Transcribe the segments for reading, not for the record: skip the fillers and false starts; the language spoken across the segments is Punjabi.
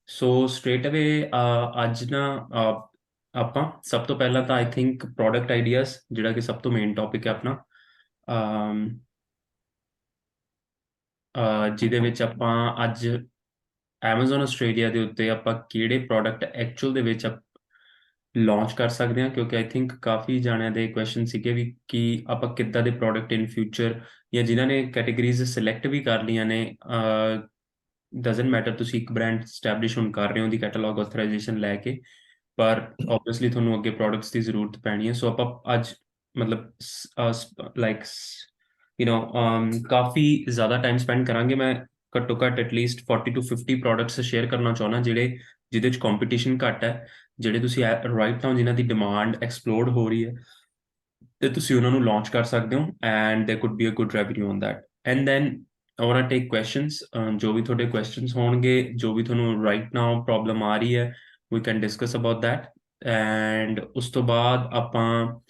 ਸੋ ਸਟ੍ਰੇਟ ਅਵੇ ਅੱਜ ਨਾ ਆਪਾਂ ਸਭ ਤੋਂ ਪਹਿਲਾਂ ਤਾਂ ਆਈ ਥਿੰਕ ਪ੍ਰੋਡਕਟ ਆਈਡੀਆਜ਼, ਜਿਹੜਾ ਕਿ ਸਭ ਤੋਂ ਮੇਨ ਟੌਪਿਕ ਹੈ ਆਪਣਾ, ਜਿਹਦੇ ਵਿੱਚ ਆਪਾਂ ਅੱਜ ਐਮਾਜ਼ਨ ਆਸਟ੍ਰੇਲੀਆ ਦੇ ਉੱਤੇ ਆਪਾਂ ਕਿਹੜੇ ਪ੍ਰੋਡਕਟ ਐਕਚੁਅਲ ਦੇ ਵਿੱਚ ਲਾਂਚ ਕਰ ਸਕਦੇ ਹਾਂ। ਕਿਉਂਕਿ ਆਈ ਥਿੰਕ ਕਾਫੀ ਜਾਣਿਆਂ ਦੇ ਕੁਐਸਚਨ ਸੀਗੇ ਵੀ ਕਿ ਆਪਾਂ ਕਿੱਦਾਂ ਦੇ ਪ੍ਰੋਡਕਟ ਇਨ ਫਿਊਚਰ, ਜਾਂ ਜਿਨ੍ਹਾਂ ਨੇ ਕੈਟੇਗਰੀਜ਼ ਸਿਲੈਕਟ ਵੀ ਕਰ ਲਈਆਂ ਨੇ, ਡਜ਼ਨਟ ਮੈਟਰ ਤੁਸੀਂ ਇੱਕ ਬ੍ਰਾਂਡ ਸਟੈਬਲਿਸ਼ ਹੁਣ ਕਰ ਰਹੇ ਹੋ ਦੀ ਕੈਟਾਲੌਗ ਆਥੋਰਾਈਜੇਸ਼ਨ ਲੈ ਕੇ, ਪਰ ਓਬਵੀਅਸਲੀ ਤੁਹਾਨੂੰ ਅੱਗੇ ਪ੍ਰੋਡਕਟਸ ਦੀ ਜ਼ਰੂਰਤ ਪੈਣੀ ਹੈ। ਸੋ ਆਪਾਂ ਅੱਜ ਮਤਲਬ ਲਾਈਕ ਕਾਫੀ ਜ਼ਿਆਦਾ ਟਾਈਮ ਸਪੈਂਡ ਕਰਾਂਗੇ। ਮੈਂ ਘੱਟੋ ਘੱਟ ਐਟਲੀਸਟ 40 to 50 ਪ੍ਰੋਡਕਟਸ ਸ਼ੇਅਰ ਕਰਨਾ ਚਾਹੁੰਦਾ ਜਿਹਦੇ 'ਚ ਕੰਪੀਟੀਸ਼ਨ ਘੱਟ ਹੈ, ਜਿਹੜੇ ਤੁਸੀਂ ਰਾਈਟ ਨਾਓ ਜਿਨ੍ਹਾਂ ਦੀ ਡਿਮਾਂਡ ਐਕਸਪਲੋਡ ਹੋ ਰਹੀ ਹੈ ਤੇ ਤੁਸੀਂ ਉਹਨਾਂ ਨੂੰ ਲਾਂਚ ਕਰ ਸਕਦੇ ਹੋ, and there could be a good revenue on that. And then I want to take questions, ਜੋ ਵੀ ਤੁਹਾਡੇ ਕੁਐਸਚਨਸ ਹੋਣਗੇ, ਜੋ ਵੀ ਤੁਹਾਨੂੰ ਰਾਈਟ ਨਾਓ ਪ੍ਰੋਬਲਮ ਆ ਰਹੀ ਹੈ, we can discuss about that. And ਉਸ ਤੋਂ ਬਾਅਦ ਆਪਾਂ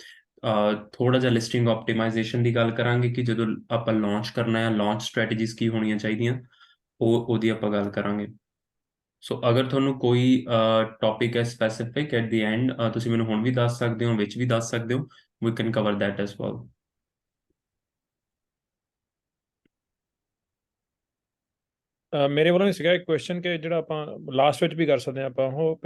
ਥੋੜਾ ਜਿਹਾ ਲਿਸਟਿੰਗ ਆਪਟੀਮਾਈਜ਼ੇਸ਼ਨ ਦੀ ਗੱਲ ਕਰਾਂਗੇ ਕਿ ਜਦੋਂ ਆਪਾਂ ਲਾਂਚ ਕਰਨਾ ਹੈ, ਲਾਂਚ ਸਟ੍ਰੈਟਜੀਜ਼ ਕੀ ਹੋਣੀਆਂ ਚਾਹੀਦੀਆਂ, ਉਹਦੀ ਆਪਾਂ ਗੱਲ ਕਰਾਂਗੇ। ਸੋ ਅਗਰ ਤੁਹਾਨੂੰ ਕੋਈ ਟੌਪਿਕ ਹੈ ਸਪੈਸੀਫਿਕ ਐਟ ਦੀ ਐਂਡ, ਤੁਸੀਂ ਮੈਨੂੰ ਹੁਣ ਵੀ ਦੱਸ ਸਕਦੇ ਹੋ, ਵਿੱਚ ਵੀ ਦੱਸ ਸਕਦੇ ਹੋ, we can cover that as well. ਮੇਰੇ ਵੱਲੋਂ ਸੀਗਾ ਇੱਕ ਕੁਐਸਚਨ ਕਿ ਜਿਹੜਾ ਆਪਾਂ ਲਾਸਟ ਵਿੱਚ ਵੀ ਕਰ ਸਕਦੇ ਹਾਂ ਆਪਾਂ, ਉਹ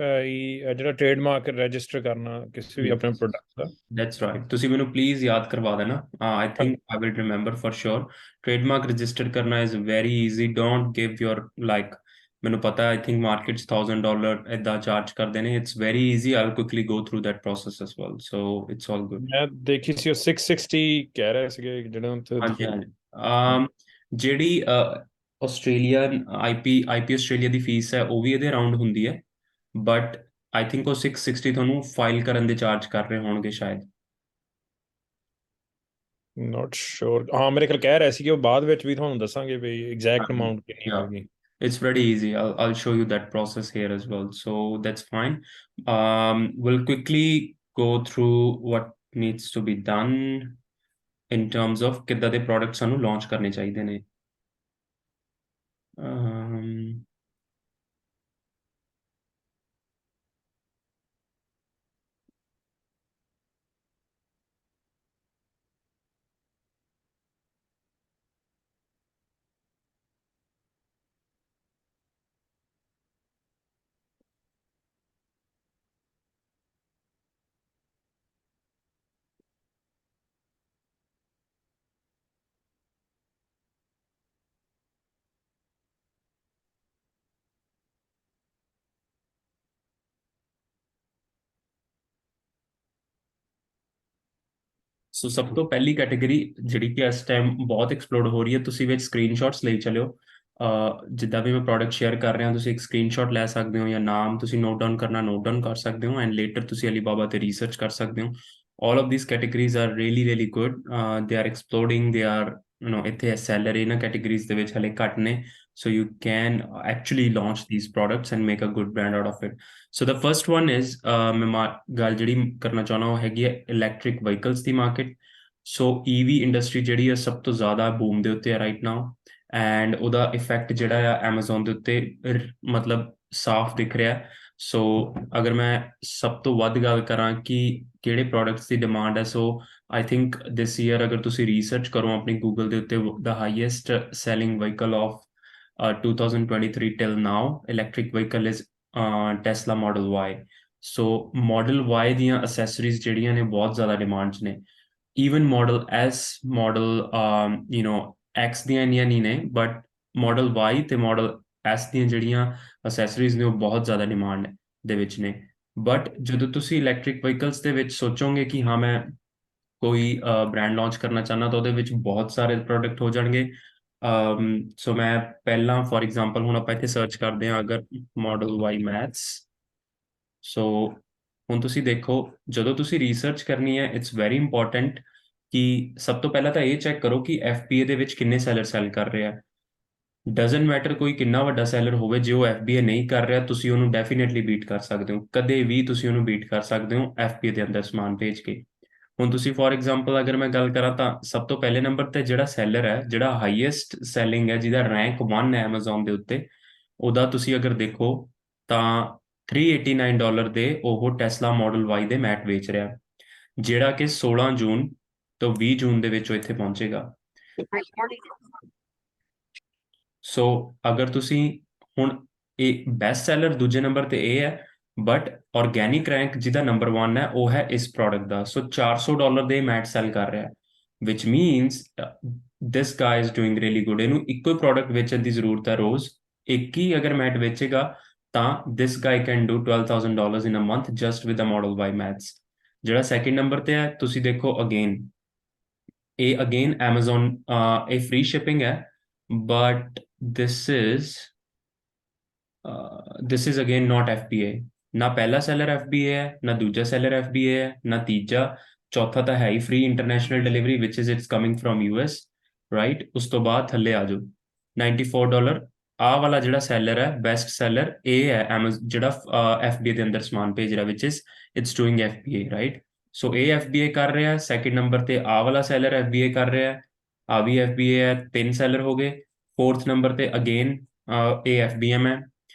ਜਿਹੜਾ ਟ੍ਰੇਡਮਾਰਕ ਰਜਿਸਟਰ ਕਰਨਾ ਕਿਸੇ ਵੀ ਆਪਣੇ ਪ੍ਰੋਡਕਟ ਦਾ। ਦੈਟਸ ਰਾਈਟ, ਤੁਸੀਂ ਮੈਨੂੰ ਪਲੀਜ਼ ਯਾਦ ਕਰਵਾ ਦੇਣਾ। I think I will remember for sure. Trademark register ਕਰਨਾ is very easy, don't give your like, ਮੈਨੂੰ ਪਤਾ ਆਈ ਥਿੰਕ ਮਾਰਕੀਟ 'ਚ $1000 ਇਦਾਂ ਚਾਰਜ ਕਰਦੇ ਨੇ। It's very easy, I will quickly go through that process as well, so it's all good. ਮੈਂ ਦੇਖੀ ਸੀ ਉਹ 660 ਕਹਿ ਰਹੇ ਸੀਗੇ ਜਿਹੜਾ ਉੱਥੇ ਹਾਂਜੀ ਹਾਂਜੀ, ਜਿਹੜੀ ਆਸਟ੍ਰੇਲੀਅਨ ਆਈਪੀ ਆਸਟ੍ਰੇਲੀਆ ਦੀ ਫੀਸ ਹੈ ਉਹ ਵੀ ਇਹਦੇ ਅਰਾਊਂਡ ਹੁੰਦੀ ਹੈ, ਬਟ ਆਈ ਥਿੰਕ ਉਹ 660 ਤੁਹਾਨੂੰ ਫਾਈਲ ਕਰਨ ਦੇ ਚਾਰਜ ਕਰ ਰਹੇ ਹੋਣਗੇ ਸ਼ਾਇਦ। ਨਾਟ ਸ਼ੋਰ, ਹਾਂ ਮੇਰੇ ਖਿਆਲ ਕਹਿ ਰਹੇ ਸੀ ਕਿ ਉਹ ਬਾਅਦ ਵਿੱਚ ਵੀ ਤੁਹਾਨੂੰ ਦੱਸਾਂਗੇ ਵੀ ਐਗਜ਼ੈਕਟ ਅਮਾਉਂਟ ਕਿੰਨੀ Yeah, ਹੋਏਗੀ। it's pretty easy. I'll show you that process here as well. So that's fine. We'll quickly go through what needs to be done in terms of ਕਿੱਦਾਂ ਦੇ products ਸਾਨੂੰ launch ਕਰਨੇ ਚਾਹੀਦੇ ਨੇ। ਸੋ ਸਭ ਤੋਂ ਪਹਿਲੀ ਕੈਟੇਗਰੀ ਜਿਹੜੀ ਕਿ ਇਸ ਟਾਈਮ ਬਹੁਤ ਐਕਸਪਲੋਰ ਹੋ ਰਹੀ ਹੈ, ਤੁਸੀਂ ਵਿੱਚ ਸਕਰੀਨਸ਼ਾਟਸ ਲਈ ਚਲਿਓ। ਜਿੱਦਾਂ ਵੀ ਮੈਂ ਪ੍ਰੋਡਕਟ ਸ਼ੇਅਰ ਕਰ ਰਿਹਾ, ਤੁਸੀਂ ਇੱਕ ਸਕਰੀਨਸ਼ਾਟ ਲੈ ਸਕਦੇ ਹੋ, ਜਾਂ ਨਾਮ ਤੁਸੀਂ ਨੋਟ ਡਾਊਨ ਕਰਨਾ ਨੋਟ ਡਾਊਨ ਕਰ ਸਕਦੇ ਹੋ, ਐਂਡ ਲੇਟਰ ਤੁਸੀਂ ਅਲੀਬਾਬਾ ਤੇ ਰਿਸਰਚ ਕਰ ਸਕਦੇ ਹੋ। all of these categories are really good. They are exploding, they are ਇੱਥੇ ਸੈਲਰ ਇਹਨਾਂ ਕੈਟੇਗਰੀਜ਼ ਦੇ ਵਿੱਚ ਹਲੇ ਘੱਟ ਨੇ, so you can actually launch these products and make a good brand out of it. So the first one is ਮੈਂ ਗੱਲ ਜਿਹੜੀ ਕਰਨਾ ਚਾਹੁੰਦਾ ਉਹ ਹੈਗੀ ਹੈ ਇਲੈਕਟ੍ਰਿਕ ਵਹੀਕਲਸ ਦੀ ਮਾਰਕੀਟ। ਸੋ ਈਵੀ ਇੰਡਸਟਰੀ ਜਿਹੜੀ ਹੈ ਸਭ ਤੋਂ ਜ਼ਿਆਦਾ ਬੂਮ ਦੇ ਉੱਤੇ ਹੈ ਰਾਈਟ ਨਾਓ, ਐਂਡ ਉਹਦਾ ਇਫੈਕਟ ਜਿਹੜਾ ਆ ਐਮਾਜ਼ੋਨ ਦੇ ਉੱਤੇ ਮਤਲਬ ਸਾਫ਼ ਦਿਖ ਰਿਹਾ। ਸੋ ਅਗਰ ਮੈਂ ਸਭ ਤੋਂ ਵੱਧ ਗੱਲ ਕਰਾਂ ਕਿ ਕਿਹੜੇ ਪ੍ਰੋਡਕਟਸ ਦੀ ਡਿਮਾਂਡ ਹੈ, ਸੋ ਆਈ ਥਿੰਕ ਦਿਸ ਈਅਰ ਅਗਰ ਤੁਸੀਂ ਰਿਸਰਚ ਕਰੋ ਆਪਣੀ ਗੂਗਲ ਦੇ ਉੱਤੇ, ਦਾ highest selling vehicle of 2023 till now electric vehicle is Tesla Model Y. So Model Y ਦੀਆਂ ਅਸੈਸਰੀਜ਼ ਜਿਹੜੀਆਂ ਨੇ ਬਹੁਤ ਜ਼ਿਆਦਾ ਡਿਮਾਂਡ 'ਚ ਨੇ। Even Model S, Model X ਦੀਆਂ ਇੰਨੀਆਂ ਨਹੀਂ ਨੇ, ਬਟ Model Y ਤੇ Model S ਦੀਆਂ ਜਿਹੜੀਆਂ ਅਸੈਸਰੀਜ਼ ਨੇ ਉਹ ਬਹੁਤ ਜ਼ਿਆਦਾ ਡਿਮਾਂਡ ਦੇ ਵਿੱਚ ਨੇ। ਬਟ ਜਦੋਂ ਤੁਸੀਂ ਇਲੈਕਟ੍ਰਿਕ ਵਹੀਕਲਸ ਦੇ ਵਿੱਚ ਸੋਚੋਗੇ ਕਿ ਹਾਂ ਮੈਂ ਕੋਈ ਬ੍ਰਾਂਡ ਲਾਂਚ ਕਰਨਾ ਚਾਹੁੰਦਾ, ਤਾਂ ਉਹਦੇ ਵਿੱਚ ਬਹੁਤ ਸਾਰੇ ਪ੍ਰੋਡਕਟ ਹੋ ਜਾਣਗੇ। ਸੋ ਮੈਂ ਪਹਿਲਾਂ ਫੋਰ ਐਗਜ਼ਾਮਪਲ ਹੁਣ ਆਪਾਂ ਇੱਥੇ ਸਰਚ ਕਰਦੇ ਹਾਂ ਅਗਰ Model Y ਮੈਥਸ। ਸੋ ਹੁਣ ਤੁਸੀਂ ਦੇਖੋ, ਜਦੋਂ ਤੁਸੀਂ ਰਿਸਰਚ ਕਰਨੀ ਹੈ, ਇਟਸ ਵੈਰੀ ਇੰਪੋਰਟੈਂਟ ਕਿ ਸਭ ਤੋਂ ਪਹਿਲਾਂ ਤਾਂ ਇਹ ਚੈੱਕ ਕਰੋ ਕਿ FBA ਦੇ ਵਿੱਚ ਕਿੰਨੇ ਸੈਲਰ ਸੈਲ ਕਰ ਰਹੇ ਆ। ਡਜ਼ਨਟ ਮੈਟਰ ਕੋਈ ਕਿੰਨਾ ਵੱਡਾ ਸੈਲਰ ਹੋਵੇ, ਜੇ ਉਹ FBA ਨਹੀਂ ਕਰ ਰਿਹਾ, ਤੁਸੀਂ ਉਹਨੂੰ ਡੈਫੀਨੇਟਲੀ ਬੀਟ ਕਰ ਸਕਦੇ ਹੋ। ਕਦੇ ਵੀ ਤੁਸੀਂ ਉਹਨੂੰ ਬੀਟ ਕਰ ਸਕਦੇ ਹੋ FBA ਦੇ ਅੰਦਰ ਸਮਾਨ ਭੇਜ ਕੇ। ਹੁਣ ਤੁਸੀਂ ਫੋਰ ਐਗਜ਼ਾਮਪਲ ਅਗਰ ਮੈਂ ਗੱਲ ਕਰਾਂ ਤਾਂ ਸਭ ਤੋਂ ਪਹਿਲੇ ਨੰਬਰ ਤੇ ਜਿਹੜਾ ਸੈਲਰ ਹੈ, ਜਿਹੜਾ ਹਾਈਐਸਟ ਸੈਲਿੰਗ ਹੈ, ਜਿਹਦਾ ਰੈਂਕ 1 ਹੈ Amazon ਦੇ ਉੱਤੇ, ਉਹਦਾ ਤੁਸੀਂ ਅਗਰ ਦੇਖੋ ਤਾਂ $389 ਦੇ ਉਹ ਟੈਸਲਾ ਮਾਡਲ Y ਦੇ ਮੈਟ ਵੇਚ ਰਿਹਾ, ਜਿਹੜਾ ਕਿ 16 ਜੂਨ ਤੋਂ 20 ਜੂਨ ਦੇ ਵਿੱਚ ਉਹ ਇੱਥੇ ਪਹੁੰਚੇਗਾ। ਸੋ ਅਗਰ ਤੁਸੀਂ ਹੁਣ ਇਹ ਬੈਸਟ ਸੈਲਰ ਦੂਜੇ ਨੰਬਰ ਤੇ ਇਹ ਹੈ, ਬਟ ਆਰਗੈਨਿਕ ਰੈਂਕ ਜਿਹਦਾ ਨੰਬਰ 1 ਹੈ ਉਹ ਹੈ ਇਸ ਪ੍ਰੋਡਕਟ ਦਾ। ਸੋ $400 ਦੇ ਮੈਟ ਸੈਲ ਕਰ ਰਿਹਾ, ਵਿਚ ਮੀਨਸ ਦਿਸ ਗਾਈ ਇਜ਼ ਡੂਇੰਗ ਰੀਲੀ ਗੁੱਡ। ਇਹਨੂੰ ਇੱਕੋ ਹੀ ਪ੍ਰੋਡਕਟ ਵੇਚਣ ਦੀ ਜ਼ਰੂਰਤ ਹੈ ਰੋਜ਼, ਇੱਕ ਹੀ ਅਗਰ ਮੈਟ ਵੇਚੇਗਾ ਤਾਂ this guy can do $12,000 in a month just with a model Y mats. ਜਿਹੜਾ ਸੈਕਿੰਡ ਨੰਬਰ ਤੇ ਹੈ ਤੁਸੀਂ ਦੇਖੋ ਅਗੇਨ, ਇਹ ਅਗੇਨ Amazon, ਇਹ ਫ੍ਰੀ ਸ਼ਿਪਿੰਗ ਹੈ, but this is again not FBA। ਨਾ ਪਹਿਲਾ ਸੈਲਰ FBA ਹੈ, ਨਾ ਦੂਜਾ ਸੈਲਰ FBA ਹੈ, ਨਾ ਤੀਜਾ, ਚੌਥਾ ਤਾਂ ਹੈ ਹੀ free international delivery which is it's coming from US, right. ਉਸ ਤੋਂ ਬਾਅਦ ਥੱਲੇ ਆ ਜਾਓ $94। ਆਹ ਵਾਲਾ ਜਿਹੜਾ ਸੈਲਰ ਹੈ ਬੈਸਟ ਸੈਲਰ, ਇਹ ਹੈ Amazon ਜਿਹੜਾ FBA ਦੇ ਅੰਦਰ ਸਮਾਨ ਭੇਜ ਰਿਹਾ, which is it's doing FBA, right. So ਇਹ FBA ਕਰ ਰਿਹਾ। ਸੈਕਿੰਡ ਨੰਬਰ ਤੇ ਆਹ ਵਾਲਾ ਸੈਲਰ FBA ਕਰ ਰਿਹਾ, ਆ ਵੀ FBA ਹੈ, 3 ਸੈਲਰ ਹੋ ਗਏ। ਫੋਰਥ ਨੰਬਰ ਤੇ ਅਗੇਨ ਇਹ FBM ਹੈ।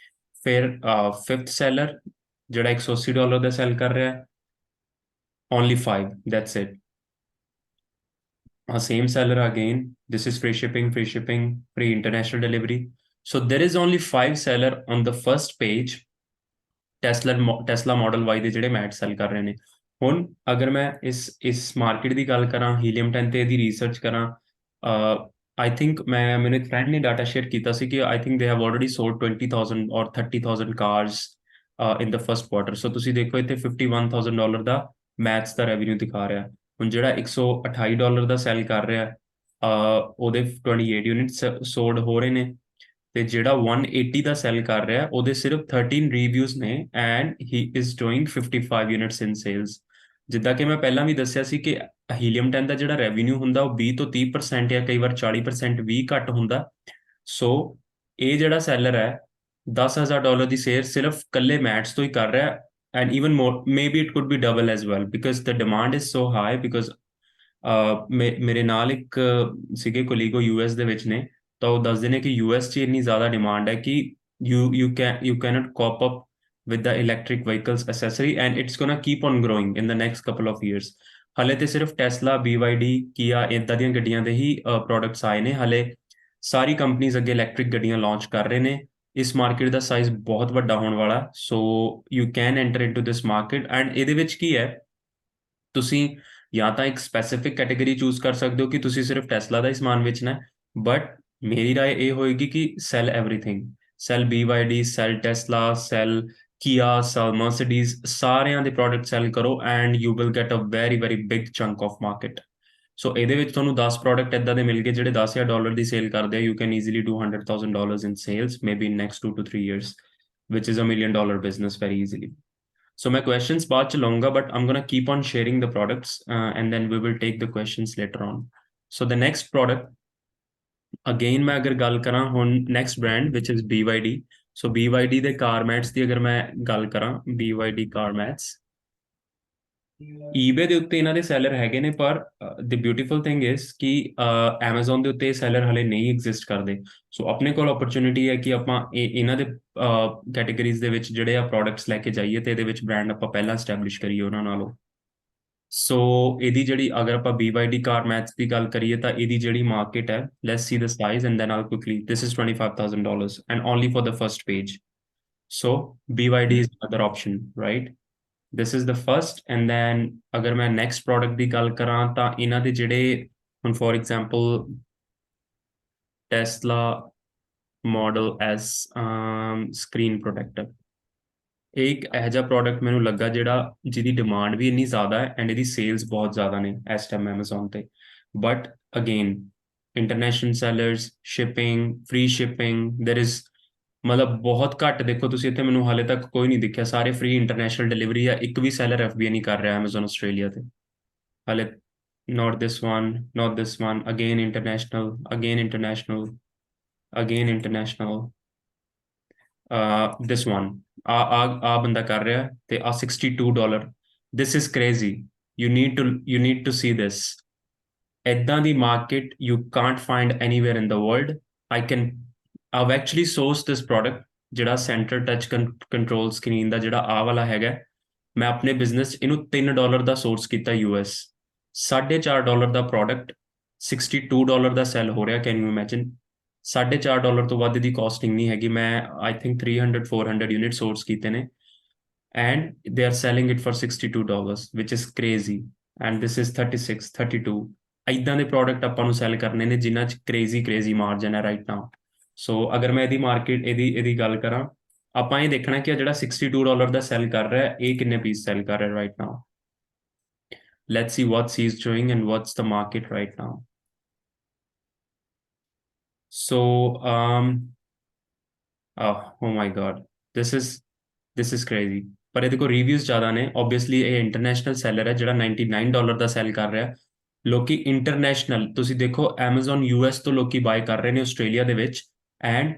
ਫਿਰ ਫਿਫਥ ਸੈਲਰ ਜਿਹੜਾ $180 ਦਾ ਸੈਲ ਕਰ ਰਿਹਾ, only 5, that's it. Same seller again, this is free shipping, free international delivery. So there is only 5 seller on the first page Tesla model Y ਦੇ ਜਿਹੜੇ ਮੈਟ ਸੈਲ ਕਰ ਰਹੇ ਨੇ। ਹੁਣ ਅਗਰ ਮੈਂ ਇਸ ਮਾਰਕੀਟ ਦੀ ਗੱਲ ਕਰਾਂ, ਹੀਲੀਅਮ 10 ਤੇ ਇਹਦੀ ਰਿਸਰਚ ਕਰਾਂ, ਆਈ ਥਿੰਕ ਮੈਨੂੰ ਇੱਕ ਫਰੈਂਡ ਨੇ ਡਾਟਾ ਸ਼ੇਅਰ ਕੀਤਾ ਸੀ ਕਿ I think they have already sold 20,000 or 30,000 cars in the first quarter. So ਤੁਸੀਂ ਦੇਖੋ ਇੱਥੇ $51,000 ਦਾ ਮੈਥਸ ਦਾ ਰੈਵਨਿਊ ਦਿਖਾ ਰਿਹਾ। ਹੁਣ ਜਿਹੜਾ $128 ਦਾ ਸੈਲ ਕਰ ਰਿਹਾ, ਉਹਦੇ 28 ਯੂਨਿਟਸ ਸੋਲਡ ਹੋ ਰਹੇ ਨੇ, ਤੇ ਜਿਹੜਾ 180 ਦਾ ਸੈਲ ਕਰ ਰਿਹਾ ਉਹਦੇ ਸਿਰਫ 13 ਰਿਵਿਊਜ਼ ਨੇ and he is doing 55 units in sales. ਜਿੱਦਾਂ ਕਿ ਮੈਂ ਪਹਿਲਾਂ ਵੀ ਦੱਸਿਆ ਸੀ ਕਿ ਹੀਲੀਅਮ 10 ਦਾ ਜਿਹੜਾ ਰੈਵਨਿਊ ਹੁੰਦਾ ਉਹ 20 ਤੋਂ 30% ਜਾਂ ਕਈ ਵਾਰ 40% ਵੀ ਘੱਟ ਹੁੰਦਾ। ਸੋ ਇਹ ਜਿਹੜਾ ਸੈਲਰ ਹੈ $10,000 ਦੀ ਸੇਲ ਸਿਰਫ ਕੱਲੇ ਮੈਟਸ ਤੋਂ ਹੀ ਕਰ ਰਿਹਾ, and even more maybe it could B double as well because the demand is so high. Because ਮੇਰੇ ਨਾਲ ਇੱਕ ਸੀਗੇ ਕੋਲੀਗ ਉਹ US ਦੇ ਵਿੱਚ ਨੇ, ਤਾਂ ਉਹ ਦੱਸਦੇ ਨੇ ਕਿ US 'ਚ ਇੰਨੀ ਜ਼ਿਆਦਾ ਡਿਮਾਂਡ ਹੈ ਕਿ you cannot cope up with the electric vehicles accessory and it's gonna keep on growing in the next couple of years। ਹਲੇ ਤੇ ਸਿਰਫ ਟੈਸਲਾ, BYD, ਕੀਆ ਇਦਾਂ ਦੀਆਂ ਗੱਡੀਆਂ ਦੇ ਹੀ ਪ੍ਰੋਡਕਟਸ ਆਏ ਨੇ। ਹਲੇ ਸਾਰੀ ਕੰਪਨੀਜ਼ ਅੱਗੇ ਇਲੈਕਟ੍ਰਿਕ ਗੱਡੀਆਂ ਲਾਂਚ ਕਰ ਰਹੇ ਨੇ। ਇਸ ਮਾਰਕੀਟ ਦਾ ਸਾਈਜ਼ ਬਹੁਤ ਵੱਡਾ ਹੋਣ ਵਾਲਾ, so you can enter into this market. And ਇਹਦੇ ਵਿੱਚ ਕੀ ਹੈ, ਤੁਸੀਂ ਜਾਂ ਤਾਂ ਇੱਕ ਸਪੈਸੀਫਿਕ ਕੈਟਾਗਰੀ ਚੂਜ਼ ਕਰ ਸਕਦੇ ਹੋ ਕਿ ਤੁਸੀਂ ਸਿਰਫ ਟੈਸਲਾ ਦਾ ਹੀ ਸਮਾਨ ਵੇਚਣਾ ਹੈ, ਬਟ ਮੇਰੀ ਰਾਏ ਇਹ ਹੋਏਗੀ ਕਿ sell everything, sell BYD, sell Tesla, sell Kia, sell Mercedes, ਸਾਰਿਆਂ ਦੇ ਪ੍ਰੋਡਕਟ ਸੈਲ ਕਰੋ and you will get a very very big chunk of market. So ਇਹਦੇ ਵਿੱਚ ਤੁਹਾਨੂੰ 10 ਪ੍ਰੋਡਕਟ ਇਦਾਂ ਦੇ ਮਿਲ ਗਏ ਜਿਹੜੇ $10,000 ਦੀ ਸੇਲ ਕਰਦੇ ਆ। You can easily do $100,000 in sales maybe in next 2 to 3 years, which is a $1 million business very easily। So my questions baad ch launga, but I'm gonna keep on sharing the products and then we will take the questions later on। So the next product, again मैं अगर गल करा हुन next brand which is BYD। So BYD ਦੇ car mats ਦੀ ਅਗਰ ਮੈਂ ਗੱਲ ਕਰਾਂ, BYD car mats eBay ਦੇ ਉੱਤੇ ਇਹਨਾਂ ਦੇ ਸੈਲਰ ਹੈਗੇ ਨੇ, ਪਰ the beautiful thing is ਕਿ Amazon ਦੇ ਉੱਤੇ ਸੈਲਰ ਹਲੇ ਨਹੀਂ ਐਗਜ਼ਿਸਟ ਕਰਦੇ। ਸੋ ਆਪਣੇ ਕੋਲ ਓਪਰਚੁਨਿਟੀ ਹੈ ਕਿ ਆਪਾਂ ਇਹਨਾਂ ਦੇ ਕੈਟਾਗਰੀਜ਼ ਦੇ ਵਿੱਚ ਜਿਹੜੇ ਆ ਪ੍ਰੋਡਕਟਸ ਲੈ ਕੇ ਜਾਈਏ ਤੇ ਇਹਦੇ ਵਿੱਚ ਬ੍ਰਾਂਡ ਆਪਾਂ ਪਹਿਲਾਂ ਐਸਟੈਬਲਿਸ਼ ਕਰੀਏ ਉਹਨਾਂ ਨਾਲੋਂ। ਸੋ ਇਹਦੀ ਜਿਹੜੀ ਅਗਰ ਆਪਾਂ BYD ਕਾਰ ਮੈਥਸ ਦੀ ਗੱਲ ਕਰੀਏ ਤਾਂ ਇਹਦੀ ਜਿਹੜੀ ਮਾਰਕੀਟ ਹੈ, let's see the size and then all quickly, this is $25,000 and only for the first page. So BYD is another option, right? This is the first, and then ਅਗਰ ਮੈਂ ਨੈਕਸਟ ਪ੍ਰੋਡਕਟ ਦੀ ਗੱਲ ਕਰਾਂ ਤਾਂ ਇਹਨਾਂ ਦੇ ਜਿਹੜੇ ਹੁਣ for example Tesla model S screen protector, ਇੱਕ ਇਹੋ ਜਿਹਾ ਪ੍ਰੋਡਕਟ ਮੈਨੂੰ ਲੱਗਾ ਜਿਹਦੀ ਡਿਮਾਂਡ ਵੀ ਇੰਨੀ ਜ਼ਿਆਦਾ ਹੈ ਐਂਡ ਇਹਦੀ ਸੇਲਸ ਬਹੁਤ ਜ਼ਿਆਦਾ ਨੇ ਇਸ ਟਾਈਮ Amazon ਤੇ। But again international sellers, shipping, free shipping, there is ਮਤਲਬ ਬਹੁਤ ਘੱਟ। ਦੇਖੋ ਤੁਸੀਂ ਇੱਥੇ ਮੈਨੂੰ ਹਾਲੇ ਤੱਕ ਕੋਈ ਨਹੀਂ ਦਿਖਿਆ, ਸਾਰੇ ਫ੍ਰੀ ਇੰਟਰਨੈਸ਼ਨਲ ਡਿਲੀਵਰੀ ਆ, ਇੱਕ ਵੀ ਸੈਲਰ FBA ਨਹੀਂ ਕਰ ਰਿਹਾ Amazon ਆਸਟ੍ਰੇਲੀਆ ਤੇ ਹਾਲੇ। not this one, not this one, again international, again international, again international, this one ਆ ਬੰਦਾ ਕਰ ਰਿਹਾ ਤੇ ਆ $62। this is crazy। you need to see this. ਏਦਾਂ ਦੀ market you can't find anywhere in the world. I've actually sourced this product, ਜਿਹੜਾ ਸੈਂਟਰ ਟੱਚ ਕੰਟਰੋਲ ਸਕਰੀਨ ਦਾ ਜਿਹੜਾ ਆਹ ਵਾਲਾ ਹੈਗਾ, ਮੈਂ ਆਪਣੇ ਬਿਜ਼ਨਸ ਇਹਨੂੰ $3 ਦਾ ਸੋਰਸ ਕੀਤਾ US। $4.5 ਦਾ ਪ੍ਰੋਡਕਟ $62 ਦਾ ਸੈਲ ਹੋ ਰਿਹਾ। Can you imagine? $4.5 ਤੋਂ ਵੱਧ ਦੀ ਕਾਸਟਿੰਗ ਨਹੀਂ ਹੈਗੀ। ਮੈਂ ਆਈ ਥਿੰਕ 300-400 ਯੂਨਿਟ ਸੋਰਸ ਕੀਤੇ ਨੇ, and they are selling it for $62, which is crazy, and this is 36, 32। ਇਦਾਂ ਦੇ ਪ੍ਰੋਡਕਟ ਆਪਾਂ ਨੂੰ ਸੈਲ ਕਰਨੇ ਨੇ ਜਿਨ੍ਹਾਂ 'ਚ ਕ੍ਰੇਜ਼ੀ ਮਾਰਜਨ ਹੈ ਰਾਈਟ ਨਾਓ। ਸੋ ਅਗਰ ਮੈਂ ਇਹਦੀ ਮਾਰਕੀਟ ਇਹਦੀ ਗੱਲ ਕਰਾਂ, ਆਪਾਂ ਇਹ ਦੇਖਣਾ ਕਿ ਜਿਹੜਾ $62 ਦਾ ਸੈਲ ਕਰ ਰਿਹਾ ਇਹ ਕਿੰਨੇ ਪੀਸ ਸੈਲ ਕਰ ਰਿਹਾ right now. Let's see what he is doing and what's the market right now. So oh my god, this is crazy। ਪਰ ਇਹਦੇ ਕੋਲ ਰਿਵਿਊਜ਼ ਜ਼ਿਆਦਾ ਨੇ। ਓਬਵੀਅਸਲੀ ਇਹ ਇੰਟਰਨੈਸ਼ਨਲ ਸੈਲਰ ਹੈ ਜਿਹੜਾ $99 ਦਾ ਸੈਲ ਕਰ ਰਿਹਾ। ਲੋਕੀ ਇੰਟਰਨੈਸ਼ਨਲ, ਤੁਸੀਂ ਦੇਖੋ Amazon US ਤੋਂ ਲੋਕੀ ਬਾਏ ਕਰ ਰਹੇ ਨੇ ਆਸਟ੍ਰੇਲੀਆ ਦੇ ਵਿੱਚ, and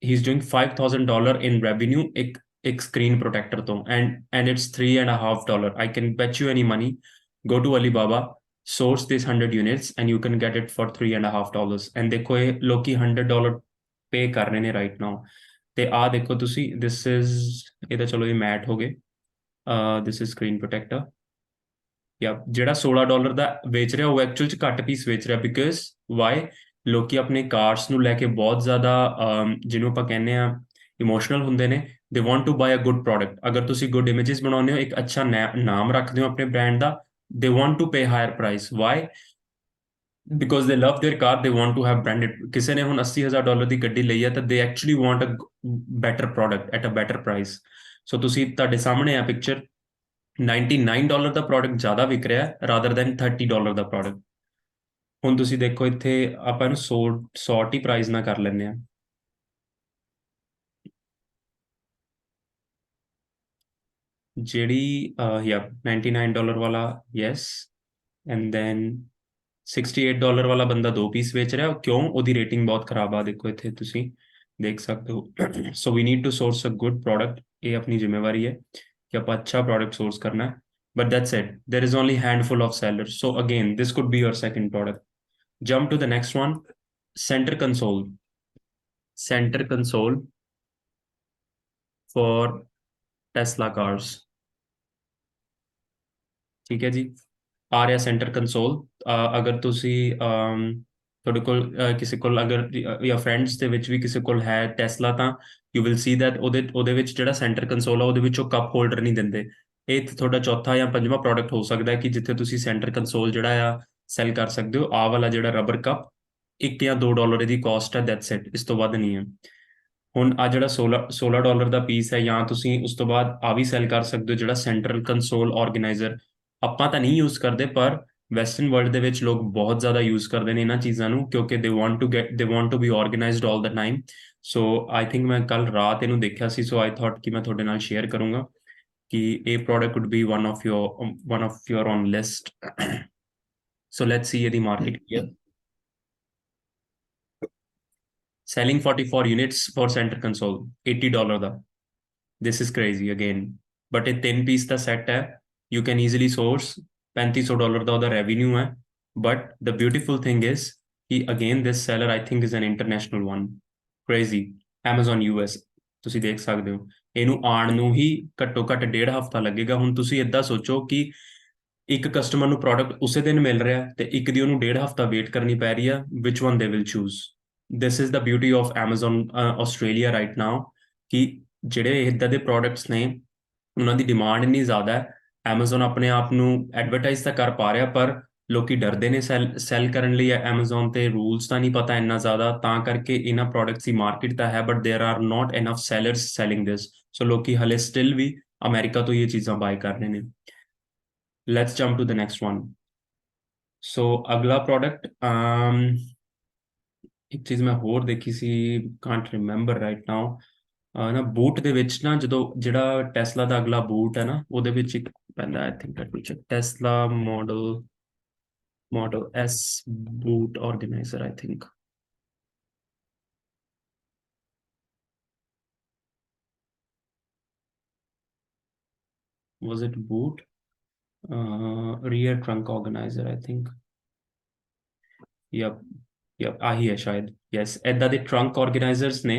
he is doing $5,000 in revenue ਇੱਕ ਸਕਰੀਨ ਪ੍ਰੋਟੈਕਟਰ ਤੋਂ, and it's $3.5। I can bet you any money, go to Alibaba, source these 100 units and you can get it for $3.5। And ਦੇਖੋ ਇਹ ਲੋਕੀ $100 ਪੇ ਕਰ ਰਹੇ ਨੇ ਰਾਈਟ ਨਾਓ। ਤੇ ਆਹ ਦੇਖੋ ਤੁਸੀਂ, ਦਿਸ ਇਜ਼, ਇਹਦਾ ਚਲੋ ਇਹ ਮੈਟ ਹੋ ਗਏ, ਦਿਸ ਇਜ਼ ਸਕਰੀਨ ਪ੍ਰੋਟੈਕਟਰ। ਜਾਂ ਜਿਹੜਾ $16 ਦਾ ਵੇਚ ਰਿਹਾ ਉਹ ਐਕਚੁਅਲ 'ਚ ਘੱਟ ਪੀਸ ਵੇਚ ਰਿਹਾ, ਬਿਕਾਜ਼ ਵਾਈ, ਲੋਕੀ ਆਪਣੇ ਕਾਰਸ ਨੂੰ ਲੈ ਕੇ ਬਹੁਤ ਜ਼ਿਆਦਾ ਜਿਹਨੂੰ ਆਪਾਂ ਕਹਿੰਦੇ ਆ ਇਮੋਸ਼ਨਲ ਹੁੰਦੇ ਨੇ। They want to buy a good product. ਅਗਰ ਤੁਸੀਂ ਗੁੱਡ ਇਮੇਜਸ ਬਣਾਉਂਦੇ ਹੋ, ਇੱਕ ਅੱਛਾ ਨਾਮ ਰੱਖਦੇ ਹੋ ਆਪਣੇ ਬ੍ਰਾਂਡ ਦਾ, they want to pay higher price. Why? Because they love there ਕਾਰ, ਦੇ ਵਾਂਟ ਟੂ ਹੈਵ ਬ੍ਰਾਂਡਡ। ਕਿਸੇ ਨੇ ਹੁਣ $80,000 ਦੀ ਗੱਡੀ ਲਈ ਹੈ ਤਾਂ they actually want a better product at a better price. So ਤੁਸੀਂ, ਤੁਹਾਡੇ ਸਾਹਮਣੇ ਆ ਪਿਕਚਰ, $99 ਦਾ ਪ੍ਰੋਡਕਟ ਜ਼ਿਆਦਾ ਵਿਕ ਰਿਹਾ ਰਾਦਰ ਦੈਨ $30 ਦਾ ਪ੍ਰੋਡਕਟ। ਹੁਣ ਤੁਸੀਂ ਦੇਖੋ ਇੱਥੇ ਆਪਾਂ ਇਹਨੂੰ ਸੌਟ ਹੀ ਪ੍ਰਾਈਸ ਨਾ ਕਰ ਲੈਂਦੇ ਆ। ਜਿਹੜੀ ਯਾ $99 ਵਾਲਾ, ਯੈਸ, ਐਂਡ ਦੈਨ $68 ਵਾਲਾ ਬੰਦਾ 2 ਪੀਸ ਵੇਚ ਰਿਹਾ। ਕਿਉਂ? ਉਹਦੀ ਰੇਟਿੰਗ ਬਹੁਤ ਖਰਾਬ ਆ, ਦੇਖੋ ਇੱਥੇ ਤੁਸੀਂ ਦੇਖ ਸਕਦੇ ਹੋ। So we need to source a good product. ਇਹ ਆਪਣੀ ਜ਼ਿੰਮੇਵਾਰੀ ਹੈ ਕਿ ਆਪਾਂ ਅੱਛਾ ਪ੍ਰੋਡਕਟ ਸੋਰਸ ਕਰਨਾ ਹੈ। But that's it. There is only handful of sellers. So again, this could be your second product. Jump to the next one. Center console. Center console for Tesla cars। ਠੀਕ ਹੈ ਜੀ, ਆ ਰਿਹਾ ਸੈਂਟਰ ਕੰਸੋਲ। ਅਗਰ ਤੁਸੀਂ ਤੁਹਾਡੇ ਕੋਲ ਕਿਸੇ ਕੋਲ ਅਗਰ ਜਾਂ ਫਰੈਂਡਸ ਦੇ ਵਿੱਚ ਵੀ ਕਿਸੇ ਕੋਲ ਹੈ ਟੈਸਲਾ, ਤਾਂ ਯੂ ਵਿਲ ਸੀ ਦੈਟ ਉਹਦੇ ਵਿੱਚ ਜਿਹੜਾ ਸੈਂਟਰ ਕੰਸੋਲ ਆ ਉਹਦੇ ਵਿੱਚ ਉਹ ਕੱਪ ਹੋਲਡਰ ਨਹੀਂ ਦਿੰਦੇ। ਇਹ ਤੁਹਾਡਾ ਚੌਥਾ ਜਾਂ ਪੰਜਵਾਂ ਪ੍ਰੋਡਕਟ ਹੋ ਸਕਦਾ ਹੈ ਕਿ ਜਿੱਥੇ ਤੁਸੀਂ ਸੈਂਟਰ ਕੰਸੋਲ ਜਿਹੜਾ ਆ ਸੈਲ ਕਰ ਸਕਦੇ ਹੋ। ਆਹ ਵਾਲਾ ਜਿਹੜਾ ਰਬਰ ਕੱਪ, $1 ਜਾਂ $2 ਇਹਦੀ ਕਾਸਟ ਹੈ, ਦੈਟਸ ਇਟ, ਇਸ ਤੋਂ ਵੱਧ ਨਹੀਂ ਹੈ। ਹੁਣ ਆ ਜਿਹੜਾ $16 ਦਾ ਪੀਸ ਹੈ, ਜਾਂ ਤੁਸੀਂ ਉਸ ਤੋਂ ਬਾਅਦ ਆ ਵੀ ਸੈਲ ਕਰ ਸਕਦੇ ਹੋ ਜਿਹੜਾ ਸੈਂਟਰਲ ਕੰਸੋਲ ਆਰਗੇਨਾਈਜ਼ਰ। ਆਪਾਂ ਤਾਂ ਨਹੀਂ ਯੂਜ਼ ਕਰਦੇ, ਪਰ ਵੈਸਟਰਨ ਵਰਲਡ ਦੇ ਵਿੱਚ ਲੋਕ ਬਹੁਤ ਜ਼ਿਆਦਾ ਯੂਜ਼ ਕਰਦੇ ਨੇ ਇਹਨਾਂ ਚੀਜ਼ਾਂ ਨੂੰ, ਕਿਉਂਕਿ they want to be organized all the time. So I think ਮੈਂ ਕੱਲ ਰਾਤ ਇਹਨੂੰ ਦੇਖਿਆ ਸੀ, ਸੋ ਆਈ ਥਾਟ ਕਿ ਮੈਂ ਤੁਹਾਡੇ ਨਾਲ ਸ਼ੇਅਰ ਕਰੂੰਗਾ ਕਿ ਇਹ product wood B one of your on list. So let's ਸੀ ਇਹਦੀ ਮਾਰਕੀਟ ਕੀ ਹੈ। selling 44 units for center console, $80 the. this is crazy again, but ਇਹ 3 ਪੀਸ ਦਾ ਸੈੱਟ ਹੈ। you can easily source $3,500 ਦਾ ਉਹਦਾ ਰੈਵਨਿਊ ਹੈ। but the beautiful thing is ਕਿ again this seller I think is an international one। crazy। Amazon US, ਤੁਸੀਂ ਦੇਖ ਸਕਦੇ ਹੋ ਇਹਨੂੰ ਆਉਣ ਨੂੰ ਹੀ ਘੱਟੋ ਘੱਟ 1.5 ਹਫ਼ਤਾ ਲੱਗੇਗਾ। ਹੁਣ ਤੁਸੀਂ ਏਦਾਂ ਸੋਚੋ ਕਿ ਇੱਕ ਕਸਟਮਰ ਨੂੰ ਪ੍ਰੋਡਕਟ ਉਸੇ ਦਿਨ ਮਿਲ ਰਿਹਾ ਤੇ ਇੱਕ ਦੀ ਉਹਨੂੰ 1.5 ਹਫ਼ਤਾ ਵੇਟ ਕਰਨੀ ਪੈ ਰਹੀ ਆ। Which one they will choose? This is the beauty of Amazon Australia right now, ਕਿ ਜਿਹੜੇ ਇੱਦਾਂ ਦੇ ਪ੍ਰੋਡਕਟਸ ਨੇ ਉਹਨਾਂ ਦੀ ਡਿਮਾਂਡ ਇੰਨੀ ਜ਼ਿਆਦਾ ਹੈ। Amazon ਆਪਣੇ ਆਪ ਨੂੰ ਐਡਵਰਟਾਈਜ਼ ਤਾਂ ਕਰ ਪਾ ਰਿਹਾ, ਪਰ ਲੋਕੀ ਡਰਦੇ ਨੇ ਸੈਲ ਕਰਨ ਲਈ। Amazon ਤੇ ਰੂਲਸ ਤਾਂ ਨਹੀਂ ਪਤਾ ਇੰਨਾ ਜ਼ਿਆਦਾ, ਤਾਂ ਕਰਕੇ ਇਹਨਾਂ ਪ੍ਰੋਡਕਟਸ ਦੀ ਮਾਰਕੀਟ ਤਾਂ ਹੈ, but there are not enough sellers selling this. So ਲੋਕੀ ਹਲੇ ਸਟਿਲ ਵੀ ਅਮਰੀਕਾ ਤੋਂ ਇਹ ਚੀਜ਼ਾਂ ਬਾਏ ਕਰ ਰਹੇ ਨੇ। Let's jump to the next one. So ਅਗਲਾ ਪ੍ਰੋਡਕਟ, ਇੱਕ ਚੀਜ਼ ਮੈਂ ਹੋਰ ਦੇਖੀ ਸੀ, ਕਾਂਟ ਰਿਮੈਂਬਰ ਰਾਈਟ ਨਾਓ। ਨਾ ਬੂਟ ਦੇ ਵਿੱਚ ਨਾ, ਜਦੋਂ ਜਿਹੜਾ ਟੈਸਲਾ ਦਾ ਅਗਲਾ ਬੂਟ ਹੈ ਨਾ, ਉਹਦੇ ਵਿੱਚ ਇੱਕ ਪੈਂਦਾ, I think let me check, Tesla model S boot organizer, I think. Was it boot? rear trunk organizer I think, yep yep ਆਹੀ ਹੈ ਸ਼ਾਇਦ, ਯੈਸ। ਇੱਦਾਂ ਦੇ ਟਰੰਕ ਆਰਗੇਨਾਈਜ਼ਰਸ ਨੇ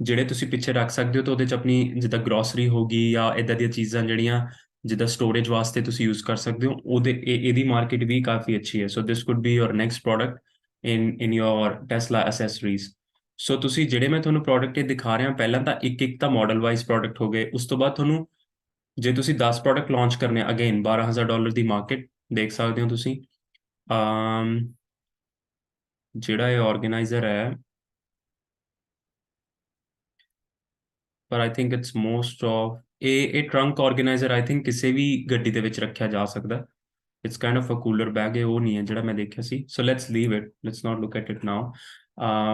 ਜਿਹੜੇ ਤੁਸੀਂ ਪਿੱਛੇ ਰੱਖ ਸਕਦੇ ਹੋ, ਤਾਂ ਉਹਦੇ 'ਚ ਆਪਣੀ ਜਿੱਦਾਂ ਗਰੋਸਰੀ ਹੋ ਗਈ ਜਾਂ ਇੱਦਾਂ ਦੀਆਂ ਚੀਜ਼ਾਂ ਜਿਹੜੀਆਂ ਜਿੱਦਾਂ ਸਟੋਰੇਜ ਵਾਸਤੇ ਤੁਸੀਂ ਯੂਜ਼ ਕਰ ਸਕਦੇ ਹੋ, ਇਹਦੀ ਮਾਰਕੀਟ ਵੀ ਕਾਫੀ ਅੱਛੀ ਹੈ। So this could be your next product in your Tesla accessories. So ਤੁਸੀਂ ਜਿਹੜੇ ਮੈਂ ਤੁਹਾਨੂੰ ਪ੍ਰੋਡਕਟ ਇਹ ਦਿਖਾ ਰਿਹਾ, ਪਹਿਲਾਂ ਤਾਂ ਇੱਕ ਇੱਕ ਤਾਂ ਮਾਡਲ ਵਾਈਜ਼ ਪ੍ਰੋਡਕਟ ਹੋ ਗਏ। ਉਸ ਤੋਂ ਬਾਅਦ ਤੁਹਾਨੂੰ ਜੇ ਤੁਸੀਂ 10 ਪ੍ਰੋਡਕਟ ਲਾਂਚ ਕਰਨੇ, ਅਗੇਨ $12,000 ਦੀ ਮਾਰਕੀਟ ਦੇਖ ਸਕਦੇ ਹੋ ਤੁਸੀਂ। ਜਿਹੜਾ ਇਹ ਆਰਗੇਨਾਈਜ਼ਰ ਹੈ, ਪਰ I think it's most of ਇਹ ਟਰੰਕ ਆਰਗੇਨਾਈਜ਼ਰ ਆਈ ਥਿੰਕ ਕਿਸੇ ਵੀ ਗੱਡੀ ਦੇ ਵਿੱਚ ਰੱਖਿਆ ਜਾ ਸਕਦਾ। It's kind of a cooler bag ਹੈ, ਉਹ ਨਹੀਂ ਹੈ ਜਿਹੜਾ ਮੈਂ ਦੇਖਿਆ ਸੀ। So let's leave it, let's not look at it now.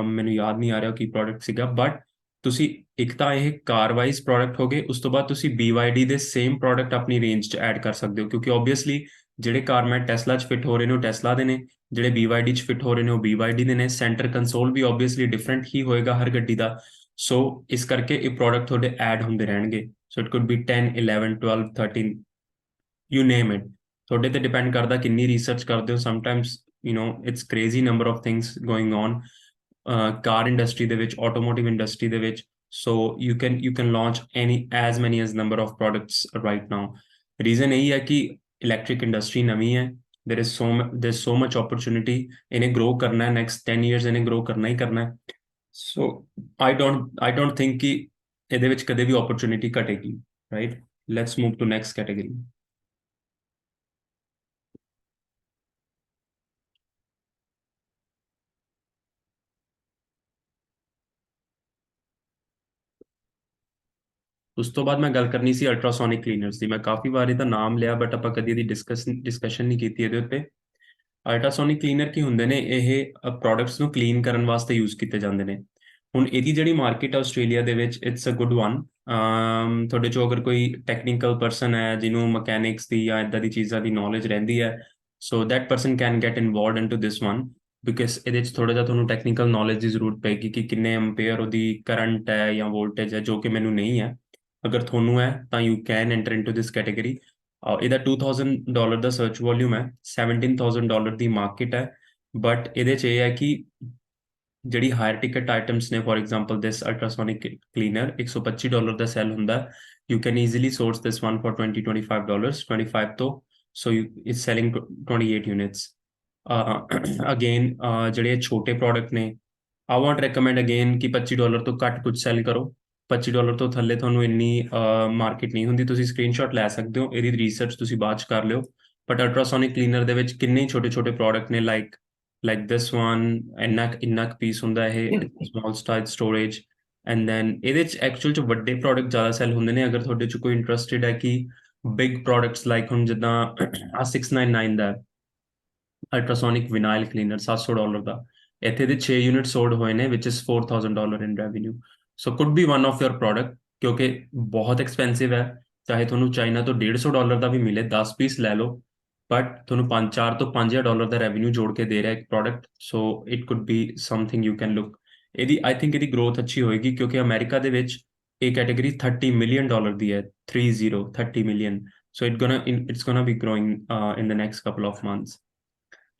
ਮੈਨੂੰ ਯਾਦ ਨਹੀਂ ਆ ਰਿਹਾ ਕੀ ਪ੍ਰੋਡਕਟ ਸੀਗਾ, ਬਟ ਤੁਸੀਂ ਇੱਕ ਤਾਂ ਇਹ ਕਾਰ ਵਾਈਜ਼ ਪ੍ਰੋਡਕਟ ਹੋ ਗਏ, ਉਸ ਤੋਂ ਬਾਅਦ ਤੁਸੀਂ BYD ਦੇ ਸੇਮ ਪ੍ਰੋਡਕਟ ਆਪਣੀ ਰੇਂਜ 'ਚ ਐਡ ਕਰ ਸਕਦੇ ਹੋ, ਕਿਉਂਕਿ ਓਬਵੀਅਸਲੀ ਜਿਹੜੇ ਕਾਰ ਮੈਂ ਟੈਸਲਾ 'ਚ ਫਿੱਟ ਹੋ ਰਹੇ ਨੇ ਉਹ ਟੈਸਲਾ ਦੇ ਨੇ, ਜਿਹੜੇ BYD 'ਚ ਫਿੱਟ ਹੋ ਰਹੇ ਨੇ ਉਹ BYD ਦੇ ਨੇ। ਸੈਂਟਰ ਕੰਸੋਲ ਵੀ ਓਬਵੀਅਸਲੀ ਡਿਫਰੈਂਟ ਹੀ ਹੋਏਗਾ ਹਰ ਗੱਡੀ ਦਾ। ਸੋ ਇਸ ਕਰਕੇ ਇਹ ਪ੍ਰੋਡਕਟ ਤੁਹਾਡੇ ਐਡ ਹੁੰਦੇ ਰਹਿਣਗੇ। So it could B 10 11 12 13, you name it. ਤੁਹਾਡੇ ਤੇ ਡਿਪੈਂਡ ਕਰਦਾ ਕਿੰਨੀ ਰਿਸਰਚ ਕਰਦੇ ਹੋ। Sometimes it's crazy number of things going on car industry ਦੇ ਵਿੱਚ, ਆਟੋਮੋਟਿਵ ਇੰਡਸਟਰੀ ਦੇ ਵਿੱਚ। ਸੋ you can launch as many as number of products right now। Reason ਇਹੀ ਹੈ ਕਿ ਇਲੈਕਟ੍ਰਿਕ ਇੰਡਸਟਰੀ ਨਵੀਂ ਹੈ, there's so much opportunity। ਇਹਨੇ ਗਰੋ ਕਰਨਾ ਹੈ, ਨੈਕਸਟ 10 years ਇਹਨੇ ਗਰੋ ਕਰਨਾ ਹੀ ਕਰਨਾ ਹੈ। ਸੋ I don't think ਕਿ ਇਹਦੇ ਵਿੱਚ ਕਦੇ ਵੀ ਓਪਰਚੁਨਿਟੀ ਘਟੇਗੀ, right. Let's move to next category. ਉਸ ਤੋਂ ਬਾਅਦ ਮੈਂ ਗੱਲ ਕਰਨੀ ਸੀ ਅਲਟਰਾਸੋਨਿਕ ਕਲੀਨਰਸ ਦੀ। ਮੈਂ ਕਾਫੀ ਵਾਰ ਇਹਦਾ ਨਾਮ ਲਿਆ, ਬਟ ਆਪਾਂ ਕਦੀ ਇਹਦੀ ਡਿਸਕਸ਼ਨ ਨਹੀਂ ਕੀਤੀ ਇਹਦੇ ਉੱਤੇ। ਅਲਟਰਾਸੋਨਿਕ ਕਲੀਨਰ ਕੀ ਹੁੰਦੇ ਨੇ? ਇਹ ਪ੍ਰੋਡਕਟਸ ਨੂੰ ਕਲੀਨ ਕਰਨ ਵਾਸਤੇ ਯੂਜ਼ ਕੀਤੇ ਜਾਂਦੇ ਨੇ। ਹੁਣ ਇਹਦੀ ਜਿਹੜੀ ਮਾਰਕੀਟ ਹੈ ਆਸਟ੍ਰੇਲੀਆ ਦੇ ਵਿੱਚ, ਇਟਸ ਅ ਗੁੱਡ ਵਨ। ਤੁਹਾਡੇ ਚੋਂ ਅਗਰ ਕੋਈ ਟੈਕਨੀਕਲ ਪਰਸਨ ਹੈ ਜਿਹਨੂੰ ਮਕੈਨਿਕਸ ਦੀ ਜਾਂ ਇਦਾਂ ਦੀ ਚੀਜ਼ਾਂ ਦੀ ਨੌਲੇਜ ਰਹਿੰਦੀ ਹੈ, so that person can get involved into this one, because ਇਹਦੇ 'ਚ ਥੋੜਾ ਜਿਹਾ ਤੁਹਾਨੂੰ ਟੈਕਨੀਕਲ ਨੌਲੇਜ ਦੀ ਜ਼ਰੂਰਤ ਪਏਗੀ ਕਿ ਕਿੰਨੇ ਐਂਪੀਅਰ ਉਹਦੀ ਕਰੰਟ ਹੈ ਜਾਂ ਵੋਲਟੇਜ ਹੈ, ਜੋ ਕਿ ਮੈਨੂੰ ਨਹੀਂ ਹੈ। ਅਗਰ ਤੁਹਾਨੂੰ ਹੈ ਤਾਂ you can enter into this category. ਇਹਦਾ $2,000 ਦਾ ਸਰਚ ਵੋਲਿਊਮ ਹੈ, $17,000 ਦੀ ਮਾਰਕੀਟ ਹੈ। ਬਟ ਇਹਦੇ 'ਚ ਇਹ ਹੈ ਕਿ ਜਿਹੜੀ ਹਾਇਰ ਟਿਕਟ ਆਈਟਮਸ ਨੇ, for example this ultrasonic cleaner $125 ਦਾ ਸੈਲ ਹੁੰਦਾ। You can easily source this one for $20-25, 25 ਤੋਂ। So it's selling 28 units. Again ਜਿਹੜੇ ਛੋਟੇ ਪ੍ਰੋਡਕਟ ਨੇ, ਆਈ ਵਾਂਟ ਰეკਮੈਂਡ ਅਗੇਨ ਕਿ $25 ਤੋਂ ਘੱਟ ਕੁਝ ਸੈਲ ਕਰੋ। $25 ਤੋਂ ਥੱਲੇ ਤੁਹਾਨੂੰ ਇੰਨੀ ਮਾਰਕੀਟ ਨਹੀਂ ਹੁੰਦੀ। ਤੁਸੀਂ ਸਕਰੀਨਸ਼ਾਟ ਲੈ ਸਕਦੇ ਹੋ, ਇਹਦੀ ਰਿਸਰਚ ਤੁਸੀਂ ਬਾਅਦ 'ਚ ਕਰ ਲਿਓ। ਬਟ ਅਲਟਰਾਸੋਨਿਕ ਕਲੀਨਰ ਦੇ ਵਿੱਚ ਕਿੰਨੇ ਛੋਟੇ ਛੋਟੇ ਪ੍ਰੋਡਕਟ ਨੇ, ਲਾਈਕ ਦਿਸ ਵਨ, ਇੰਨਾ ਕੁ ਪੀਸ ਹੁੰਦਾ ਇਹ, small size storage. And then ਇਹਦੇ 'ਚ ਐਕਚੁਅਲ 'ਚ ਵੱਡੇ ਪ੍ਰੋਡਕਟ ਜ਼ਿਆਦਾ ਸੈਲ ਹੁੰਦੇ ਨੇ। ਅਗਰ ਤੁਹਾਡੇ 'ਚ ਕੋਈ ਇੰਟਰਸਟਿਡ ਹੈ ਕਿ ਬਿਗ ਪ੍ਰੋਡਕਟਸ ਲਾਈਕ ਹੁਣ ਜਿੱਦਾਂ ਆ 699 ਦਾ ਅਲਟਰਾਸੋਨਿਕ ਵਿਨਾਇਲ ਕਲੀਨਰ $700 ਦਾ, ਇੱਥੇ ਦੇ 6 ਯੂਨਿਟ ਸੋਲਡ ਹੋਏ ਨੇ, which is $4,000 in revenue. So could be one of your product, ਕਿਉਂਕਿ ਬਹੁਤ ਐਕਸਪੈਂਸਿਵ ਹੈ। ਚਾਹੇ ਤੁਹਾਨੂੰ ਚਾਈਨਾ ਤੋਂ $150 ਦਾ ਵੀ ਮਿਲੇ, 10 ਪੀਸ ਲੈ ਲਓ, ਬਟ ਤੁਹਾਨੂੰ 4 ਤੋਂ $5,000 ਦਾ ਰੈਵਨਿਊ ਜੋੜ ਕੇ ਦੇ ਰਿਹਾ ਇੱਕ product. So it could B something you can look. ਇਹਦੀ ਆਈ ਥਿੰਕ ਇਹਦੀ ਗਰੋਥ ਅੱਛੀ ਹੋਏਗੀ, ਕਿਉਂਕਿ ਅਮਰੀਕਾ ਦੇ ਵਿੱਚ ਇਹ ਕੈਟੇਗਰੀ $30 ਮਿਲੀਅਨ ਦੀ ਹੈ, 30 million. So it's gonna be growing in the next couple of months.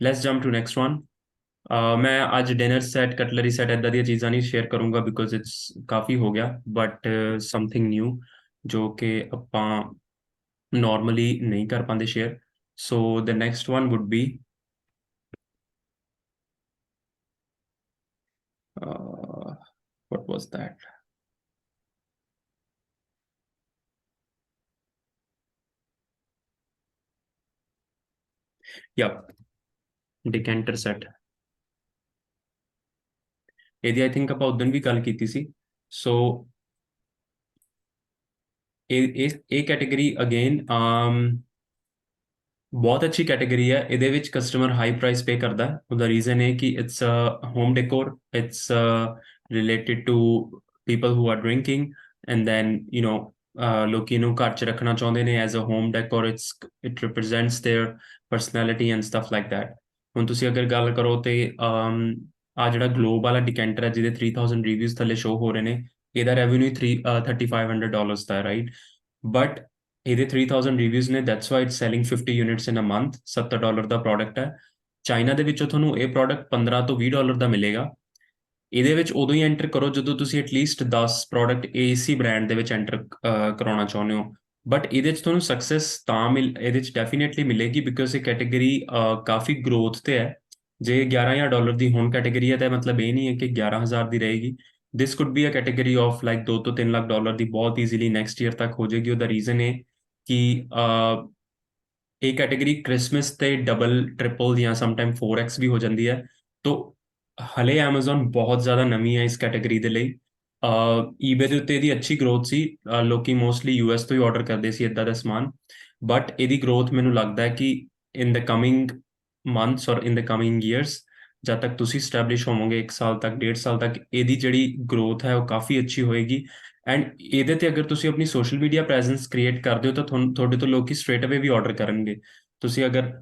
Let's jump to next one. ਮੈਂ ਅੱਜ ਡਿਨਰ ਸੈਟ, ਕਟਲਰੀ ਸੈਟ ਇਦਾਂ ਦੀਆਂ ਚੀਜ਼ਾਂ ਨਹੀਂ ਸ਼ੇਅਰ ਕਰੂੰਗਾ, ਬਿਕੋਜ਼ ਇਟਸ ਕਾਫੀ ਹੋ ਗਿਆ। ਬਟ ਸਮਥਿੰਗ ਨਿਊ ਜੋ ਕਿ ਆਪਾਂ ਨਾਰਮਲੀ ਨਹੀਂ ਕਰ ਪਾਉਂਦੇ share. So the next one wood B what was that? Yep, decanter set। ਇਹਦੀ ਆਈ ਥਿੰਕ ਆਪਾਂ ਉਦੋਂ ਵੀ ਗੱਲ ਕੀਤੀ ਸੀ। ਸੋ ਇਹ ਕੈਟੇਗਰੀ ਅਗੇਨ ਬਹੁਤ ਅੱਛੀ ਕੈਟੇਗਰੀ ਹੈ। ਇਹਦੇ ਵਿੱਚ ਕਸਟਮਰ ਹਾਈ ਪ੍ਰਾਈਸ ਪੇ ਕਰਦਾ। ਉਹਦਾ ਰੀਜ਼ਨ ਹੈ ਕਿ it's home decor, it's related to people who are drinking, and then ਲੋਕੀ ਨੂੰ ਘਰ 'ਚ ਰੱਖਣਾ ਚਾਹੁੰਦੇ ਨੇ as a home decor. It represents their personality and stuff like that. ਹੁਣ ਤੁਸੀਂ ਅਗਰ ਗੱਲ ਕਰੋ ਤੇ ਆ ਜਿਹੜਾ ਗਲੋਬ ਵਾਲਾ ਡਿਕੈਂਟਰ ਹੈ, ਜਿਹਦੇ 3000 ਰਿਵਿਊਜ਼ ਥੱਲੇ ਸ਼ੋ ਹੋ ਰਹੇ ਨੇ, ਇਹਦਾ ਰੈਵਨਿਊ $3,500 ਦਾ ਹੈ, ਰਾਈਟ। ਬਟ ਇਹਦੇ 3000 ਰਿਵਿਊਜ਼ ਨੇ, that's why it's selling 50 units in a month. $70 ਦਾ ਪ੍ਰੋਡਕਟ ਹੈ। ਚਾਈਨਾ ਦੇ ਵਿੱਚੋਂ ਤੁਹਾਨੂੰ ਇਹ ਪ੍ਰੋਡਕਟ 15 ਤੋਂ $20 ਦਾ ਮਿਲੇਗਾ। ਇਹਦੇ ਵਿੱਚ ਉਦੋਂ ਹੀ ਐਂਟਰ ਕਰੋ ਜਦੋਂ ਤੁਸੀਂ ਐਟਲੀਸਟ 10 ਪ੍ਰੋਡਕਟ ਏਸੀ ਬ੍ਰਾਂਡ ਦੇ ਵਿੱਚ ਐਂਟਰ ਕਰਾਉਣਾ ਚਾਹੁੰਦੇ ਹੋ। ਬਟ ਇਹਦੇ 'ਚ ਤੁਹਾਨੂੰ ਸਕਸੈਸ ਤਾਂ ਇਹਦੇ 'ਚ ਡੈਫੀਨੇਟਲੀ ਮਿਲੇਗੀ ਬਿਕੋਜ਼ ਇਹ ਕੈਟੇਗਰੀ ਕਾਫੀ ਗਰੋਥ ਤੇ ਹੈ। ਜੇ $11,000 ਦੀ ਹੁਣ ਕੈਟੇਗਰੀ ਹੈ ਤਾਂ ਮਤਲਬ ਇਹ ਨਹੀਂ ਹੈ ਕਿ 11,000 ਦੀ ਰਹੇਗੀ। This could be a category of like $2 ਤੋਂ $3 ਲੱਖ ਦੀ ਬਹੁਤ ਈਜ਼ੀਲੀ ਨੈਕਸਟ ਈਅਰ ਤੱਕ ਹੋ ਜਾਏਗੀ। ਉਹਦਾ ਰੀਜ਼ਨ ਹੈ ਕਿ ਇਹ ਕੈਟੇਗਰੀ ਕ੍ਰਿਸਮਸ ਤੇ ਡਬਲ ਟ੍ਰਿਪਲ ਜਾਂ ਸਮਟਾਈਮ 4x ਵੀ ਹੋ ਜਾਂਦੀ ਹੈ। ਤੋ ਹਲੇ Amazon ਬਹੁਤ ਜ਼ਿਆਦਾ ਨਵੀਂ ਹੈ ਇਸ ਕੈਟੇਗਰੀ ਦੇ ਲਈ। ਈਬੇ ਦੇ ਉੱਤੇ ਇਹਦੀ ਅੱਛੀ ਗਰੋਥ ਸੀ। ਲੋਕੀ ਮੋਸਟਲੀ ਯੂਐਸ ਤੋਂ ਹੀ ਆਰਡਰ ਕਰਦੇ ਸੀ ਇਦਾਂ ਦਾ ਸਮਾਨ। ਬਟ ਇਹਦੀ ਗਰੋਥ ਮੈਨੂੰ ਲੱਗਦਾ ਹੈ ਕਿ ਇਨ ਦ ਕਮਿੰਗ ਮੰਥਸ ਔਰ ਇਨ ਦ ਕਮਿੰਗ ਈਅਰਸ, ਜਦ ਤੱਕ ਤੁਸੀਂ ਸਟੈਬਲਿਸ਼ ਹੋਵੋਗੇ 1 ਸਾਲ ਤੱਕ 1.5 ਸਾਲ ਤੱਕ, ਇਹਦੀ ਜਿਹੜੀ ਗਰੋਥ ਹੈ ਉਹ ਕਾਫੀ ਅੱਛੀ ਹੋਏਗੀ। ਐਂਡ ਇਹਦੇ ਤੇ ਅਗਰ ਤੁਸੀਂ ਆਪਣੀ ਸੋਸ਼ਲ ਮੀਡੀਆ ਪ੍ਰੈਜ਼ੈਂਸ ਕ੍ਰੀਏਟ ਕਰਦੇ ਹੋ ਤਾਂ ਤੁਹਾਡੇ ਤੋਂ ਲੋਕੀ ਸਟ੍ਰੇਟ ਅਵੇ ਵੀ ਆਰਡਰ ਕਰਨਗੇ। ਤੁਸੀਂ ਅਗਰ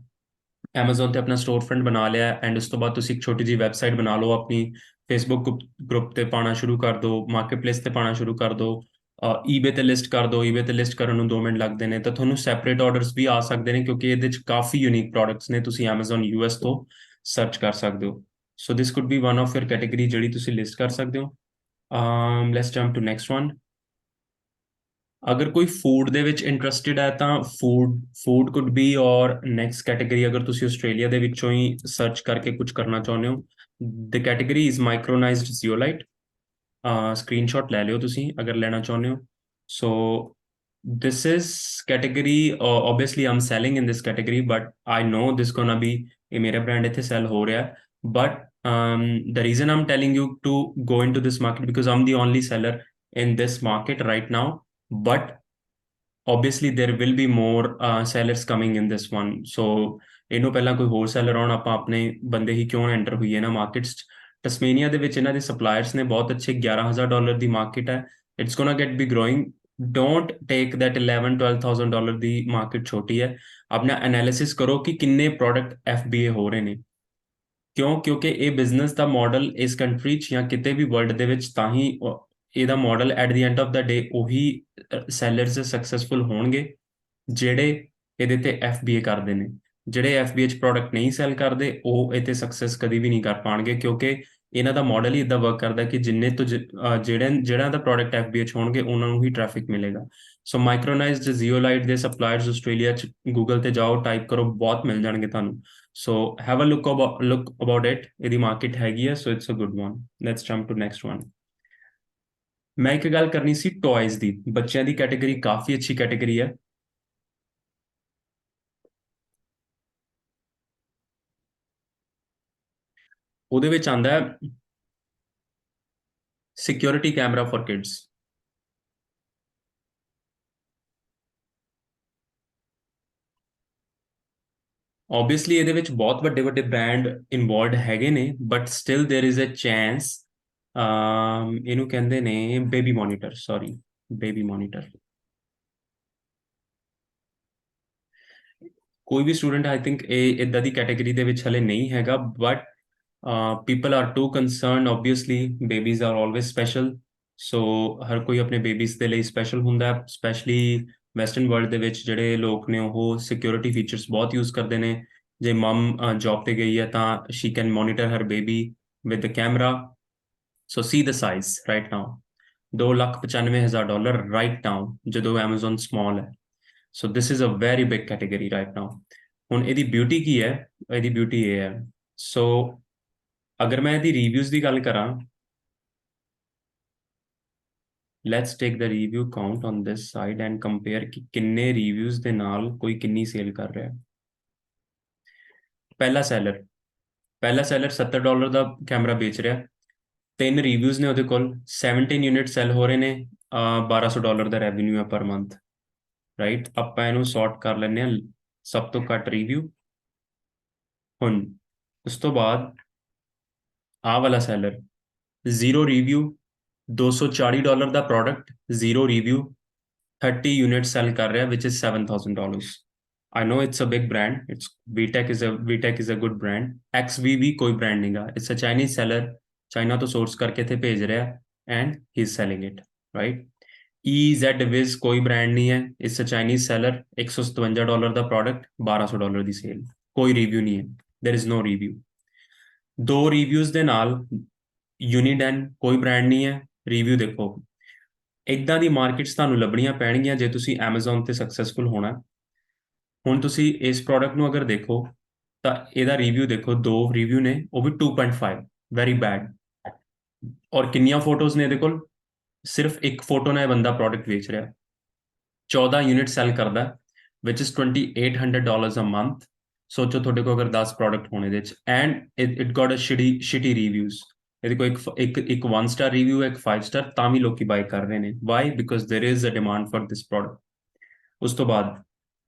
Amazon ਤੇ ਆਪਣਾ ਸਟੋਰ ਫਰੰਟ ਬਣਾ ਲਿਆ ਐਂਡ ਉਸ ਤੋਂ ਬਾਅਦ ਤੁਸੀਂ ਇੱਕ ਛੋਟੀ ਜਿਹੀ ਵੈਬਸਾਈਟ ਬਣਾ ਲਓ ਆਪਣੀ, ਫੇਸਬੁੱਕ ਗਰੁੱਪ ਤੇ ਪਾਣਾ ਸ਼ੁਰੂ ਕਰ ਦਿਓ, ਮਾਰਕੀਟ ਪਲੇਸ ਤੇ ਪਾਣਾ ਸ਼ੁਰੂ ਕਰ ਦਿਓ, ਈਬੇ ਤੇ ਲਿਸਟ ਕਰ ਦਿਓ। ਈਬੇ ਤੇ ਲਿਸਟ ਕਰਨ ਨੂੰ 2 ਮਿੰਟ ਲੱਗਦੇ ਨੇ ਤਾਂ ਤੁਹਾਨੂੰ ਸੈਪਰੇਟ ਆਰਡਰਸ ਵੀ ਆ ਸਕਦੇ ਨੇ ਕਿਉਂਕਿ ਇਹਦੇ 'ਚ ਕਾਫੀ ਯੂਨੀਕ ਪ੍ਰੋਡਕਟਸ ਨੇ। ਤੁਸੀਂ Amazon US ਤੋਂ ਸਰਚ ਕਰ ਸਕਦੇ ਹੋ। So this could be one of your category ਜਿਹੜੀ ਤੁਸੀਂ ਲਿਸਟ ਕਰ ਸਕਦੇ ਹੋ। Let's jump to next one. ਅਗਰ ਕੋਈ ਫੂਡ ਦੇ ਵਿੱਚ ਇੰਟਰਸਟਿਡ ਹੈ ਤਾਂ food could be our next category ਅਗਰ ਤੁਸੀਂ ਆਸਟ੍ਰੇਲੀਆ ਦੇ ਵਿੱਚੋਂ ਹੀ ਸਰਚ ਕਰਕੇ ਕੁਝ ਕਰਨਾ ਚਾਹੁੰਦੇ ਹੋ, ਦ ਕੈਟੇਗਰੀ ਇਜ਼ ਮਾਈਕਰੋਨਾਈਜ਼ਡ ਜ਼ਿਓਲਾਈਟ। ਸਕਰੀਨਸ਼ਾਟ ਲੈ ਲਿਓ ਤੁਸੀਂ ਅਗਰ ਲੈਣਾ ਚਾਹੁੰਦੇ ਹੋ। ਸੋ this is category, obviously I'm selling in this category but I know this gonna be ਇਹ ਮੇਰਾ ਬ੍ਰਾਂਡ ਇੱਥੇ ਸੈਲ ਹੋ ਰਿਹਾ। but the reason I'm telling you to go into this market because I'm the only seller in this market right now, but obviously there will be more sellers coming in this one। so ਇਹਨੂੰ ਪਹਿਲਾਂ ਕੋਈ ਹੋਰ ਸੈਲਰ ਆਉਣ, ਆਪਾਂ ਆਪਣੇ ਬੰਦੇ ਹੀ ਕਿਉਂ ਐਂਟਰ ਹੋਈਏ ਨਾ ਮਾਰਕੀਟਸ 'ਚ। ਟਸਮੇਨੀਆ ਦੇ ਵਿੱਚ ਇਹਨਾਂ ਦੇ ਸਪਲਾਇਰਸ ਨੇ ਬਹੁਤ ਅੱਛੇ। $11,000 ਦੀ ਮਾਰਕੀਟ ਹੈ। It's ਗੋਨਾ get B growing. Don't take that 11-12,000 the market ਛੋਟੀ ਹੈ। ਆਪਣਾ ਐਨਾਲਿਸਿਸ ਕਰੋ ਕਿ ਕਿੰਨੇ ਪ੍ਰੋਡਕਟ FBA ਹੋ ਰਹੇ ਨੇ। ਕਿਉਂਕਿ ਇਹ ਬਿਜ਼ਨਸ ਦਾ ਮਾਡਲ ਇਸ ਕੰਟਰੀ 'ਚ ਜਾਂ ਕਿਤੇ ਵੀ ਵਰਲਡ ਦੇ ਵਿੱਚ ਤਾਂ ਹੀ ਇਹਦਾ model at the end of the day ਉਹੀ ਸੈਲਰਸ ਸਕਸੈਸਫੁਲ ਹੋਣਗੇ ਜਿਹੜੇ ਇਹਦੇ ਤੇ FBA ਕਰਦੇ ਨੇ। ਜਿਹੜੇ FBA 'ਚ ਪ੍ਰੋਡਕਟ ਨਹੀਂ ਸੈਲ ਕਰਦੇ ਉਹ ਇਹ ਤੇ ਸਕਸੈਸ ਕਦੀ ਵੀ ਨਹੀਂ ਕਰ ਪਾਣਗੇ ਕਿਉਂਕਿ ਇਹਨਾਂ ਦਾ ਮਾਡਲ ਹੀ ਇਦਾਂ ਵਰਕ ਕਰਦਾ ਕਿ ਜਿੰਨੇ ਤੋਂ ਜਿਹੜਾ ਦਾ ਪ੍ਰੋਡਕਟ FBA 'ਚ ਹੋਣਗੇ ਉਹਨਾਂ ਨੂੰ ਹੀ ਟ੍ਰੈਫਿਕ ਮਿਲੇਗਾ। ਸੋ ਮਾਈਕਰੋਨਾਈਜ਼ਡ ਜ਼ਿਓਲਾਈਟ ਦੇ ਸਪਲਾਇਰਸ ਆਸਟ੍ਰੇਲੀਆ 'ਚ ਗੂਗਲ ਤੇ ਜਾਓ, ਟਾਈਪ ਕਰੋ, ਬਹੁਤ ਮਿਲ ਜਾਣਗੇ ਤੁਹਾਨੂੰ। So have a look about it. ਇਹਦੀ ਮਾਰਕੀਟ ਹੈਗੀ ਹੈ, so it's a good one. Let's jump to next one. ਮੈਂ ਇੱਕ ਗੱਲ ਕਰਨੀ ਸੀ ਟੌਇਜ਼ ਦੀ। ਬੱਚਿਆਂ ਦੀ ਕੈਟੇਗਰੀ ਕਾਫੀ ਅੱਛੀ ਕੈਟੇਗਰੀ ਹੈ। ਉਹਦੇ ਵਿੱਚ ਆਂਦਾ ਹੈ security camera for kids. obviously ਇਹਦੇ ਵਿੱਚ ਬਹੁਤ ਵੱਡੇ ਵੱਡੇ ਬ੍ਰਾਂਡ ਇਨਵੋਲਡ ਹੈਗੇ ਨੇ but still there is a chance. ਇਹਨੂੰ ਕਹਿੰਦੇ ਨੇ baby monitor, sorry baby monitor. ਕੋਈ ਵੀ ਸਟੂਡੈਂਟ ਆਈ ਥਿੰਕ ਇਹ ਇਦਾਂ ਦੀ ਕੈਟੇਗਰੀ ਦੇ ਵਿੱਚ ਹਲੇ ਨਹੀਂ ਹੈਗਾ but people are too concerned। obviously babies are always special। ਸੋ ਹਰ ਕੋਈ ਆਪਣੇ ਬੇਬੀਜ਼ ਦੇ ਲਈ ਸਪੈਸ਼ਲ ਹੁੰਦਾ ਹੈ। ਸਪੈਸ਼ਲੀ ਵੈਸਟਰਨ ਵਰਲਡ ਦੇ ਵਿੱਚ ਜਿਹੜੇ ਲੋਕ ਨੇ ਉਹ ਸਿਕਿਉਰਿਟੀ ਫੀਚਰਸ ਬਹੁਤ ਯੂਜ਼ ਕਰਦੇ ਨੇ। ਜੇ ਮਮ ਜੌਬ ਤੇ ਗਈ ਹੈ ਤਾਂ she can monitor her baby with the camera. So see the size right now $2,95,000 right now ਜਦੋਂ Amazon ਸਮਾਲ ਹੈ। So this is a very big category right now. ਹੁਣ ਇਹਦੀ ਬਿਊਟੀ ਕੀ ਹੈ? ਇਹਦੀ ਬਿਊਟੀ ਇਹ ਹੈ। ਸੋ ਅਗਰ ਮੈਂ ਇਹਦੀ ਰਿਵਿਊਜ਼ ਦੀ ਗੱਲ ਕਰਾਂ, let's take the review count on this side and compare ਕਿ ਕਿੰਨੇ ਰਿਵਿਊਜ਼ ਦੇ ਨਾਲ ਕੋਈ ਕਿੰਨੀ ਸੇਲ ਕਰ ਰਿਹਾ। ਪਹਿਲਾ ਸੈਲਰ $70 ਦਾ ਕੈਮਰਾ ਵੇਚ ਰਿਹਾ। 3 ਰਿਵਿਊਜ਼ ਨੇ ਉਹਦੇ ਕੋਲ, 17 ਯੂਨਿਟ ਸੈਲ ਹੋ ਰਹੇ ਨੇ, $1,200 ਦਾ ਰੈਵਨਿਊ ਹੈ ਪਰ ਮੰਥ। ਰਾਈਟ, ਆਪਾਂ ਇਹਨੂੰ ਸੌਰਟ ਕਰ ਲੈਂਦੇ ਹਾਂ ਸਭ ਤੋਂ ਘੱਟ ਰਿਵਿਊ। ਹੁਣ ਉਸ ਤੋਂ ਬਾਅਦ ਆਹ ਵਾਲਾ ਸੈਲਰ 0 ਰਿਵਿਊ, $240 ਦਾ ਪ੍ਰੋਡਕਟ, 0 ਰਿਵਿਊ, 30 ਯੂਨਿਟ ਸੈਲ ਕਰ ਰਿਹਾ which is $7,000। I know it's a big brand. It's VTech is a good brand। XVV ਕੋਈ brand ਨਹੀਂਗਾ। It's a Chinese seller। China ਤੋਂ ਸੋਰਸ ਕਰਕੇ ਇੱਥੇ ਭੇਜ ਰਿਹਾ and he's selling it, right? EZ Wiz कोई ब्रांड नहीं है, it's a Chinese seller, $157 the product, $1200 the sale, ਕੋਈ ਰਿਵਿਊ ਨਹੀਂ ਹੈ, देयर इज नो ਰਿਵਿਊ। ਦੋ ਰਿਵਿਊਜ਼ ਦੇ ਨਾਲ ਯੂਨੀਡੈਨ ਕੋਈ ਬ੍ਰਾਂਡ ਨਹੀਂ ਹੈ, ਰਿਵਿਊ ਦੇਖੋ। ਇਦਾਂ ਦੀ ਮਾਰਕੀਟਸ ਤੁਹਾਨੂੰ ਲੱਭਣੀਆਂ ਪੈਣਗੀਆਂ ਜੇ ਤੁਸੀਂ Amazon ਤੇ ਸਕਸੈਸਫੁਲ ਹੋਣਾ। ਹੁਣ ਤੁਸੀਂ ਇਸ ਪ੍ਰੋਡਕਟ ਨੂੰ ਅਗਰ ਦੇਖੋ ਤਾਂ ਇਹਦਾ ਰਿਵਿਊ ਦੇਖੋ, ਦੋ ਰਿਵਿਊ ਨੇ, ਉਹ ਵੀ 2.5, ਵੈਰੀ ਬੈਡ। ਔਰ ਕਿੰਨੀਆਂ ਫੋਟੋਜ਼ ਨੇ ਇਹਦੇ ਕੋਲ? ਸਿਰਫ ਇੱਕ ਫੋਟੋ ਨਾਲ ਇਹ ਬੰਦਾ ਪ੍ਰੋਡਕਟ ਵੇਚ ਰਿਹਾ, 14 ਯੂਨਿਟ ਸੈਲ ਕਰਦਾ, ਵਿਚ ਇਜ਼ $2800 ਅ ਮੰਥ। ਸੋਚੋ ਤੁਹਾਡੇ ਕੋਲ ਅਗਰ 10 ਪ੍ਰੋਡਕਟ ਹੋਣੇ ਦੇ ਚ, and it got a shitty reviews. ਇਹਦੇ ਕੋਲ ਇੱਕ 1 ਸਟਾਰ ਰਿਵਿਊ ਹੈ, ਇੱਕ 5 ਸਟਾਰ, ਤਾਂ ਵੀ ਲੋਕੀ ਬਾਈ ਕਰ ਰਹੇ ਨੇ। Why? Because there is a demand for this product. ਉਸ ਤੋਂ ਬਾਅਦ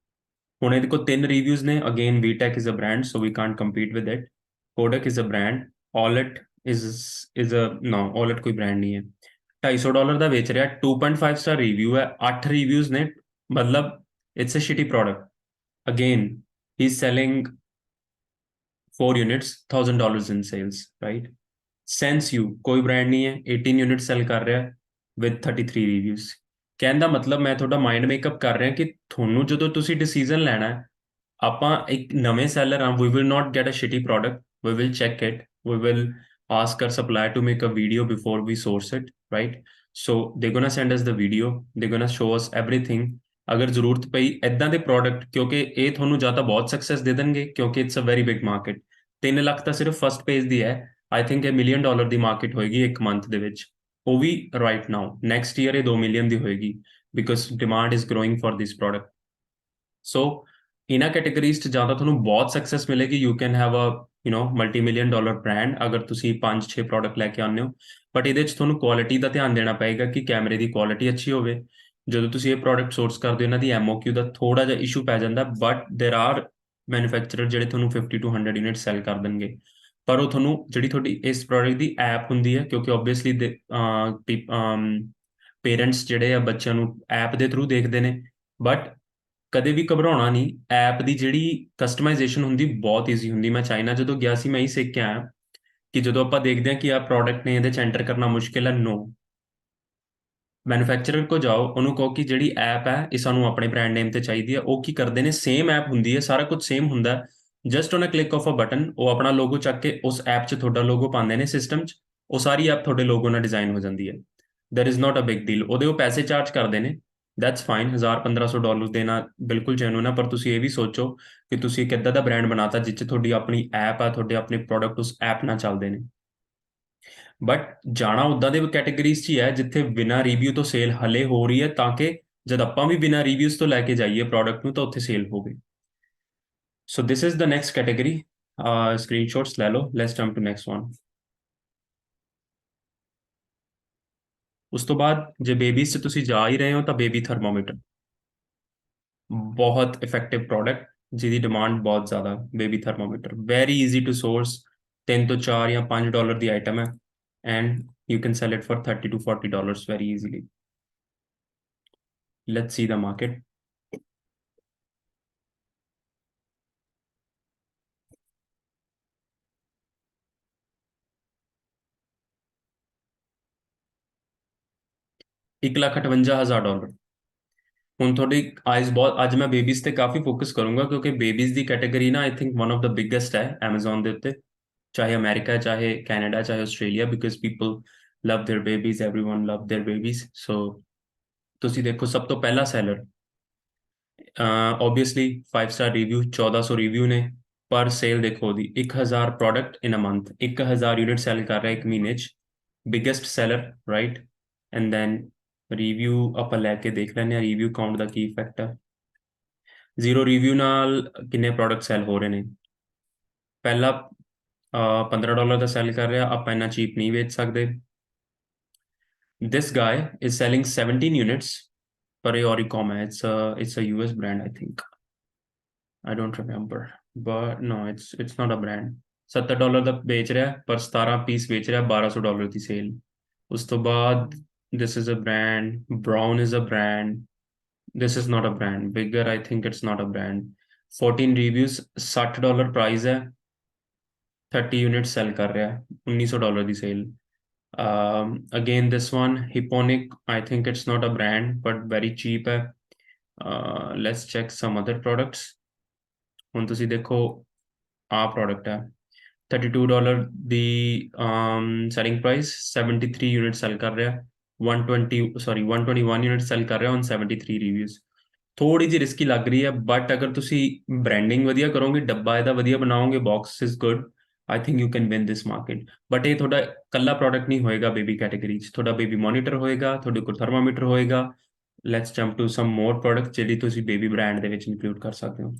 ਹੁਣ ਇਹਦੇ ਕੋਲ 3 ਰਿਵਿਊਜ਼ ਨੇ। Again VTech is a brand, so we can't compete with it. Kodak is a brand. Owlet is a no, Owlet ਕੋਈ ਬ੍ਰਾਂਡ ਨਹੀਂ ਹੈ। $250 ਦਾ ਵੇਚ ਰਿਹਾ, 2.5 ਸਟਾਰ ਰਿਵਿਊ ਹੈ, 8 ਰਿਵਿਊਜ਼ ਨੇ, ਮਤਲਬ it's a shitty product. Again he is selling 4 units, $1000 in sales, right? SenseU ਕੋਈ ਬ੍ਰਾਂਡ ਨਹੀਂ ਹੈ, 18 ਯੂਨਿਟ ਸੈਲ ਕਰ ਰਿਹਾ ਵਿਦ 33 ਰਿਵਿਊਜ਼। ਕਹਿਣ ਦਾ ਮਤਲਬ ਮੈਂ ਤੁਹਾਡਾ ਮਾਈਂਡ ਮੇਕਅਪ ਕਰ ਰਿਹਾ ਕਿ ਤੁਹਾਨੂੰ ਜਦੋਂ ਤੁਸੀਂ ਡਿਸੀਜਨ ਲੈਣਾ ਹੈ, ਆਪਾਂ ਇੱਕ ਨਵੇਂ ਸੈਲਰ ਹਾਂ, we will not get a shitty product, we will check it, we will ask our supplier to make a video before we source it, right? So they're gonna send us the video, they're gonna show us everything। ਅਗਰ ਜ਼ਰੂਰਤ ਪਈ ਇਦਾਂ ਦੇ ਪ੍ਰੋਡਕਟ, ਕਿਉਂਕਿ ਇਹ ਤੁਹਾਨੂੰ ਜਾਂ ਤਾਂ ਬਹੁਤ ਸਕਸੈਸ ਦੇ ਦੇਣਗੇ, ਕਿਉਂਕਿ it's a very big market. 3 lakh ਤਾਂ ਸਿਰਫ ਫਸਟ ਪੇਜ ਦੀ ਹੈ। ਆਈ ਥਿੰਕ ਇਹ $1 ਮਿਲੀਅਨ ਦੀ ਮਾਰਕੀਟ ਹੋਏਗੀ ਇੱਕ ਮੰਥ ਦੇ ਵਿੱਚ, ਉਹ ਵੀ ਰਾਈਟ ਨਾਓ। ਨੈਕਸਟ ਈਅਰ ਇਹ 2 ਮਿਲੀਅਨ ਦੀ ਹੋਏਗੀ, because demand is growing for this product. So ਇਹਨਾਂ ਕੈਟਾਗਰੀਜ਼ 'ਚ ਜਾਂ ਤਾਂ ਤੁਹਾਨੂੰ ਬਹੁਤ ਸਕਸੈਸ ਮਿਲੇਗੀ, you can have a multimillion dollar brand ਅਗਰ ਤੁਸੀਂ 5-6 ਪ੍ਰੋਡਕਟ ਲੈ ਕੇ ਆਉਂਦੇ ਹੋ। ਬਟ ਇਹਦੇ 'ਚ ਤੁਹਾਨੂੰ ਕੁਆਲਿਟੀ ਦਾ ਧਿਆਨ ਦੇਣਾ ਪਏਗਾ ਕਿ ਕੈਮਰੇ ਦੀ ਕੁਆਲਿਟੀ ਅੱਛੀ ਹੋਵੇ। ਜਦੋਂ ਤੁਸੀਂ ਇਹ ਪ੍ਰੋਡਕਟ ਸੋਰਸ ਕਰਦੇ ਹੋ, ਇਹਨਾਂ ਦੀ MOQ ਦਾ ਥੋੜਾ ਜਿਹਾ ਇਸ਼ੂ ਪੈ ਜਾਂਦਾ, ਬਟ ਦੇਰ ਆਰ ਮੈਨੂਫੈਕਚਰਰ ਜਿਹੜੇ ਤੁਹਾਨੂੰ 50 to 100 ਯੂਨਿਟ ਸੈਲ ਕਰ ਦੇਣਗੇ। ਪਰ ਉਹ ਤੁਹਾਨੂੰ ਜਿਹੜੀ ਤੁਹਾਡੀ ਇਸ ਪ੍ਰੋਡਕਟ ਦੀ ਐਪ ਹੁੰਦੀ ਹੈ, ਕਿਉਂਕਿ ਓਬਵੀਅਸਲੀ ਪੇਰੈਂਟਸ ਜਿਹੜੇ ਆ ਬੱਚਿਆਂ ਨੂੰ ਐਪ ਦੇ ਥਰੂ ਦੇਖਦੇ ਨੇ, ਬਟ ਕਦੇ ਵੀ ਘਬਰਾਉਣਾ ਨਹੀਂ। ਐਪ ਦੀ ਜਿਹੜੀ ਕਸਟਮਾਈਜ਼ੇਸ਼ਨ ਹੁੰਦੀ ਬਹੁਤ ਈਜ਼ੀ ਹੁੰਦੀ। ਮੈਂ ਚਾਈਨਾ ਜਦੋਂ ਗਿਆ ਸੀ, ਮੈਂ ਹੀ ਸਿੱਖ ਕੇ ਆਇਆ ਕਿ ਜਦੋਂ ਆਪਾਂ ਦੇਖਦੇ ਹਾਂ ਕਿ ਆਹ ਪ੍ਰੋਡਕਟ ਨੇ, ਇਹਦੇ 'ਚ ਐਂਟਰ ਕਰਨਾ ਮੁਸ਼ਕਿਲ ਹੈ, ਨੋ, ਮੈਨੂਫੈਕਚਰਰ ਕੋ ਜਾਓ, ਉਹਨੂੰ ਕਹੋ ਕਿ ਜਿਹੜੀ ਐਪ ਹੈ ਇਹ ਸਾਨੂੰ ਆਪਣੇ ਬ੍ਰਾਂਡ ਨੇਮ ਤੇ ਚਾਹੀਦੀ ਹੈ। ਉਹ ਕੀ ਕਰਦੇ ਨੇ, ਸੇਮ ਐਪ ਹੁੰਦੀ ਹੈ, ਸਾਰਾ ਕੁਝ ਸੇਮ ਹੁੰਦਾ, just on a click of a button ਉਹ ਆਪਣਾ ਲੋਗੋ ਚੱਕ ਕੇ ਉਸ ਐਪ 'ਚ ਤੁਹਾਡਾ ਲੋਗੋ ਪਾਉਂਦੇ ਨੇ ਸਿਸਟਮ 'ਚ, ਉਹ ਸਾਰੀ ਐਪ ਤੁਹਾਡੇ ਲੋਗੋ ਨਾਲ ਡਿਜ਼ਾਈਨ ਹੋ ਜਾਂਦੀ ਹੈ। There is not a big deal. ਉਹਦੇ ਉਹ ਪੈਸੇ ਚਾਰਜ ਕਰਦੇ ਨੇ, ਦੈਟਸ ਫਾਈਨ। $1000-1500 ਦੇਣਾ ਬਿਲਕੁਲ ਜੈਨੂਨ ਹੈ, ਪਰ ਤੁਸੀਂ ਇਹ ਵੀ ਸੋਚੋ ਕਿ ਤੁਸੀਂ ਇੱਕ ਇੱਦਾਂ ਦਾ ਬ੍ਰਾਂਡ ਬਣਾਤਾ ਜਿਸ 'ਚ ਤੁਹਾਡੀ ਆਪਣੀ ਐਪ ਆ, ਤੁਹਾਡੇ ਆਪਣੇ ਪ੍ਰੋਡਕਟ ਉਸ ਐਪ ਨਾਲ ਚੱਲਦੇ ਨੇ। ਬਟ ਜਾਣਾ ਉੱਦਾਂ ਦੇ ਕੈਟਾਗਰੀਜ਼ 'ਚ ਹੀ ਹੈ ਜਿੱਥੇ ਬਿਨਾਂ ਰਿਵਿਊ ਤੋਂ ਸੇਲ ਹਲੇ ਹੋ ਰਹੀ ਹੈ, ਤਾਂ ਕਿ ਜਦ ਆਪਾਂ ਵੀ ਬਿਨਾਂ ਰਿਵਿਊਜ਼ ਤੋਂ ਲੈ ਕੇ ਜਾਈਏ ਪ੍ਰੋਡਕਟ ਨੂੰ ਤਾਂ ਉੱਥੇ ਸੇਲ ਹੋਵੇ। So this is the next category. Screenshots ਲੈ ਲਓ, let's jump to next one. ਉਸ ਤੋਂ ਬਾਅਦ ਜੇ ਬੇਬੀਜ਼ 'ਚ ਤੁਸੀਂ ਜਾ ਹੀ ਰਹੇ ਹੋ ਤਾਂ ਬੇਬੀ ਥਰਮੋਮੀਟਰ ਬਹੁਤ ਇਫੈਕਟਿਵ ਪ੍ਰੋਡਕਟ, ਜਿਹਦੀ ਡਿਮਾਂਡ ਬਹੁਤ ਜ਼ਿਆਦਾ। Baby thermometer very easy to source, 3 ਤੋਂ 4 ਜਾਂ $5 ਦੀ ਆਈਟਮ ਹੈ, and you can sell it for $30 to $40 very easily. Let's see the market. $1,58,000। ਹੁਣ ਤੁਹਾਡੀ ਆਈਜ਼ ਬਹੁਤ, ਅੱਜ ਮੈਂ ਬੇਬੀਜ਼ ਤੇ ਕਾਫੀ ਫੋਕਸ ਕਰੂੰਗਾ ਕਿਉਂਕਿ ਬੇਬੀਜ਼ ਦੀ ਕੈਟਾਗਰੀ ਨਾ I think one of the biggest ਹੈ Amazon ਦੇ ਉੱਤੇ, ਚਾਹੇ ਅਮਰੀਕਾ, ਚਾਹੇ ਕੈਨੇਡਾ, ਚਾਹੇ Australia, because people love their babies, everyone love their babies. So ਤੁਸੀਂ ਦੇਖੋ ਸਭ ਤੋਂ ਪਹਿਲਾ seller, obviously 5 star review, 1400 review ਨੇ, ਪਰ ਸੇਲ ਦੇਖੋ ਉਹਦੀ 1000 product in a month, 1000 unit sell ਕਰ ਰਿਹਾ ਇੱਕ ਮਹੀਨੇ 'ਚ, biggest seller, right? And then review ਆਪਾਂ ਲੈ ਕੇ ਦੇਖ ਲੈਂਦੇ ਹਾਂ ਰਿਵਿਊ ਕਾਊਂਟ ਦਾ ਕੀ ਇਫੈਕਟ ਹੈ। 0 ਰਿਵਿਊ ਨਾਲ ਕਿੰਨੇ ਪ੍ਰੋਡਕਟ ਸੈਲ ਹੋ ਰਹੇ ਨੇ? ਪਹਿਲਾ $15 ਦਾ ਸੈਲ ਕਰ ਰਿਹਾ, ਆਪਾਂ ਇੰਨਾ ਚੀਪ ਨਹੀਂ ਵੇਚ ਸਕਦੇ। This guy is selling 17 units, ਪਰ ਇਹ Oricom ਹੈ, it's a US brand I think, I don't remember, but no, it's not a brand। $70 ਦਾ ਵੇਚ ਰਿਹਾ, ਪਰ 17 ਪੀਸ ਵੇਚ ਰਿਹਾ, $1200 ਦੀ ਸੇਲ। ਉਸ ਤੋਂ ਬਾਅਦ this is a brand, Brown is a brand, this is not a brand, Bigger I think it's not a brand। 14 reviews, $60 price ਹੈ, 30 ਯੂਨਿਟ ਸੈਲ ਕਰ ਰਿਹਾ, $1900 ਦੀ sale. Again, this one, Hipponic, I think it's not a brand, but very cheap है. Let's check some other products. ਹੁਣ ਤੁਸੀਂ ਦੇਖੋ ਆਹ product ਹੈ $32 ਦੀ selling price, 73 units sell ਕਰ ਰਿਹਾ, 121 units sell ਕਰ ਰਿਹਾ on 73 reviews. ਥੋੜੀ ਜਿਹੀ ਰਿਸਕੀ ਲੱਗ ਰਹੀ ਹੈ, ਬਟ ਅਗਰ ਤੁਸੀਂ ਬ੍ਰਾਂਡਿੰਗ ਵਧੀਆ ਕਰੋਗੇ, ਡੱਬਾ ਇਹਦਾ ਵਧੀਆ ਬਣਾਓਗੇ, box is good, I think you can win this market. But ਇਹ ਤੁਹਾਡਾ ਕੱਲਾ ਪ੍ਰੋਡਕਟ ਨਹੀਂ ਹੋਏਗਾ ਬੇਬੀ ਕੈਟੇਗਰੀ 'ਚ, ਤੁਹਾਡਾ ਬੇਬੀ ਮੋਨੀਟਰ ਹੋਏਗਾ, ਤੁਹਾਡੇ ਕੋਲ ਥਰਮਾਮੀਟਰ ਹੋਏਗਾ. Let's jump to some more product ਜਿਹੜੀ ਤੁਸੀਂ ਬੇਬੀ ਬ੍ਰਾਂਡ ਦੇ ਵਿੱਚ ਇਨਕਲੂਡ ਕਰ ਸਕਦੇ ਹੋ.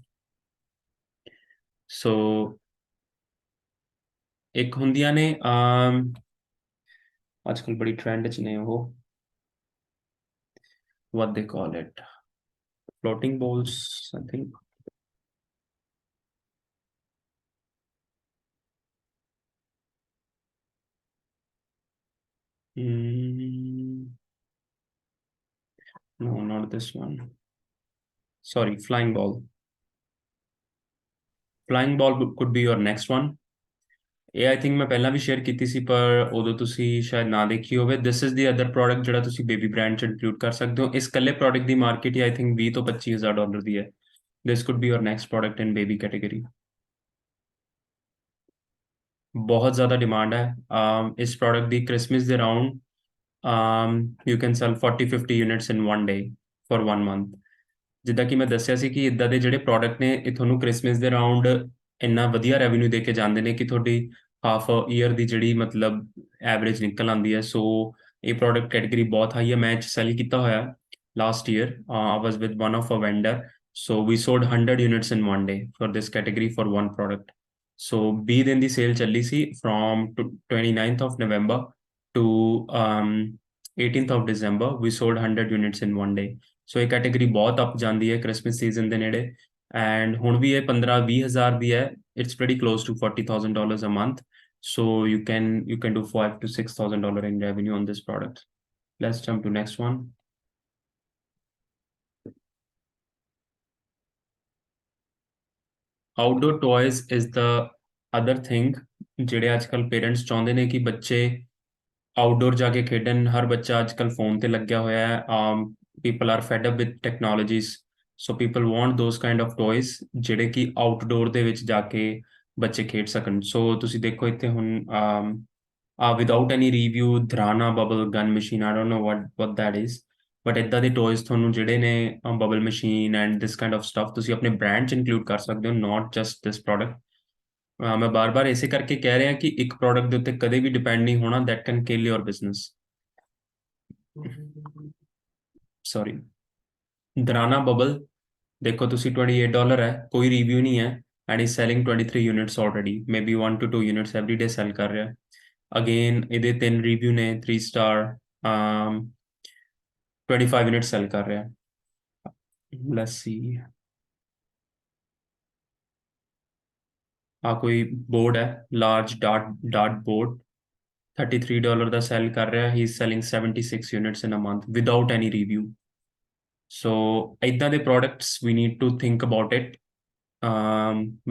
ਸੋ ਇੱਕ ਹੁੰਦੀਆਂ ਨੇ ਅੱਜ ਕੱਲ ਬੜੀ ਟ੍ਰੈਂਡ 'ਚ ਨੇ ਉਹ, what they call it, floating balls, I think. No, not this one. Sorry, flying ball. Flying ball could be your next one. ਇਹ ਆਈ ਥਿੰਕ ਮੈਂ ਪਹਿਲਾਂ ਵੀ ਸ਼ੇਅਰ ਕੀਤੀ ਸੀ, ਪਰ ਉਦੋਂ ਤੁਸੀਂ ਸ਼ਾਇਦ ਨਾ ਦੇਖੀ ਹੋਵੇ. This is the other product ਜਿਹੜਾ ਤੁਸੀਂ ਬੇਬੀ ਬ੍ਰਾਂਡ 'ਚ ਇਨਕਲੂਡ ਕਰ ਸਕਦੇ ਹੋ. ਇਸ ਇਕੱਲੇ ਪ੍ਰੋਡਕਟ ਦੀ ਮਾਰਕੀਟ ਹੀ ਆਈ ਥਿੰਕ $20,000 ਤੋਂ $25,000 ਦੀ ਹੈ. This could be your next product in baby category. ਬਹੁਤ ਜ਼ਿਆਦਾ ਡਿਮਾਂਡ ਹੈ ਇਸ ਪ੍ਰੋਡਕਟ ਦੀ. ਕ੍ਰਿਸਮਸ ਦੇ around you can sell 40-50 units in 1 day for 1 month. ਜਿੱਦਾਂ ਕਿ ਮੈਂ ਦੱਸਿਆ ਸੀ ਕਿ ਇੱਦਾਂ ਦੇ ਜਿਹੜੇ ਪ੍ਰੋਡਕਟ ਨੇ ਇਹ ਤੁਹਾਨੂੰ ਕ੍ਰਿਸਮਸ ਦੇ ਅਰਾਊਂਡ ਇੰਨਾ ਵਧੀਆ ਰੈਵਨਿਊ ਦੇ ਕੇ ਜਾਂਦੇ ਨੇ ਕਿ ਤੁਹਾਡੀ ਹਾਫ ਈਅਰ ਦੀ ਜਿਹੜੀ ਮਤਲਬ ਐਵਰੇਜ ਨਿਕਲ ਆਉਂਦੀ ਹੈ. ਸੋ ਇਹ ਪ੍ਰੋਡਕਟ ਕੈਟੇਗਰੀ ਬਹੁਤ ਹਾਈ ਹੈ. ਮੈਂ ਸੈਲ ਕੀਤਾ ਹੋਇਆ last year. I was with one of a vendor, so we sold 100 units in 1 day for this category for one product. So 20 ਦਿਨ ਦੀ ਸੇਲ ਚੱਲੀ ਸੀ from 29th of November to 18th of December. We sold 100 units in 1 day. ਸੋ ਇਹ ਕੈਟੇਗਰੀ ਬਹੁਤ ਅਪ ਜਾਂਦੀ ਹੈ ਕ੍ਰਿਸਮਸ ਸੀਜ਼ਨ ਦੇ ਨੇੜੇ. ਐਂਡ ਹੁਣ ਵੀ ਇਹ 15-20 ਹਜ਼ਾਰ ਦੀ ਹੈ. It's pretty close to $40,000 a month. So you can do $5,000 to $6,000 in revenue on this product. Let's jump to next one. Outdoor toys is the other thing ਜਿਹੜੇ ਅੱਜ ਕੱਲ ਪੇਰੈਂਟਸ ਚਾਹੁੰਦੇ ਨੇ ਕਿ ਬੱਚੇ ਆਊਟਡੋਰ ਜਾ ਕੇ ਖੇਡਣ. ਹਰ ਬੱਚਾ ਅੱਜ ਕੱਲ ਫੋਨ ਤੇ ਲੱਗਿਆ ਹੋਇਆ ਹੈ. people are fed up with technologies, so people want those kind of toys ਜਿਹੜੇ ਕਿ ਆਊਟਡੋਰ ਦੇ ਵਿੱਚ ਜਾ ਕੇ ਬੱਚੇ ਖੇਡ ਸਕਣ. ਸੋ ਤੁਸੀਂ ਦੇਖੋ ਇੱਥੇ ਹੁਣ without any review, Dhrana bubble gun machine, I don't know what that is, but ਇੱਦਾਂ ਦੇ ਟੋਇਜ਼ ਤੁਹਾਨੂੰ ਜਿਹੜੇ ਨੇ bubble machine and this kind of stuff ਤੁਸੀਂ ਆਪਣੇ ਬ੍ਰਾਂਡ 'ਚ ਇਨਕਲੂਡ ਕਰ ਸਕਦੇ ਹੋ, ਨਾਟ ਜਸਟ ਦਿਸ ਪ੍ਰੋਡਕਟ. ਮੈਂ ਬਾਰ-ਬਾਰ ਇਸੇ ਕਰਕੇ ਕਹਿ ਰਿਹਾ ਕਿ ਇੱਕ ਪ੍ਰੋਡਕਟ ਦੇ ਉੱਤੇ ਕਦੇ ਵੀ ਡਿਪੈਂਡ ਨਹੀਂ ਹੋਣਾ. That can kill your business. Sorry, ਦਰਾਨਾ ਬਬਲ ਦੇਖੋ ਤੁਸੀਂ $28 ਹੈ, ਕੋਈ ਰਿਵਿਊ ਨਹੀਂ ਹੈ, and is selling 23 units already. Maybe 1 to 2 units every day sell ਕਰ ਰਿਹਾ. ਅਗੇਨ ਇਹਦੇ 3 ਰਿਵਿਊ ਨੇ, 3 ਸਟਾਰ, 25 ਯੂਨਿਟ ਸੈਲ ਕਰ ਰਿਹਾ. ਲੈਟਸ ਸੀ, ਆ ਕੋਈ ਬੋਰਡ ਹੈ, ਲਾਰਜ ਡਾਟ ਬੋਰਡ, $33 ਦਾ ਸੈਲ ਕਰ ਰਿਹਾ. He is selling 76 units in a month without any review. So ਇੱਦਾਂ ਦੇ products we need to think about it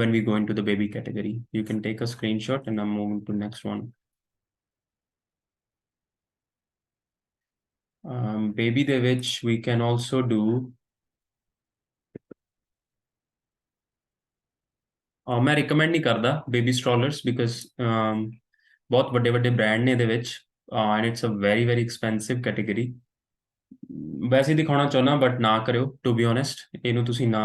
when we go into the baby category. You can take a screenshot and I'm moving to next one. Baby ਦੇ ਵਿੱਚ we can also do ਮੈਂ recommend ਨਹੀਂ ਕਰਦਾ baby strollers because ਬਹੁਤ ਵੱਡੇ ਵੱਡੇ brand ਨੇ ਇਹਦੇ ਵਿੱਚ and it's a very very expensive category. ਵੈਸੇ ਹੀ ਦਿਖਾਉਣਾ ਚਾਹੁੰਦਾ ਬਟ ਨਾ ਕਰਿਓ, ਟੂ ਬੀ ਓਨੈਸਟ. ਇਹਨੂੰ ਤੁਸੀਂ ਨਾ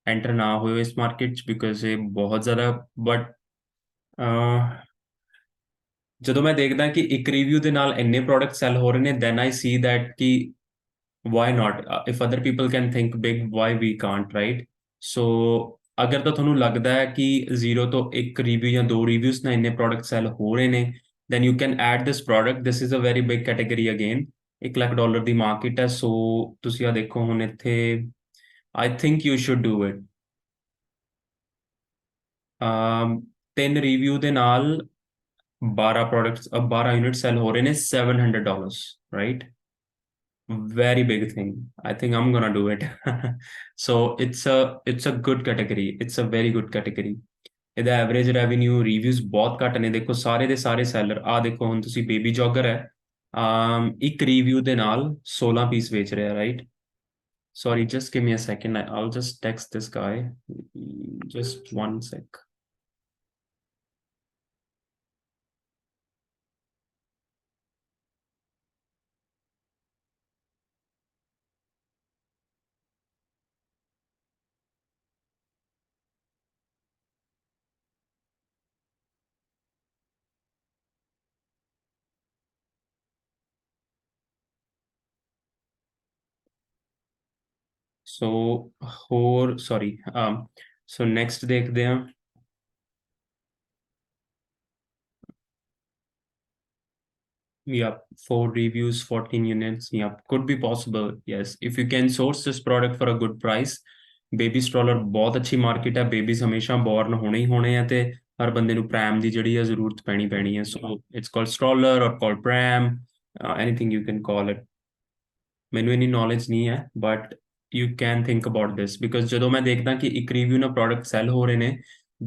ਐਂਟਰ ਨਾ ਹੋਇਓ ਇਸ ਮਾਰਕੀਟ 'ਚ ਬਿਕੋਜ਼ ਇਹ ਬਹੁਤ ਜ਼ਿਆਦਾ. ਬਟ ਜਦੋਂ ਮੈਂ ਦੇਖਦਾ ਕਿ ਇੱਕ ਰਿਵਿਊ ਦੇ ਨਾਲ ਇੰਨੇ ਪ੍ਰੋਡਕਟ ਸੈਲ ਹੋ ਰਹੇ ਨੇ, ਦੈਨ ਆਈ ਸੀ ਦੈਟ ਕਿ why not, if other people can think big, why we can't, right? So ਅਗਰ ਤਾਂ ਤੁਹਾਨੂੰ ਲੱਗਦਾ ਹੈ ਕਿ 0 ਤੋਂ 1 ਰਿਵਿਊ ਜਾਂ 2 ਰਿਵਿਊਜ਼ ਨਾਲ ਇੰਨੇ ਪ੍ਰੋਡਕਟ ਸੈਲ ਹੋ ਰਹੇ ਨੇ, then you can add this product. This is a very big category again. $1 lakh the market ਹੈ. ਸੋ ਤੁਸੀਂ ਆ ਦੇਖੋ ਹੁਣ ਇੱਥੇ I think you should do it. 3 review ਦੇ ਨਾਲ 12 products, 12 ਯੂਨਿਟ ਸੈਲ ਹੋ ਰਹੇ ਨੇ, $700, right? Very big thing. I think I'm gonna do it. So it's a good category. It's a very good category. ਇਹਦਾ ਐਵਰੇਜ ਰੈਵਨਿਊ ਰਿਵਿਊਜ਼ ਬਹੁਤ ਘੱਟ ਨੇ। ਦੇਖੋ ਸਾਰੇ ਦੇ ਸਾਰੇ ਸੈਲਰ, ਆ ਦੇਖੋ ਹੁਣ ਤੁਸੀਂ ਬੇਬੀ ਜੋਗਰ ਹੈ, ਇੱਕ ਰਿਵਿਊ ਦੇ ਨਾਲ 16 ਪੀਸ ਵੇਚ ਰਿਹਾ, right? Sorry, just give me a second. I'll just text this guy. Just one sec. So, ਹੋਰ sorry. So next ਦੇਖਦੇ ਹਾਂ। Yeah, 4 reviews, 14 units. Yeah, could be possible. Yes, if you can source this product for a good price. Baby stroller ਬਹੁਤ ਅੱਛੀ ਮਾਰਕੀਟ ਹੈ। ਬੇਬੀਜ਼ ਹਮੇਸ਼ਾ ਬੋਰਨ ਹੋਣੇ ਹੀ ਹੋਣੇ ਆ, ਤੇ ਹਰ ਬੰਦੇ ਨੂੰ ਪ੍ਰੈਮ ਦੀ ਜਿਹੜੀ ਹੈ ਜ਼ਰੂਰਤ ਪੈਣੀ ਹੈ। ਸੋ ਇਟਸ ਕਾਲਡ ਸਟ੍ਰੋਲਰ ਔਰ called prem, anything you can call it. ਮੈਨੂੰ ਇੰਨੀ ਨੌਲੇਜ ਨਹੀਂ ਹੈ, but you can think about this, because ਜਦੋਂ ਮੈਂ ਦੇਖਦਾ ਕਿ ਇੱਕ ਰਿਵਿਊ ਨਾਲ ਪ੍ਰੋਡਕਟ ਸੈਲ ਹੋ ਰਹੇ ਨੇ,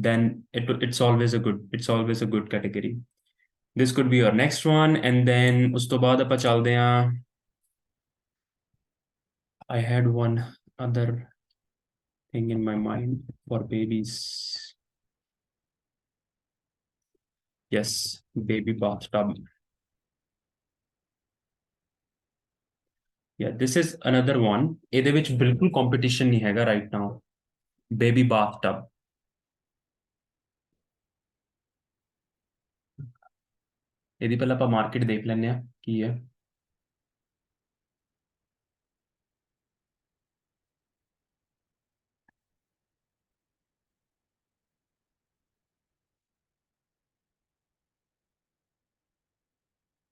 then it's always a good category. This could be your next one, and then ਉਸ ਤੋਂ ਬਾਅਦ ਆਪਾਂ ਚੱਲਦੇ ਹਾਂ। I had one other thing in my mind for babies. Yes, baby bathtub. Yeah, this is another one. ਇਹਦੇ ਵਿੱਚ ਬਿਲਕੁਲ competition ਨਹੀਂ ਹੈਗਾ right now. Baby bathtub. ਇਹਦੀ ਪਹਿਲਾਂ ਆਪਾਂ ਮਾਰਕੀਟ ਦੇਖ ਲੈਂਦੇ ਆ ਕੀ ਹੈ।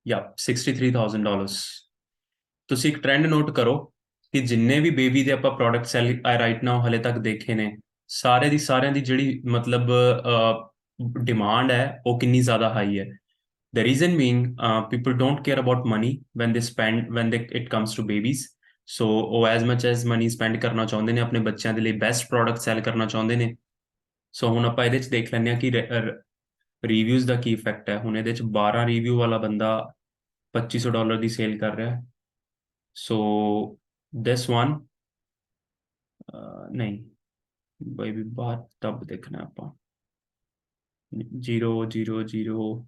Yeah, $63,000. ਤੁਸੀਂ ਇੱਕ ਟ੍ਰੈਂਡ ਨੋਟ ਕਰੋ ਕਿ ਜਿੰਨੇ ਵੀ ਬੇਬੀ ਦੇ ਆਪਾਂ ਪ੍ਰੋਡਕਟ ਸੈਲ ਰਾਈਟ ਨਾਓ ਹਲੇ ਤੱਕ ਦੇਖੇ ਨੇ, ਸਾਰਿਆਂ ਦੀ ਜਿਹੜੀ ਮਤਲਬ ਡਿਮਾਂਡ ਹੈ ਉਹ ਕਿੰਨੀ ਜ਼ਿਆਦਾ ਹਾਈ ਹੈ। The reason being, people don't care about money when it comes to babies. So ਉਹ as much as money spend ਕਰਨਾ ਚਾਹੁੰਦੇ ਨੇ ਆਪਣੇ ਬੱਚਿਆਂ ਦੇ ਲਈ, ਬੈਸਟ ਪ੍ਰੋਡਕਟ ਸੈਲ ਕਰਨਾ ਚਾਹੁੰਦੇ ਨੇ। ਸੋ ਹੁਣ ਆਪਾਂ ਇਹਦੇ 'ਚ ਦੇਖ ਲੈਂਦੇ ਹਾਂ ਕਿ ਰਿਵਿਊਜ਼ ਦਾ ਕੀ ਇਫੈਕਟ ਹੈ। ਹੁਣ ਇਹਦੇ 'ਚ 12 ਰਿਵਿਊ ਵਾਲਾ ਬੰਦਾ $2,500 ਦੀ ਸੇਲ ਕਰ ਰਿਹਾ। ਸੋ this one, ਨਹੀਂ ਬੇਬੀ ਬਾਥ ਟਬ ਦੇਖਣਾ ਆਪਾਂ। 000,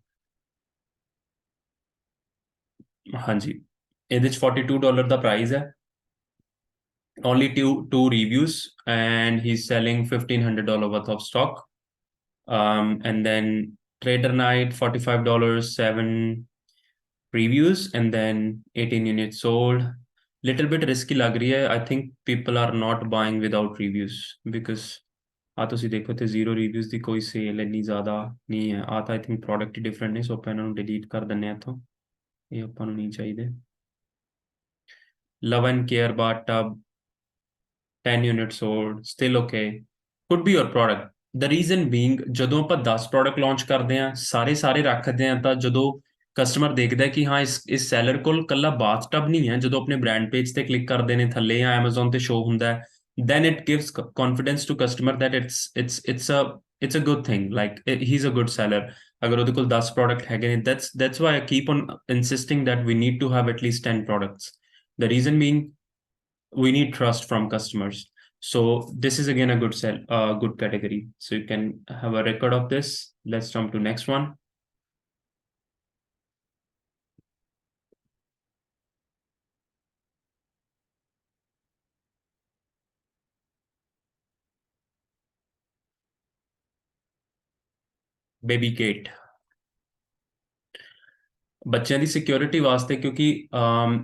ਹਾਂਜੀ ਇਹਦੇ 'ਚ $42 ਦਾ ਪ੍ਰਾਈਸ ਹੈ। only two reviews, and he's selling $1,500 worth of stock. And then Trader Night, $45, 7 reviews, and then 18 units sold. Little bit risky lag rahi hai. I think people are not buying without reviews, because ਆ ਤੁਸੀਂ ਦੇਖੋ ਤੇ 0 ਰਿਵਿਊਜ਼ ਦੀ ਕੋਈ ਸੇਲ ਇੰਨੀ ਜ਼ਿਆਦਾ ਨਹੀਂ ਹੈ। ਆ ਤਾਂ I think product he different ਨੇ, ਸੋ ਆਪਾਂ ਇਹਨਾਂ ਨੂੰ ਡਿਲੀਟ ਕਰ ਦਿੰਦੇ ਆ ਇੱਥੋਂ, ਇਹ ਆਪਾਂ ਨੂੰ ਨਹੀਂ ਚਾਹੀਦੇ। Love and care bathtub, 10 units sold, still okay, could be your product. The reason being, ਜਦੋਂ ਆਪਾਂ 10 ਪ੍ਰੋਡਕਟ ਲਾਂਚ ਕਰਦੇ ਆ, ਸਾਰੇ ਰੱਖਦੇ ਆ, ਤਾਂ ਜਦੋਂ ਕਸਟਮਰ ਦੇਖਦਾ ਕਿ ਹਾਂ ਇਸ ਸੈਲਰ ਕੋਲ ਕੱਲਾ ਬਾਥਟਬ ਨਹੀਂ ਹੈ, ਜਦੋਂ ਆਪਣੇ ਬ੍ਰਾਂਡ ਪੇਜ ਤੇ ਕਲਿੱਕ ਕਰਦੇ ਨੇ, ਥੱਲੇ ਜਾਂ Amazon ਤੇ ਸ਼ੋ ਹੁੰਦਾ ਹੈ, then it gives confidence to customer that it's a good thing, like he's a good seller. ਅਗਰ ਉਹਦੇ ਕੋਲ 10 ਪ੍ਰੋਡਕਟ ਹੈਗੇ ਨੇ, that's why I keep on insisting that we need to have at least 10 products. The reason being, we need trust from customers. So this is again a good category. So you can have a record of this. Let's jump to next one. Baby Kate. ਬੱਚਿਆਂ ਦੀ ਸਿਕਿਉਰਿਟੀ ਵਾਸਤੇ, ਕਿਉਂਕਿ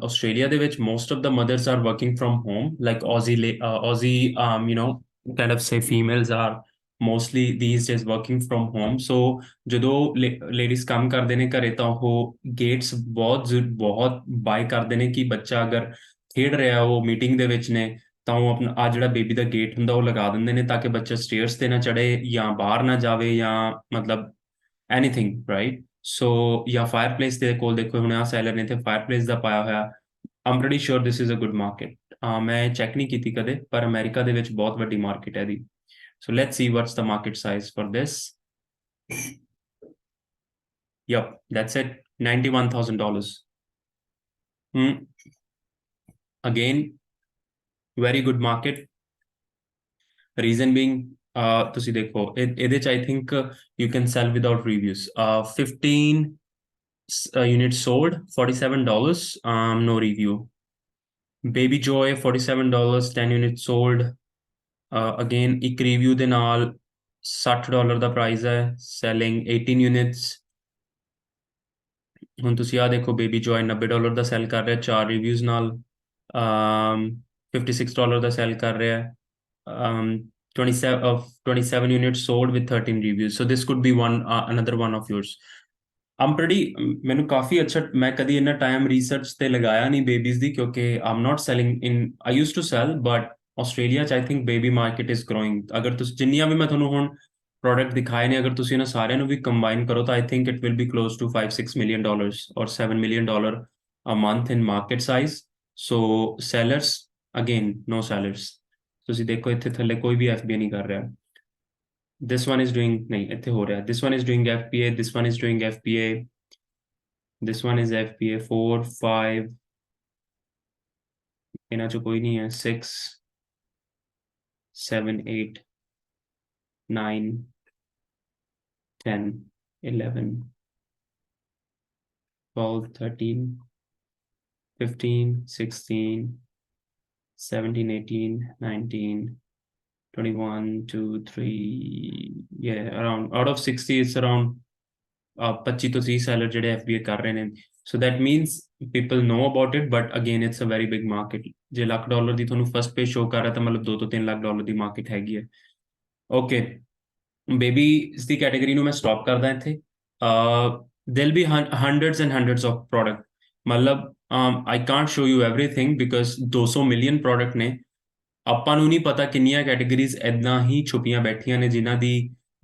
ਆਸਟ੍ਰੇਲੀਆ ਦੇ ਵਿੱਚ most of the mothers are working from home, like Aussie, kind of say females are mostly these days working from home. So ਜਦੋਂ ਲੇਡੀਜ਼ ਕੰਮ ਕਰਦੇ ਨੇ ਘਰੇ, ਤਾਂ ਉਹ ਗੇਟਸ ਬਹੁਤ ਬਾਈ ਕਰਦੇ ਨੇ ਕਿ ਬੱਚਾ ਅਗਰ ਖੇਡ ਰਿਹਾ, ਉਹ ਮੀਟਿੰਗ ਦੇ ਵਿੱਚ ਨੇ, ਤਾਂ ਉਹ ਆਪਣਾ ਆ ਜਿਹੜਾ ਬੇਬੀ ਦਾ ਗੇਟ ਹੁੰਦਾ ਉਹ ਲਗਾ ਦਿੰਦੇ ਨੇ, ਤਾਂ ਕਿ ਬੱਚਾ ਸਟੇਅਰਸ ਤੇ ਨਾ ਚੜੇ ਜਾਂ ਬਾਹਰ ਨਾ ਜਾਵੇ, ਜਾਂ ਮਤਲਬ ਐਨੀਥਿੰਗ, ਰਾਈਟ? ਸੋ ਜਾਂ ਫਾਇਰਪਲੇਸ ਦੇ ਕੋਲ ਦੇਖੋ, ਹੁਣ ਆ ਸੈਲਰ ਨੇ ਤੇ ਫਾਇਰਪਲੇਸ ਦਾ ਪਾਇਆ ਹੋਇਆ। I'm pretty sure this is a good market. ਮੈਂ ਚੈੱਕ ਨਹੀਂ ਕੀਤੀ ਕਦੇ, ਪਰ ਅਮਰੀਕਾ ਦੇ ਵਿੱਚ ਬਹੁਤ ਵੱਡੀ ਮਾਰਕੀਟ ਹੈ ਇਹਦੀ। So let's see what's the market size for this. Yep, that's it. $91,000. Hmm. Again, very good market. Reason being, ਤੁਸੀਂ ਦੇਖੋ ਇਹਦੇ ਚ I think you can sell without reviews. 15 units sold, $47. No review. Baby Joy, $47, 10 units sold. Again, ਇੱਕ review ਦੇ ਨਾਲ $60 ਦਾ ਪ੍ਰਾਈਸ ਹੈ, selling 18 units. ਹੁਣ ਤੁਸੀਂ ਆ ਦੇਖੋ, ਬੇਬੀ ਜੋਏ $90 ਦਾ ਸੈਲ ਕਰ ਰਿਹਾ 4 ਰਿਵਿਊਜ਼ ਨਾਲ, $56 ਦਾ ਸੈਲ ਕਰ ਰਿਹਾ ਹੈ, 27 units sold with 13 reviews. So this could be another one of yours. I'm pretty, ਮੈਨੂੰ ਕਾਫੀ ਅੱਛਾ, ਮੈਂ ਕਦੀ ਇੰਨਾ ਟਾਈਮ ਰਿਸਰਚ ਤੇ ਲਗਾਇਆ ਨਹੀਂ ਬੇਬੀਜ਼ ਦੀ, ਕਿਉਂਕਿ I'm not selling in, I used to sell, but Australia ਚ I think baby market is growing. ਅਗਰ ਤੁਸੀਂ ਜਿੰਨੀਆਂ ਵੀ ਮੈਂ ਤੁਹਾਨੂੰ ਹੁਣ ਪ੍ਰੋਡਕਟ ਦਿਖਾਏ ਨੇ, ਅਗਰ ਤੁਸੀਂ ਇਹਨਾਂ ਸਾਰਿਆਂ ਨੂੰ ਵੀ ਕੰਬਾਈਨ ਕਰੋ ਤਾਂ I think it will be close to $5-6 million or $7 million a month in market size. So sellers, again, no sellers. ਤੁਸੀਂ ਦੇਖੋ ਇੱਥੇ ਥੱਲੇ ਕੋਈ ਵੀ FBA ਨਹੀਂ ਕਰ ਰਿਹਾ. This one is doing, ਨਹੀਂ ਇੱਥੇ ਹੋ ਰਿਹਾ, this one is doing FBA, this one is doing FBA, this one is FBA 4, 5, ਇਹਨਾਂ ਚੋਂ ਕੋਈ ਨਹੀਂ ਹੈ, 6, 7, 8, 9, 10, 11, 12, 13, 15, 16, 17, 18, 19, 21, 2, 3, yeah, around, out of 60, it's around 25 ਤੋਂ 30 seller ਜਿਹੜੇ FBA ਕਰ ਰਹੇ ਨੇ. So that means people know about it, but again, it's a very big market. ਜੇ $1,00,000 ਦੀ ਤੁਹਾਨੂੰ ਫਸਟ ਪੇਜ ਸ਼ੋ ਕਰ ਰਿਹਾ ਤਾਂ ਮਤਲਬ $2 ਤੋਂ $3 ਲੱਖ ਦੀ ਮਾਰਕੀਟ ਹੈਗੀ ਹੈ. ਓਕੇ, ਬੇਬੀ ਇਸ ਦੀ ਕੈਟੇਗਰੀ ਨੂੰ ਮੈਂ ਸਟਾਪ ਕਰਦਾ ਇੱਥੇ. there'll be hundreds and hundreds of product. ਮਤਲਬ I can't show you everything because 200 million product ਨੇ. ਆਪਾਂ ਨੂੰ ਨਹੀਂ ਪਤਾ ਕਿੰਨੀਆਂ ਕੈਟੇਗਰੀਜ਼ ਐਦਾਂ ਹੀ ਛੁਪੀਆਂ ਬੈਠੀਆਂ ਨੇ ਜਿਨ੍ਹਾਂ ਦੀ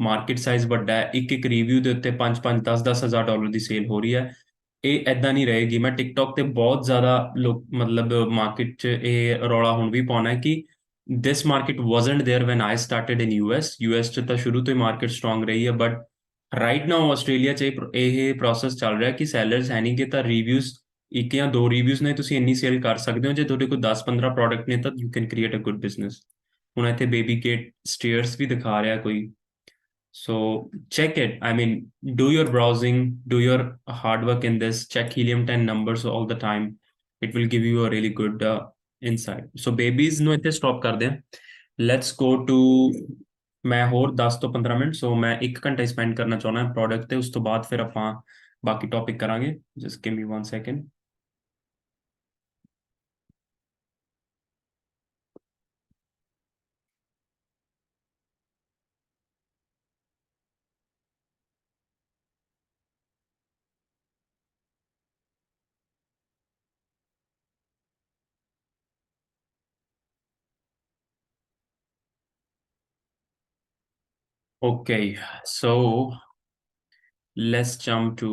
ਮਾਰਕੀਟ ਸਾਈਜ਼ ਵੱਡਾ ਹੈ. ਇੱਕ ਰਿਵਿਊ ਦੇ ਉੱਤੇ 5-5, 10-10 ਹਜ਼ਾਰ ਡਾਲਰ ਦੀ ਸੇਲ ਹੋ ਰਹੀ ਹੈ. ਇਹ ਐਦਾਂ ਨਹੀਂ ਰਹੇਗੀ. ਮੈਂ ਟਿਕਟੌਕ ਤੇ ਬਹੁਤ ਜ਼ਿਆਦਾ ਲੋਕ ਮਤਲਬ ਮਾਰਕੀਟ 'ਚ ਇਹ ਰੌਲਾ ਹੁਣ ਵੀ ਪਾਉਣਾ ਹੈ ਕਿ this market wasn't there when I started in US 'ਚ ਤਾਂ ਸ਼ੁਰੂ ਤੋਂ ਹੀ ਮਾਰਕੀਟ ਸਟਰੋਂਗ ਰਹੀ ਹੈ, ਬਟ ਰਾਈਟ ਨਾਓ ਆਸਟ੍ਰੇਲੀਆ 'ਚ ਇਹ ਪ੍ਰੋਸੈਸ ਚੱਲ ਰਿਹਾ ਕਿ ਸੈਲਰਸ ਹੈ ਨਹੀਂ ਕਿ ਤਾਂ ਰਿਵਿਊਜ਼ ਇੱਕ ਜਾਂ ਦੋ ਰਿਵਿਊਜ਼ ਨੇ ਤੁਸੀਂ ਇੰਨੀ ਸੇਲ ਕਰ ਸਕਦੇ ਹੋ. ਜੇ ਤੁਹਾਡੇ ਕੋਲ 10-15 ਪ੍ਰੋਡਕਟ ਨੇ ਤਾਂ you can create a good business. ਹੁਣ ਇੱਥੇ ਬੇਬੀ ਕਿਟ ਸਟੇਅਰਸ ਵੀ ਦਿਖਾ ਰਿਹਾ ਕੋਈ. So check it. I mean, do your browsing, do your hard work in this, check Helium 10 numbers all the time. It will give you a really good insight. So babies ਨੂੰ ਇੱਥੇ stop ਕਰਦੇ ਹਾਂ. Let's go to, ਮੈਂ ਹੋਰ 10 ਤੋਂ 15 ਮਿੰਟ, ਸੋ ਮੈਂ 1 ਘੰਟਾ ਸਪੈਂਡ ਕਰਨਾ ਚਾਹੁੰਦਾ ਪ੍ਰੋਡਕਟ ਤੇ, ਉਸ ਤੋਂ ਬਾਅਦ ਫਿਰ ਆਪਾਂ ਬਾਕੀ ਟੌਪਿਕ ਕਰਾਂਗੇ. Just give me 1 second. Okay, so let's jump to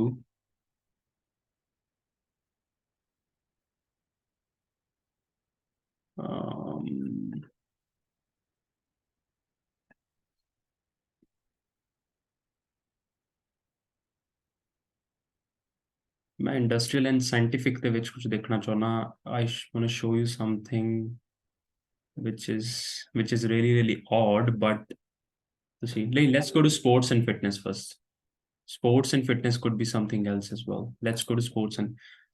ਮੈਂ ਇੰਡਸਟਰੀਅਲ ਐਂਡ ਸਾਇੰਟਿਫਿਕ ਦੇ ਵਿੱਚ ਕੁਝ ਦੇਖਣਾ ਚਾਹੁੰਦਾ. I want to show you something which is really odd, but see, let's go to sports and fitness first. Sports and fitness could be something else as well. Let's go to sports and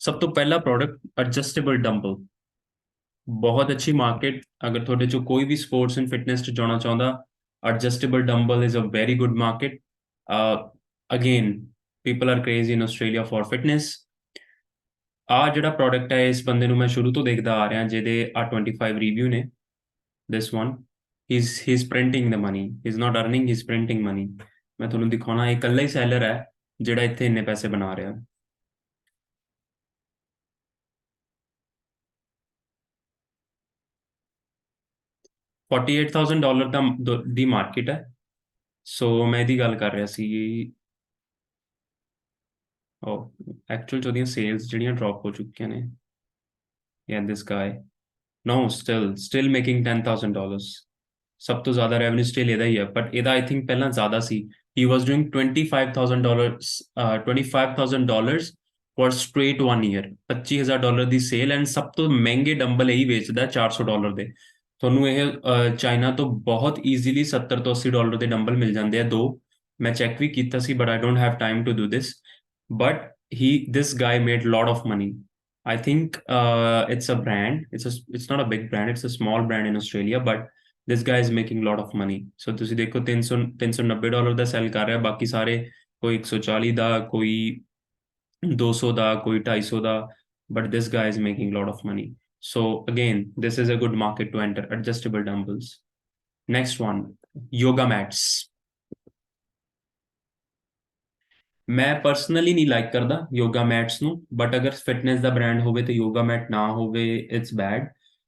ਸਭ ਤੋਂ ਪਹਿਲਾ ਪ੍ਰੋਡਕਟ adjustable dumbbell. ਬਹੁਤ ਅੱਛੀ ਮਾਰਕੀਟ. ਅਗਰ ਤੁਹਾਡੇ ਚੋਂ ਕੋਈ ਵੀ ਸਪੋਰਟਸ ਐਂਡ ਫਿਟਨੈਸ 'ਚ ਜਾਣਾ ਚਾਹੁੰਦਾ, adjustable dumbbell is a very good market. Again, people are crazy in Australia for fitness. ਆ ਜਿਹੜਾ ਪ੍ਰੋਡਕਟ ਹੈ ਇਸ ਬੰਦੇ ਨੂੰ ਮੈਂ ਸ਼ੁਰੂ ਤੋਂ ਦੇਖਦਾ ਆ ਰਿਹਾ, ਜਿਹਦੇ 25 ਰਿਵਿਊ ਨੇ. this one, he's printing the money, he's not earning, he's printing money. ਮੈਂ ਤੁਹਾਨੂੰ ਦਿਖਾਉਣਾ, ਇਹ ਇਕੱਲਾ ਹੀ ਸੈਲਰ ਹੈ ਜਿਹੜਾ ਇੱਥੇ ਇੰਨੇ ਪੈਸੇ ਬਣਾ ਰਿਹਾ. $48,000 ਦੀ ਮਾਰਕੀਟ ਹੈ. ਸੋ ਮੈਂ ਇਹਦੀ ਗੱਲ ਕਰ ਰਿਹਾ ਸੀ. ਐਕਚੁਅਲ 'ਚ ਉਹਦੀਆਂ ਸੇਲਸ ਜਿਹੜੀਆਂ ਡ੍ਰੌਪ ਹੋ ਚੁੱਕੀਆਂ ਨੇ. yeah, this guy, no, still making $10,000. ਸਭ ਤੋਂ ਜ਼ਿਆਦਾ ਰੈਵਨਿਊ ਸਟਿਲ ਇਹਦਾ ਹੀ ਹੈ, ਬਟ ਇਹਦਾ ਆਈ ਥਿੰਕ ਪਹਿਲਾਂ ਜ਼ਿਆਦਾ ਸੀ. he was doing $25,000 for straight 1 year, $25,000 the sale, and ਸਭ ਤੋਂ ਮਹਿੰਗੇ ਡੰਬਲ ਇਹੀ ਵੇਚਦਾ $400 ਦੇ। ਤੁਹਾਨੂੰ ਇਹ ਚਾਈਨਾ ਤੋਂ ਬਹੁਤ ਈਜ਼ੀਲੀ $70 ਤੋਂ $80 ਦੇ ਡੰਬਲ ਮਿਲ ਜਾਂਦੇ ਆ ਦੋ। ਮੈਂ ਚੈੱਕ ਵੀ ਕੀਤਾ ਸੀ, but I don't have time to do this, but this guy made a lot of money. I think it's a brand. It's not a big brand. It's a small brand in Australia, but this guy is making a lot of money. So ਤੁਸੀਂ ਦੇਖੋ $390 ਦਾ ਸੈਲ ਕਰ ਰਿਹਾ, ਬਾਕੀ ਸਾਰੇ ਕੋਈ 140 ਦਾ, ਕੋਈ 200 ਦਾ, ਕੋਈ 250 ਦਾ, but this guy is making a lot of money. So again, this is a good market to enter, adjustable dumbbells. Next one, yoga mats. ਮੈਂ ਪਰਸਨਲੀ ਨਹੀਂ ਲਾਈਕ ਕਰਦਾ ਯੋਗਾ ਮੈਟਸ ਨੂੰ, ਬਟ ਅਗਰ ਫਿਟਨੈਸ ਦਾ ਬ੍ਰਾਂਡ ਹੋਵੇ ਤੇ ਯੋਗਾ ਮੈਟ ਨਾ ਹੋਵੇ, it's bad,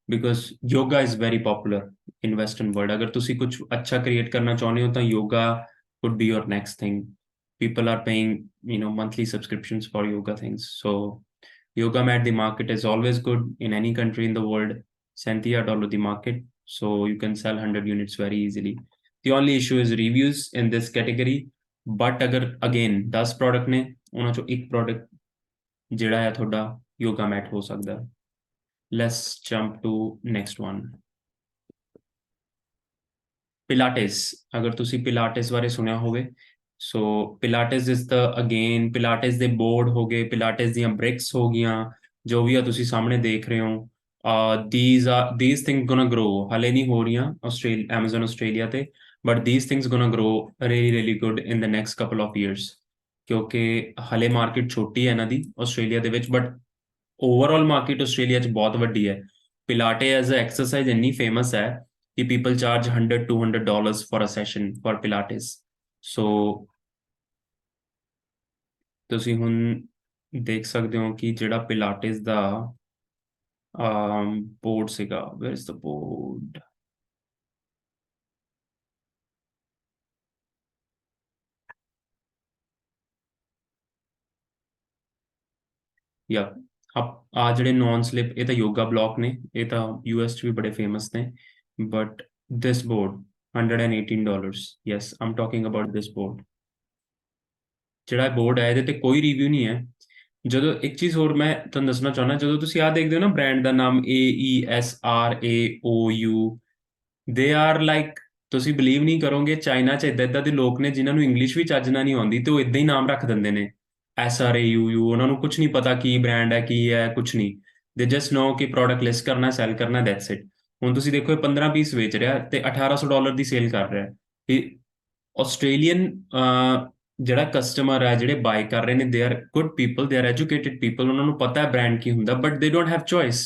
because yoga is very popular in western world. ਅਗਰ ਤੁਸੀਂ ਕੁਝ ਅੱਛਾ ਕ੍ਰੀਏਟ ਕਰਨਾ ਚਾਹੁੰਦੇ ਹੋ ਤਾਂ yoga would be your next thing. People are paying, monthly subscriptions for yoga things. So yoga mat, the market is always good in any country in the world. $70 the market, so you can sell 100 units very easily. The only issue is reviews in this category. But ਅਗਰ ਅਗੇਨ 10 ਪ੍ਰੋਡਕਟ ਨੇ, ਉਹਨਾਂ ਚੋਂ ਇੱਕ ਪ੍ਰੋਡਕਟ ਜਿਹੜਾ ਹੈ ਤੁਹਾਡਾ ਯੋਗਾ ਮੈਟ ਹੋ ਸਕਦਾ। Let's jump to next one, pilates. ਅਗਰ ਤੁਸੀਂ ਪਿਲਾਟਿਸ ਬਾਰੇ ਸੁਣਿਆ ਹੋਵੇ, ਸੋ ਪਿਲਾਟਿਸ ਇਜ਼ ਦ ਅਗੇਨ ਪਿਲਾਟਿਸ ਦੇ ਬੋਰਡ ਹੋ ਗਏ, ਪਿਲਾਟਿਸ ਦੀਆਂ ਬ੍ਰਿਕਸ ਹੋ ਗਈਆਂ, ਜੋ ਵੀ ਆ ਤੁਸੀਂ ਸਾਹਮਣੇ ਦੇਖ ਰਹੇ ਹੋ। these things gonna grow, ਹਲੇ ਨਹੀਂ ਹੋ ਰਹੀਆਂ Amazon ਆਸਟ੍ਰੇਲੀਆ ਤੇ, but these things gonna grow really good in the next couple of years, ਕਿਉਂਕਿ ਹਲੇ ਮਾਰਕੀਟ ਛੋਟੀ ਹੈ ਇਹਨਾਂ ਦੀ ਆਸਟ੍ਰੇਲੀਆ ਦੇ ਵਿੱਚ, ਬਟ ਓਵਰਆਲ ਮਾਰਕੀਟ ਆਸਟ੍ਰੇਲੀਆ 'ਚ ਬਹੁਤ ਵੱਡੀ ਹੈ। ਪਿਲਾਟੇ ਐਜ਼ ਅ ਐਕਸਰਸਾਈਜ਼ ਇੰਨੀ ਫੇਮਸ ਹੈ ਕਿ people charge $100-$200 for a session for Pilates. So ਤੁਸੀਂ ਹੁਣ ਦੇਖ ਸਕਦੇ ਹੋ ਕਿ ਜਿਹੜਾ ਪਿਲਾਟਿਸ ਦਾ board ਸੀਗਾ, where is the board? ਯਾ ਆ ਜਿਹੜੇ ਨੌਨ ਸਲਿਪ, ਇਹ ਤਾਂ ਯੋਗਾ ਬਲੌਕ ਨੇ, ਇਹ ਤਾਂ US 'ਚ ਵੀ ਬੜੇ ਫੇਮਸ ਨੇ, but this board $118. yes, I'm talking about this board. ਜਿਹੜਾ ਬੋਰਡ ਹੈ ਇਹਦੇ ਤੇ ਕੋਈ ਰਿਵਿਊ ਨਹੀਂ ਹੈ। ਜਦੋਂ ਇੱਕ ਚੀਜ਼ ਹੋਰ ਮੈਂ ਤੁਹਾਨੂੰ ਦੱਸਣਾ ਚਾਹੁੰਦਾ, ਜਦੋਂ ਤੁਸੀਂ ਆਹ ਦੇਖਦੇ ਹੋ ਨਾ ਬ੍ਰਾਂਡ ਦਾ ਨਾਮ AESRAOU, ਦੇ ਆਰ ਲਾਈਕ, ਤੁਸੀਂ ਬਿਲੀਵ ਨਹੀਂ ਕਰੋਗੇ, ਚਾਈਨਾ 'ਚ ਇੱਦਾਂ ਦੇ ਲੋਕ ਨੇ ਜਿਨ੍ਹਾਂ ਨੂੰ ਇੰਗਲਿਸ਼ ਵੀ ਚੱਜ ਨਾਲ ਨਹੀਂ ਆਉਂਦੀ, ਤੇ ਉਹ ਇੱਦਾਂ ਹੀ ਨਾਮ ਰੱਖ ਦਿੰਦੇ ਨੇ SRAUU। ਉਹਨਾਂ ਨੂੰ ਕੁਝ ਨਹੀਂ ਪਤਾ ਕੀ ਬ੍ਰਾਂਡ ਹੈ, ਕੀ ਹੈ, ਕੁਝ ਨਹੀਂ। ਦੇ ਜਸਟ ਨੋ ਕਿ ਪ੍ਰੋਡਕਟ ਲਿਸਟ ਕਰਨਾ, ਸੈਲ ਕਰਨਾ, ਦੈਟਸ ਇਟ। ਹੁਣ ਤੁਸੀਂ ਦੇਖੋ ਇਹ 15 ਪੀਸ ਵੇਚ ਰਿਹਾ ਤੇ $1,800 ਦੀ ਸੇਲ ਕਰ ਰਿਹਾ। ਇਹ ਆਸਟ੍ਰੇਲੀਅਨ ਜਿਹੜਾ ਕਸਟਮਰ ਹੈ, ਜਿਹੜੇ ਬਾਈ ਕਰ ਰਹੇ ਨੇ, they are good people, they are educated people, ਉਹਨਾਂ ਨੂੰ ਪਤਾ ਹੈ ਬ੍ਰਾਂਡ ਕੀ ਹੁੰਦਾ, ਬਟ ਦੇ ਡੋਂਟ ਹੈਵ ਚੋਇਸ।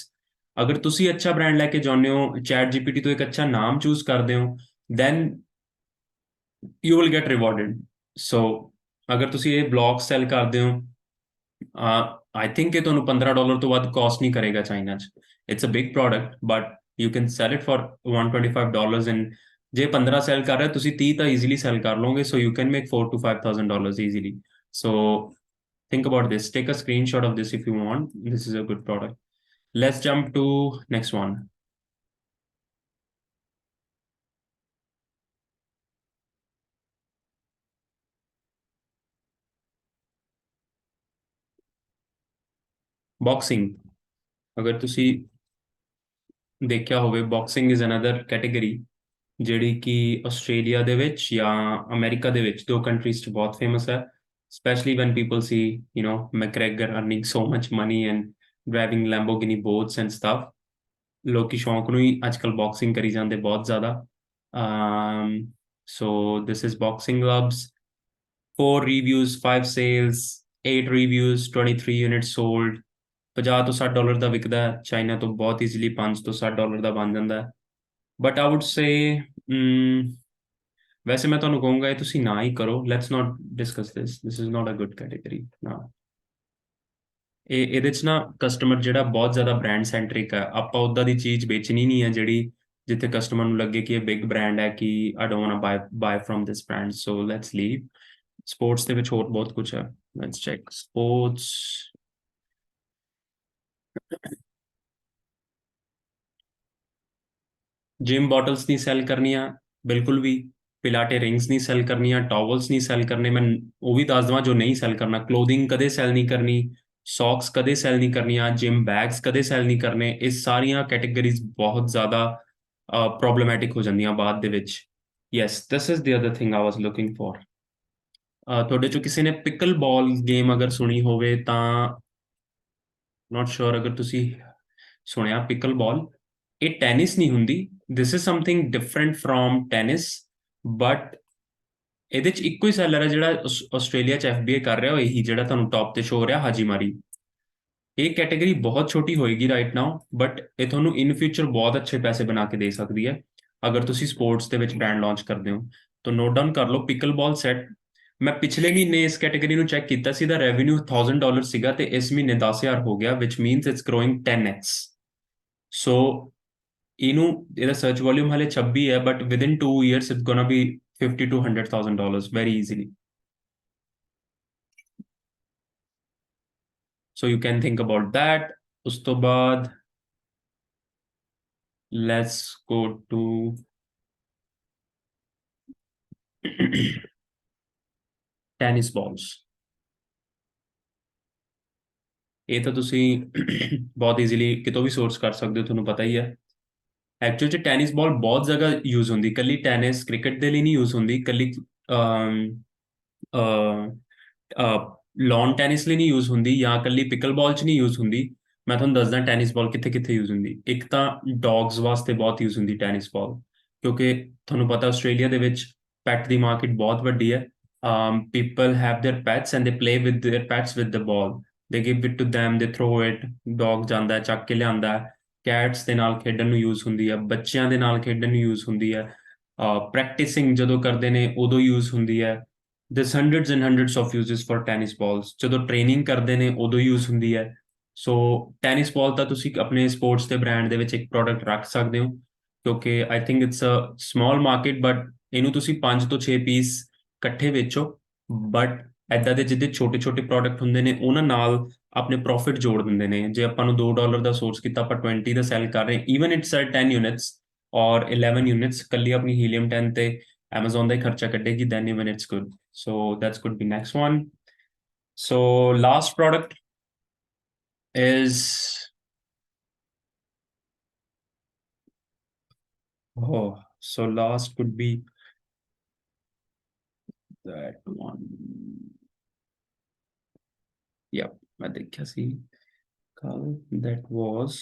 ਅਗਰ ਤੁਸੀਂ ਅੱਛਾ ਬ੍ਰਾਂਡ ਲੈ ਕੇ ਜਾਂਦੇ ਹੋ, ChatGPT ਤੋਂ ਇੱਕ ਅੱਛਾ ਨਾਮ ਚੂਜ਼ ਕਰਦੇ ਹੋ, then you will get rewarded. So ਅਗਰ ਤੁਸੀਂ ਇਹ ਬਲੌਗ ਸੈਲ ਕਰਦੇ ਹੋ, ਆਈ ਥਿੰਕ ਇਹ ਤੁਹਾਨੂੰ $15 ਤੋਂ ਵੱਧ ਕਾਸਟ ਨਹੀਂ ਕਰੇਗਾ ਚਾਈਨਾ 'ਚ। It's a big product, but you can sell it for $125, and ਜੇ 15 ਸੈਲ ਕਰ ਰਿਹਾ ਤੁਸੀਂ 30 ਤਾਂ ਈਜ਼ੀਲੀ ਸੈਲ ਕਰ ਲਓਗੇ। So you can make $4,000 to $5,000 easily. So think about this, take a screenshot of this if you want. This is a good product. Let's jump to next one. Boxing. ਅਗਰ ਤੁਸੀਂ ਦੇਖਿਆ ਹੋਵੇ, ਬਾਕਸਿੰਗ ਇਜ਼ ਅਨਦਰ ਕੈਟੇਗਰੀ ਜਿਹੜੀ ਕਿ ਆਸਟ੍ਰੇਲੀਆ ਦੇ ਵਿੱਚ ਜਾਂ ਅਮਰੀਕਾ ਦੇ ਵਿੱਚ, ਦੋ ਕੰਟਰੀਜ਼ 'ਚ ਬਹੁਤ ਫੇਮਸ ਹੈ, specially when people see McGregor earning so much money and driving Lamborghini boats and stuff. ਲੋਕੀ ਸ਼ੌਂਕ ਨੂੰ ਹੀ ਅੱਜ ਕੱਲ੍ਹ ਬਾਕਸਿੰਗ ਕਰੀ ਜਾਂਦੇ ਬਹੁਤ ਜ਼ਿਆਦਾ। So this is boxing gloves, 4 reviews, 5 sales, 8 reviews, 23 units sold, $50 ਤੋਂ $60 ਦਾ ਵਿਕਦਾ ਹੈ। ਚਾਈਨਾ ਤੋਂ ਬਹੁਤ ਈਜ਼ੀਲੀ $5 ਤੋਂ $60 ਦਾ ਬਣ ਜਾਂਦਾ ਹੈ। ਬਟ ਆਈ ਵੁੱਡ ਸੇ, ਵੈਸੇ ਮੈਂ ਤੁਹਾਨੂੰ ਕਹੂੰਗਾ ਇਹ ਤੁਸੀਂ ਨਾ ਹੀ ਕਰੋ। Let's not discuss this is not a good category ਨਾ। ਇਹਦੇ 'ਚ ਨਾ ਕਸਟਮਰ ਜਿਹੜਾ ਬਹੁਤ ਜ਼ਿਆਦਾ ਬ੍ਰਾਂਡ ਸੈਂਟਰਿਕ ਹੈ, ਆਪਾਂ ਉੱਦਾਂ ਦੀ ਚੀਜ਼ ਵੇਚਣੀ ਨਹੀਂ ਹੈ ਜਿਹੜੀ ਜਿੱਥੇ ਕਸਟਮਰ ਨੂੰ ਲੱਗੇ ਕਿ ਇਹ ਬਿਗ ਬ੍ਰਾਂਡ ਹੈ, ਕਿ I don't want to buy from this brand. So let's leave. Sports ਦੇ ਵਿੱਚ ਹੋਰ ਬਹੁਤ ਕੁਝ ਹੈ। Let's check sports. Gym bottles ਨਹੀਂ ਸੈਲ ਕਰਨੀਆਂ ਬਿਲਕੁਲ ਵੀ, ਪਿਲਾਟੇ ਰਿੰਗਸ ਨਹੀਂ ਸੈਲ ਕਰਨੀਆਂ, ਟਾਵਲਸ ਨਹੀਂ ਸੈਲ ਕਰਨੇ। ਮੈਂ ਉਹ ਵੀ ਦੱਸ ਦੇਵਾਂ ਜੋ ਨਹੀਂ ਸੈਲ ਕਰਨਾ। ਕਲੋਥਿੰਗ ਕਦੇ ਸੈਲ ਨਹੀਂ ਕਰਨੀ, ਸੌਕਸ ਕਦੇ ਸੈਲ ਨਹੀਂ ਕਰਨੀਆਂ, ਜਿਮ ਬੈਗਸ ਕਦੇ ਸੈਲ ਨਹੀਂ ਕਰਨੇ। ਇਹ ਸਾਰੀਆਂ ਕੈਟੇਗਰੀਜ਼ ਬਹੁਤ ਜ਼ਿਆਦਾ ਪ੍ਰੋਬਲਮੈਟਿਕ ਹੋ ਜਾਂਦੀਆਂ ਬਾਅਦ ਦੇ ਵਿੱਚ। Yes, this is the other thing I was looking for. ਤੁਹਾਡੇ ਚੋਂ ਕਿਸੇ ਨੇ ਪਿਕਲ ਬਾਲ ਗੇਮ ਅਗਰ ਸੁਣੀ ਹੋਵੇ ਤਾਂ ਨਾਟ ਸ਼ੋਰ ਅਗਰ ਤੁਸੀਂ ਸੁਣਿਆ ਪਿਕਲ ਬਾਲ। ਇਹ ਟੈਨਿਸ ਨਹੀਂ ਹੁੰਦੀ, this is something different from tennis, but ਇਹਦੇ ਚ ਇੱਕੋ ਹੀ ਸੈਲਰ ਹੈ ਜਿਹੜਾ ਆਸਟ੍ਰੇਲੀਆ ਚ FBA ਕਰ ਰਿਹਾ, ਉਹ ਇਹੀ ਜਿਹੜਾ ਤੁਹਾਨੂੰ ਟੌਪ ਤੇ ਸ਼ੋ ਹੋ ਰਿਹਾ, ਹਾਜੀਮਾਰੀ। ਇਹ ਕੈਟੇਗਰੀ ਬਹੁਤ ਛੋਟੀ ਹੋਏਗੀ ਰਾਈਟ ਨਾਓ, ਬਟ ਇਹ ਤੁਹਾਨੂੰ ਇਨ ਫਿਊਚਰ ਬਹੁਤ ਅੱਛੇ ਪੈਸੇ ਬਣਾ ਕੇ ਦੇ ਸਕਦੀ ਹੈ ਅਗਰ ਤੁਸੀਂ ਸਪੋਰਟਸ ਦੇ ਵਿੱਚ ਬ੍ਰਾਂਡ ਲਾਂਚ ਕਰਦੇ ਹੋ। ਤਾਂ ਨੋਟ ਡਾਊਨ ਕਰ ਲਓ ਪਿਕਲ ਬਾਲ ਸੈਟ। ਮੈਂ ਪਿਛਲੇ ਮਹੀਨੇ ਇਸ ਕੈਟੇਗਰੀ ਨੂੰ ਚੈੱਕ ਕੀਤਾ ਸੀ, ਦਾ ਰੈਵਨਿਊ $1000 ਸੀਗਾ ਤੇ ਇਸ ਮਹੀਨੇ 10,000 ਹੋ ਗਿਆ, ਵਿਚ ਮੀਨਸ ਇਟਸ ਗਰੋਇੰਗ 10x। ਸੋ ਇਹਦਾ ਸਰਚ ਵੋਲਿਊਮ ਹਲੇ 26 ਹੈ, but within 2 years it's gonna B $50,000 to $100,000 very easily. So you can think about that. ਉਸ ਤੋਂ ਬਾਅਦ let's go to tennis balls. ਇਹ ਤਾਂ ਤੁਸੀਂ ਬਹੁਤ ਈਜ਼ੀਲੀ ਕਿਤੋਂ ਵੀ ਸੋਰਸ ਕਰ ਸਕਦੇ ਹੋ, ਤੁਹਾਨੂੰ ਪਤਾ ਹੀ ਹੈ। ਐਕਚੁਅਲ ਚ ਟੈਨਿਸ ਬਾਲ ਬਹੁਤ ਜਗ੍ਹਾ ਯੂਜ਼ ਹੁੰਦੀ, ਕੱਲੀ ਟੈਨਿਸ ਕ੍ਰਿਕਟ ਦੇ ਲਈ ਨਹੀਂ ਯੂਜ਼ ਹੁੰਦੀ, ਕੱਲੀ ਲੌਨ ਟੈਨਿਸ ਲਈ ਨਹੀਂ ਯੂਜ਼ ਹੁੰਦੀ, ਜਾਂ ਕੱਲੀ ਪਿਕਲ ਬਾਲ ਚ ਨਹੀਂ ਯੂਜ਼ ਹੁੰਦੀ। ਮੈਂ ਤੁਹਾਨੂੰ ਦੱਸਦਾ ਟੈਨਿਸ ਬਾਲ ਕਿੱਥੇ ਕਿੱਥੇ ਯੂਜ਼ ਹੁੰਦੀ। ਇੱਕ ਤਾਂ ਡੌਗਸ ਵਾਸਤੇ ਬਹੁਤ ਯੂਜ਼ ਹੁੰਦੀ ਟੈਨਿਸ ਬਾਲ, ਕਿਉਂਕਿ ਤੁਹਾਨੂੰ ਪਤਾ ਆਸਟ੍ਰੇਲੀਆ ਦੇ ਵਿੱਚ ਪੈਟ ਦੀ ਮਾਰਕੀਟ ਬਹੁਤ ਵੱਡੀ ਹੈ। People have their pets and they play with their pets with the ball, they give it to them, they throw it, dog ਜਾਂਦਾ ਚੱਕ ਕੇ ਲਿਆਂਦਾ। ਕੈਟਸ ਦੇ ਨਾਲ ਖੇਡਣ ਨੂੰ ਯੂਜ਼ ਹੁੰਦੀ ਹੈ, ਬੱਚਿਆਂ ਦੇ ਨਾਲ ਖੇਡਣ ਨੂੰ ਯੂਜ਼ ਹੁੰਦੀ ਹੈ, ਪ੍ਰੈਕਟਿਸਿੰਗ ਜਦੋਂ ਕਰਦੇ ਨੇ ਉਦੋਂ ਯੂਜ਼ ਹੁੰਦੀ ਹੈ। there's hundreds and hundreds of uses for tennis balls, ਜਦੋਂ ਟ੍ਰੇਨਿੰਗ ਕਰਦੇ ਨੇ ਉਦੋਂ ਯੂਜ਼ ਹੁੰਦੀ ਹੈ। ਸੋ ਟੈਨਿਸ ਬਾਲ ਤਾਂ ਤੁਸੀਂ ਆਪਣੇ ਸਪੋਰਟਸ ਦੇ ਬ੍ਰਾਂਡ ਦੇ ਵਿੱਚ ਇੱਕ ਪ੍ਰੋਡਕਟ ਰੱਖ ਸਕਦੇ ਹੋ, ਕਿਉਂਕਿ I think it's a small market, but ਇਹਨੂੰ ਤੁਸੀਂ 5 ਤੋਂ 6 ਪੀਸ ਇਕੱਠੇ ਵੇਚੋ। ਬਟ ਐਦਾਂ ਦੇ ਜਿਹਦੇ ਛੋਟੇ ਛੋਟੇ ਪ੍ਰੋਡਕਟ ਹੁੰਦੇ ਨੇ ਉਹਨਾਂ ਨਾਲ ਆਪਣੇ ਪ੍ਰੋਫਿਟ ਜੋੜ ਦਿੰਦੇ ਨੇ। ਜੇ ਆਪਾਂ ਨੂੰ $2 ਦਾ ਸੋਰਸ ਕੀਤਾ, ਆਪਾਂ 20 ਦਾ ਸੈਲ ਕਰ ਰਹੇ, ਈਵਨ ਇਟਸ 10 ਯੂਨਿਟਸ ਔਰ 11 ਯੂਨਿਟਸ, ਕੱਲੀ ਆਪਣੀ ਹੀਲੀਅਮ 10 ਤੇ Amazon ਦਾ ਹੀ ਖਰਚਾ ਕੱਢੇਗੀ, then even it's good. So that's could be next one. So last product is so last could be that one. Yeah, I think I see. That was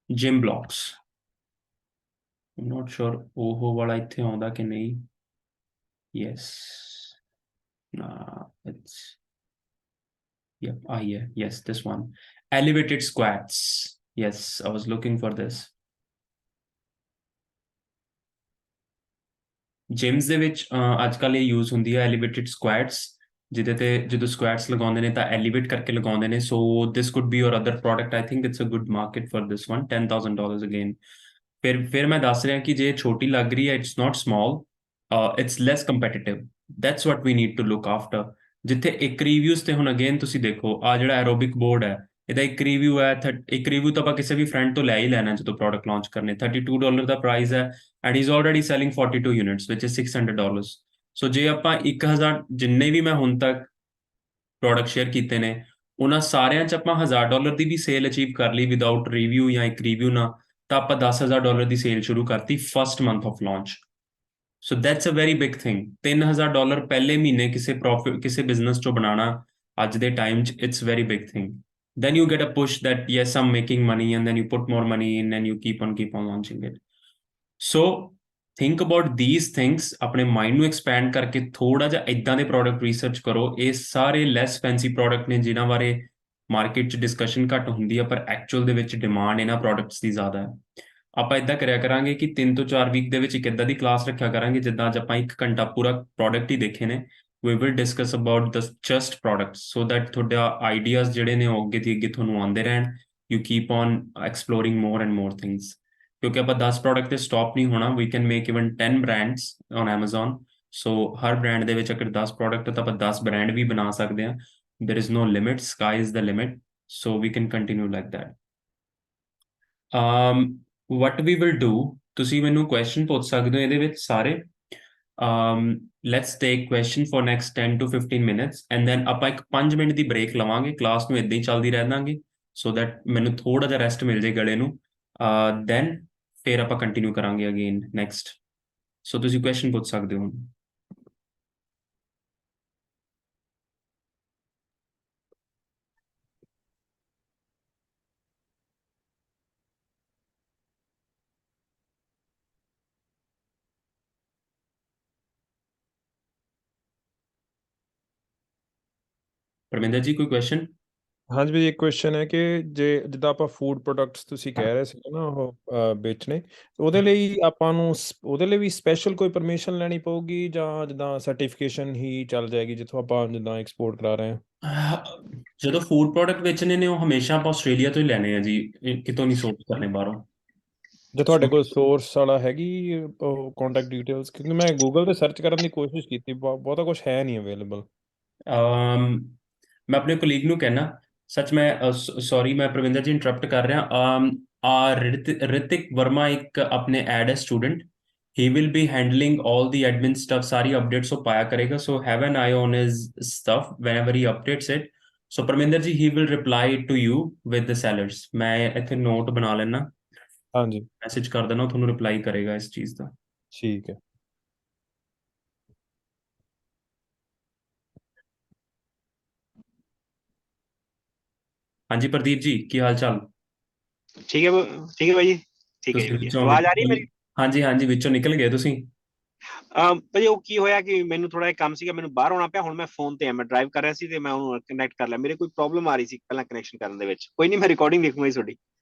gym blocks. I'm not sure ਉਹ ਵਾਲਾ ਇੱਥੇ ਆਉਂਦਾ ਕਿ ਨਹੀਂ। Yes. Nah, it's yep. Yeah. Yes, this one. Elevated squats. Yes, I was looking for this. Gyms ਦੇ ਵਿੱਚ ਅੱਜ ਕੱਲ੍ਹ ਇਹ ਯੂਜ਼ ਹੁੰਦੀ ਹੈ ਐਲੀਵੇਟਿਡ ਸਕੁਐਟਸ, ਜਿਹਦੇ ਤੇ ਜਦੋਂ ਸਕੁਐਟਸ ਲਗਾਉਂਦੇ ਨੇ ਤਾਂ ਐਲੀਵੇਟ ਕਰਕੇ ਲਗਾਉਂਦੇ ਨੇ। So this could be your other product. I think it's a good market for this one, $10,000 again. ਫਿਰ ਮੈਂ ਦੱਸ ਰਿਹਾ ਕਿ ਜੇ ਛੋਟੀ ਲੱਗ ਰਹੀ ਹੈ, it's not small, it's less competitive. That's what we need to look after. ਜਿੱਥੇ ਇੱਕ ਰਿਵਿਊਜ਼ ਤੇ ਹੁਣ ਅਗੇਨ ਤੁਸੀਂ ਦੇਖੋ ਆ ਜਿਹੜਾ ਐਰੋਬਿਕ ਬੋਰਡ ਹੈ, ਇਹਦਾ ਇੱਕ ਰਿਵਿਊ ਹੈ, ਇੱਕ ਰਿਵਿਊ ਤਾਂ ਆਪਾਂ ਕਿਸੇ ਵੀ ਫਰੈਂਡ ਤੋਂ ਲੈ ਹੀ ਲੈਣਾ ਜਦੋਂ ਪ੍ਰੋਡਕਟ ਲਾਂਚ ਕਰਨੇ। $32 ਦਾ ਪ੍ਰਾਈਸ ਹੈ and he's already selling 42 units, which is $600. So ਜੇ ਆਪਾਂ 1000 ਜਿੰਨੇ ਵੀ ਮੈਂ ਹੁਣ ਤੱਕ ਪ੍ਰੋਡਕਟ ਸ਼ੇਅਰ ਕੀਤੇ ਨੇ, ਉਹਨਾਂ ਸਾਰਿਆਂ 'ਚ ਆਪਾਂ $1000 ਦੀ ਵੀ ਸੇਲ ਅਚੀਵ ਕਰ ਲਈ ਵਿਦਆਊਟ ਰਿਵਿਊ ਜਾਂ ਇੱਕ ਰਿਵਿਊ ਨਾ, ਤਾਂ ਆਪਾਂ $10,000 ਦੀ ਸੇਲ ਸ਼ੁਰੂ ਕਰਤੀ first month of launch. So that's a very big thing. $3000 ਪਹਿਲੇ ਮਹੀਨੇ ਕਿਸੇ ਬਿਜ਼ਨਸ 'ਚੋਂ ਬਣਾਉਣਾ ਅੱਜ ਦੇ ਟਾਈਮ 'ਚ, it's very big thing. then you get a push that yes, I'm making money, and then you put more money in and you keep on launching it. So think about these things. ਆਪਣੇ ਮਾਈਂਡ ਨੂੰ ਐਕਸਪੈਂਡ ਕਰਕੇ ਥੋੜਾ ਜਿਹਾ ਇੱਦਾਂ ਦੇ ਪ੍ਰੋਡਕਟ ਰਿਸਰਚ ਕਰੋ। ਇਹ ਸਾਰੇ ਲੈਸ ਫੈਂਸੀ ਪ੍ਰੋਡਕਟ ਨੇ ਜਿਨ੍ਹਾਂ ਬਾਰੇ ਮਾਰਕੀਟ 'ਚ ਡਿਸਕਸ਼ਨ ਘੱਟ ਹੁੰਦੀ ਆ, ਪਰ ਐਕਚੁਅਲ ਦੇ ਵਿੱਚ ਡਿਮਾਂਡ ਇਹਨਾਂ ਪ੍ਰੋਡਕਟਸ ਦੀ ਜ਼ਿਆਦਾ ਹੈ। ਆਪਾਂ ਇੱਦਾਂ ਕਰਿਆ ਕਰਾਂਗੇ ਕਿ 3 ਤੋਂ 4 ਵੀਕ ਦੇ ਵਿੱਚ ਇੱਕ ਇੱਦਾਂ ਦੀ ਕਲਾਸ ਰੱਖਿਆ ਕਰਾਂਗੇ ਜਿੱਦਾਂ ਅੱਜ ਆਪਾਂ 1 ਘੰਟਾ ਪੂਰਾ ਪ੍ਰੋਡਕਟ ਹੀ ਦੇਖੇ ਨੇ। we will discuss about the just products so that ਤੁਹਾਡਾ ਆਈਡੀਆਜ਼ ਜਿਹੜੇ ਨੇ ਉਹ ਅੱਗੇ ਦੀ ਅੱਗੇ ਤੁਹਾਨੂੰ ਆਉਂਦੇ ਰਹਿਣ। you keep on exploring more and more things, ਕਿਉਂਕਿ ਆਪਾਂ 10 ਪ੍ਰੋਡਕਟ ਤੇ ਸਟਾਪ ਨਹੀਂ ਹੋਣਾ। we can make even 10 brands on Amazon. so ਹਰ ਬ੍ਰਾਂਡ ਦੇ ਵਿੱਚ ਅਗਰ 10 ਪ੍ਰੋਡਕਟ ਤਾਂ ਆਪਾਂ 10 ਬ੍ਰਾਂਡ ਵੀ ਬਣਾ ਸਕਦੇ ਹਾਂ। There is no limit. Sky is the limit. So we can continue like that. What we will do, ਤੁਸੀਂ ਮੈਨੂੰ question ਪੁੱਛ ਸਕਦੇ ਹੋ ਇਹਦੇ ਵਿੱਚ ਸਾਰੇ। Let's take question for next 10 to 15 minutes and then ਆਪਾਂ ਇੱਕ 5 ਮਿੰਟ ਦੀ ਬ੍ਰੇਕ ਲਵਾਂਗੇ, ਕਲਾਸ ਨੂੰ ਇਦਾਂ ਹੀ ਚੱਲਦੀ ਰਹਿ ਦਾਂਗੇ so that ਮੈਨੂੰ ਥੋੜਾ ਜਿਹਾ ਰੈਸਟ ਮਿਲ ਜੇ ਗਲੇ ਨੂੰ। then ਫਿਰ ਆਪਾਂ ਕੰਟੀਨਿਊ ਕਰਾਂਗੇ ਅਗੇਨ ਨੈਕਸਟ। ਸੋ ਤੁਸੀਂ ਕੁਐਸਚਨ ਪੁੱਛ ਸਕਦੇ ਹੋ। ਪਰਮਿੰਦਰ ਜੀ ਕੋਈ ਕੁਐਸਚਨ? ਹਾਂਜੀ ਵੀ ਇੱਕ ਕੁਐਸਚਨ ਹੈ ਕਿ ਜੇ ਜਿੱਦਾਂ ਆਪਾਂ ਫੂਡ ਪ੍ਰੋਡਕਟਸ ਤੁਸੀਂ ਕਹਿ ਰਹੇ ਸੀ ਨਾ ਉਹ ਵੇਚਣੇ, ਉਹਦੇ ਲਈ ਆਪਾਂ ਨੂੰ ਉਹਦੇ ਲਈ ਵੀ ਸਪੈਸ਼ਲ ਕੋਈ ਪਰਮਿਸ਼ਨ ਲੈਣੀ ਪਊਗੀ ਜਾਂ ਜਿੱਦਾਂ ਸਰਟੀਫਿਕੇਸ਼ਨ ਹੀ ਚੱਲ ਜਾਏਗੀ ਜਿੱਥੋਂ ਆਪਾਂ ਜਿੱਦਾਂ ਐਕਸਪੋਰਟ ਕਰਾ ਰਹੇ ਹਾਂ? ਜਦੋਂ ਫੂਡ ਪ੍ਰੋਡਕਟ ਵੇਚਣੇ ਨੇ ਉਹ ਹਮੇਸ਼ਾ ਆਪਾਂ ਆਸਟ੍ਰੇਲੀਆ ਤੋਂ ਹੀ ਲੈਣੇ ਆ ਜੀ, ਕਿਤੋਂ ਨਹੀਂ ਸੋਰਸ ਕਰਨੇ ਬਾਹਰੋਂ। ਜੇ ਤੁਹਾਡੇ ਕੋਲ ਸੋਰਸ ਵਾਲਾ ਹੈਗੀ ਕੰਟੈਕਟ ਡਿਟੇਲਸ, ਕਿਉਂਕਿ ਮੈਂ ਗੂਗਲ ਤੇ ਸਰਚ ਕਰਨ ਦੀ ਕੋਸ਼ਿਸ਼ ਕੀਤੀ, ਬਹੁਤਾ ਕੁਝ ਹੈ ਨਹੀਂ ਅਵੇਲੇਬਲ। ਮੈਂ ਆਪਣੇ ਕੋਲੀਗ ਨੂੰ ਕਹਿਣਾ, ਸੱਚ ਮੈਂ ਸੌਰੀ ਮੈਂ ਪ੍ਰਵਿੰਦਰ ਜੀ ਇੰਟਰਰਪਟ ਕਰ ਰਿਹਾ। ਰਿਤਿਕ ਵਰਮਾ ਇੱਕ ਆਪਣੇ ਐਡ ਹੈ student, he will be handling all the admin stuff, sorry updates ਉਹ ਪਾਇਆ ਕਰੇਗਾ। so have an eye on his stuff whenever he updates it। so Parminder ji he will reply to you with the sellers। ਮੈਂ ਇੱਥੇ ਨੋਟ ਬਣਾ ਲੈਣਾ, ਹਾਂਜੀ ਮੈਸੇਜ ਕਰ ਦੇਣਾ, ਉਹ ਤੁਹਾਨੂੰ ਰਿਪਲਾਈ ਕਰੇਗਾ ਇਸ ਚੀਜ਼ ਦਾ। ਠੀਕ ਹੈ। ਹਾਂਜੀ ਪ੍ਰਦੀਪ ਜੀ ਕੀ ਹਾਲ ਚਾਲ? ਠੀਕ ਹੈ ਠੀਕ ਹੈ ਭਾਈ ਜੀ, ਠੀਕ ਹੈ ਜੀ, ਤੁਸੀਂ ਵਧੀਆ। ਵਿੱਚੋਂ ਆਵਾਜ਼ ਆ ਰਹੀ ਹੈ ਮੇਰੀ? ਹਾਂਜੀ ਹਾਂਜੀ ਵਿੱਚੋਂ ਨਿਕਲ ਗਏ ਤੁਸੀਂ। ਭਾਜੀ ਉਹ ਕੀ ਹੋਇਆ ਕਿ ਮੈਨੂੰ ਥੋੜਾ ਜਿਹਾ ਕੰਮ ਸੀਗਾ, ਮੈਨੂੰ ਬਾਹਰ ਆਉਣਾ ਪਿਆ। ਹੁਣ ਮੈਂ ਫੋਨ ਤੇ ਆ, ਮੈਂ ਡਰਾਈਵ ਕਰ ਰਿਹਾ ਸੀ ਤੇ ਮੈਂ ਉਹਨੂੰ ਕਨੈਕਟ ਕਰ ਲਿਆ। ਮੇਰੇ ਕੋਈ ਪ੍ਰੋਬਲਮ ਆ ਰਹੀ ਸੀ ਪਹਿਲਾਂ ਕਨੈਕਸ਼ਨ ਕਰਨ ਦੇ ਵਿੱਚ। ਕੋਈ ਨਹੀਂ, ਮੈਂ ਰਿਕਾਰਡਿੰਗ ਦੇਖੂੰਗਾ ਜੀ ਤੁਹਾਡੀ।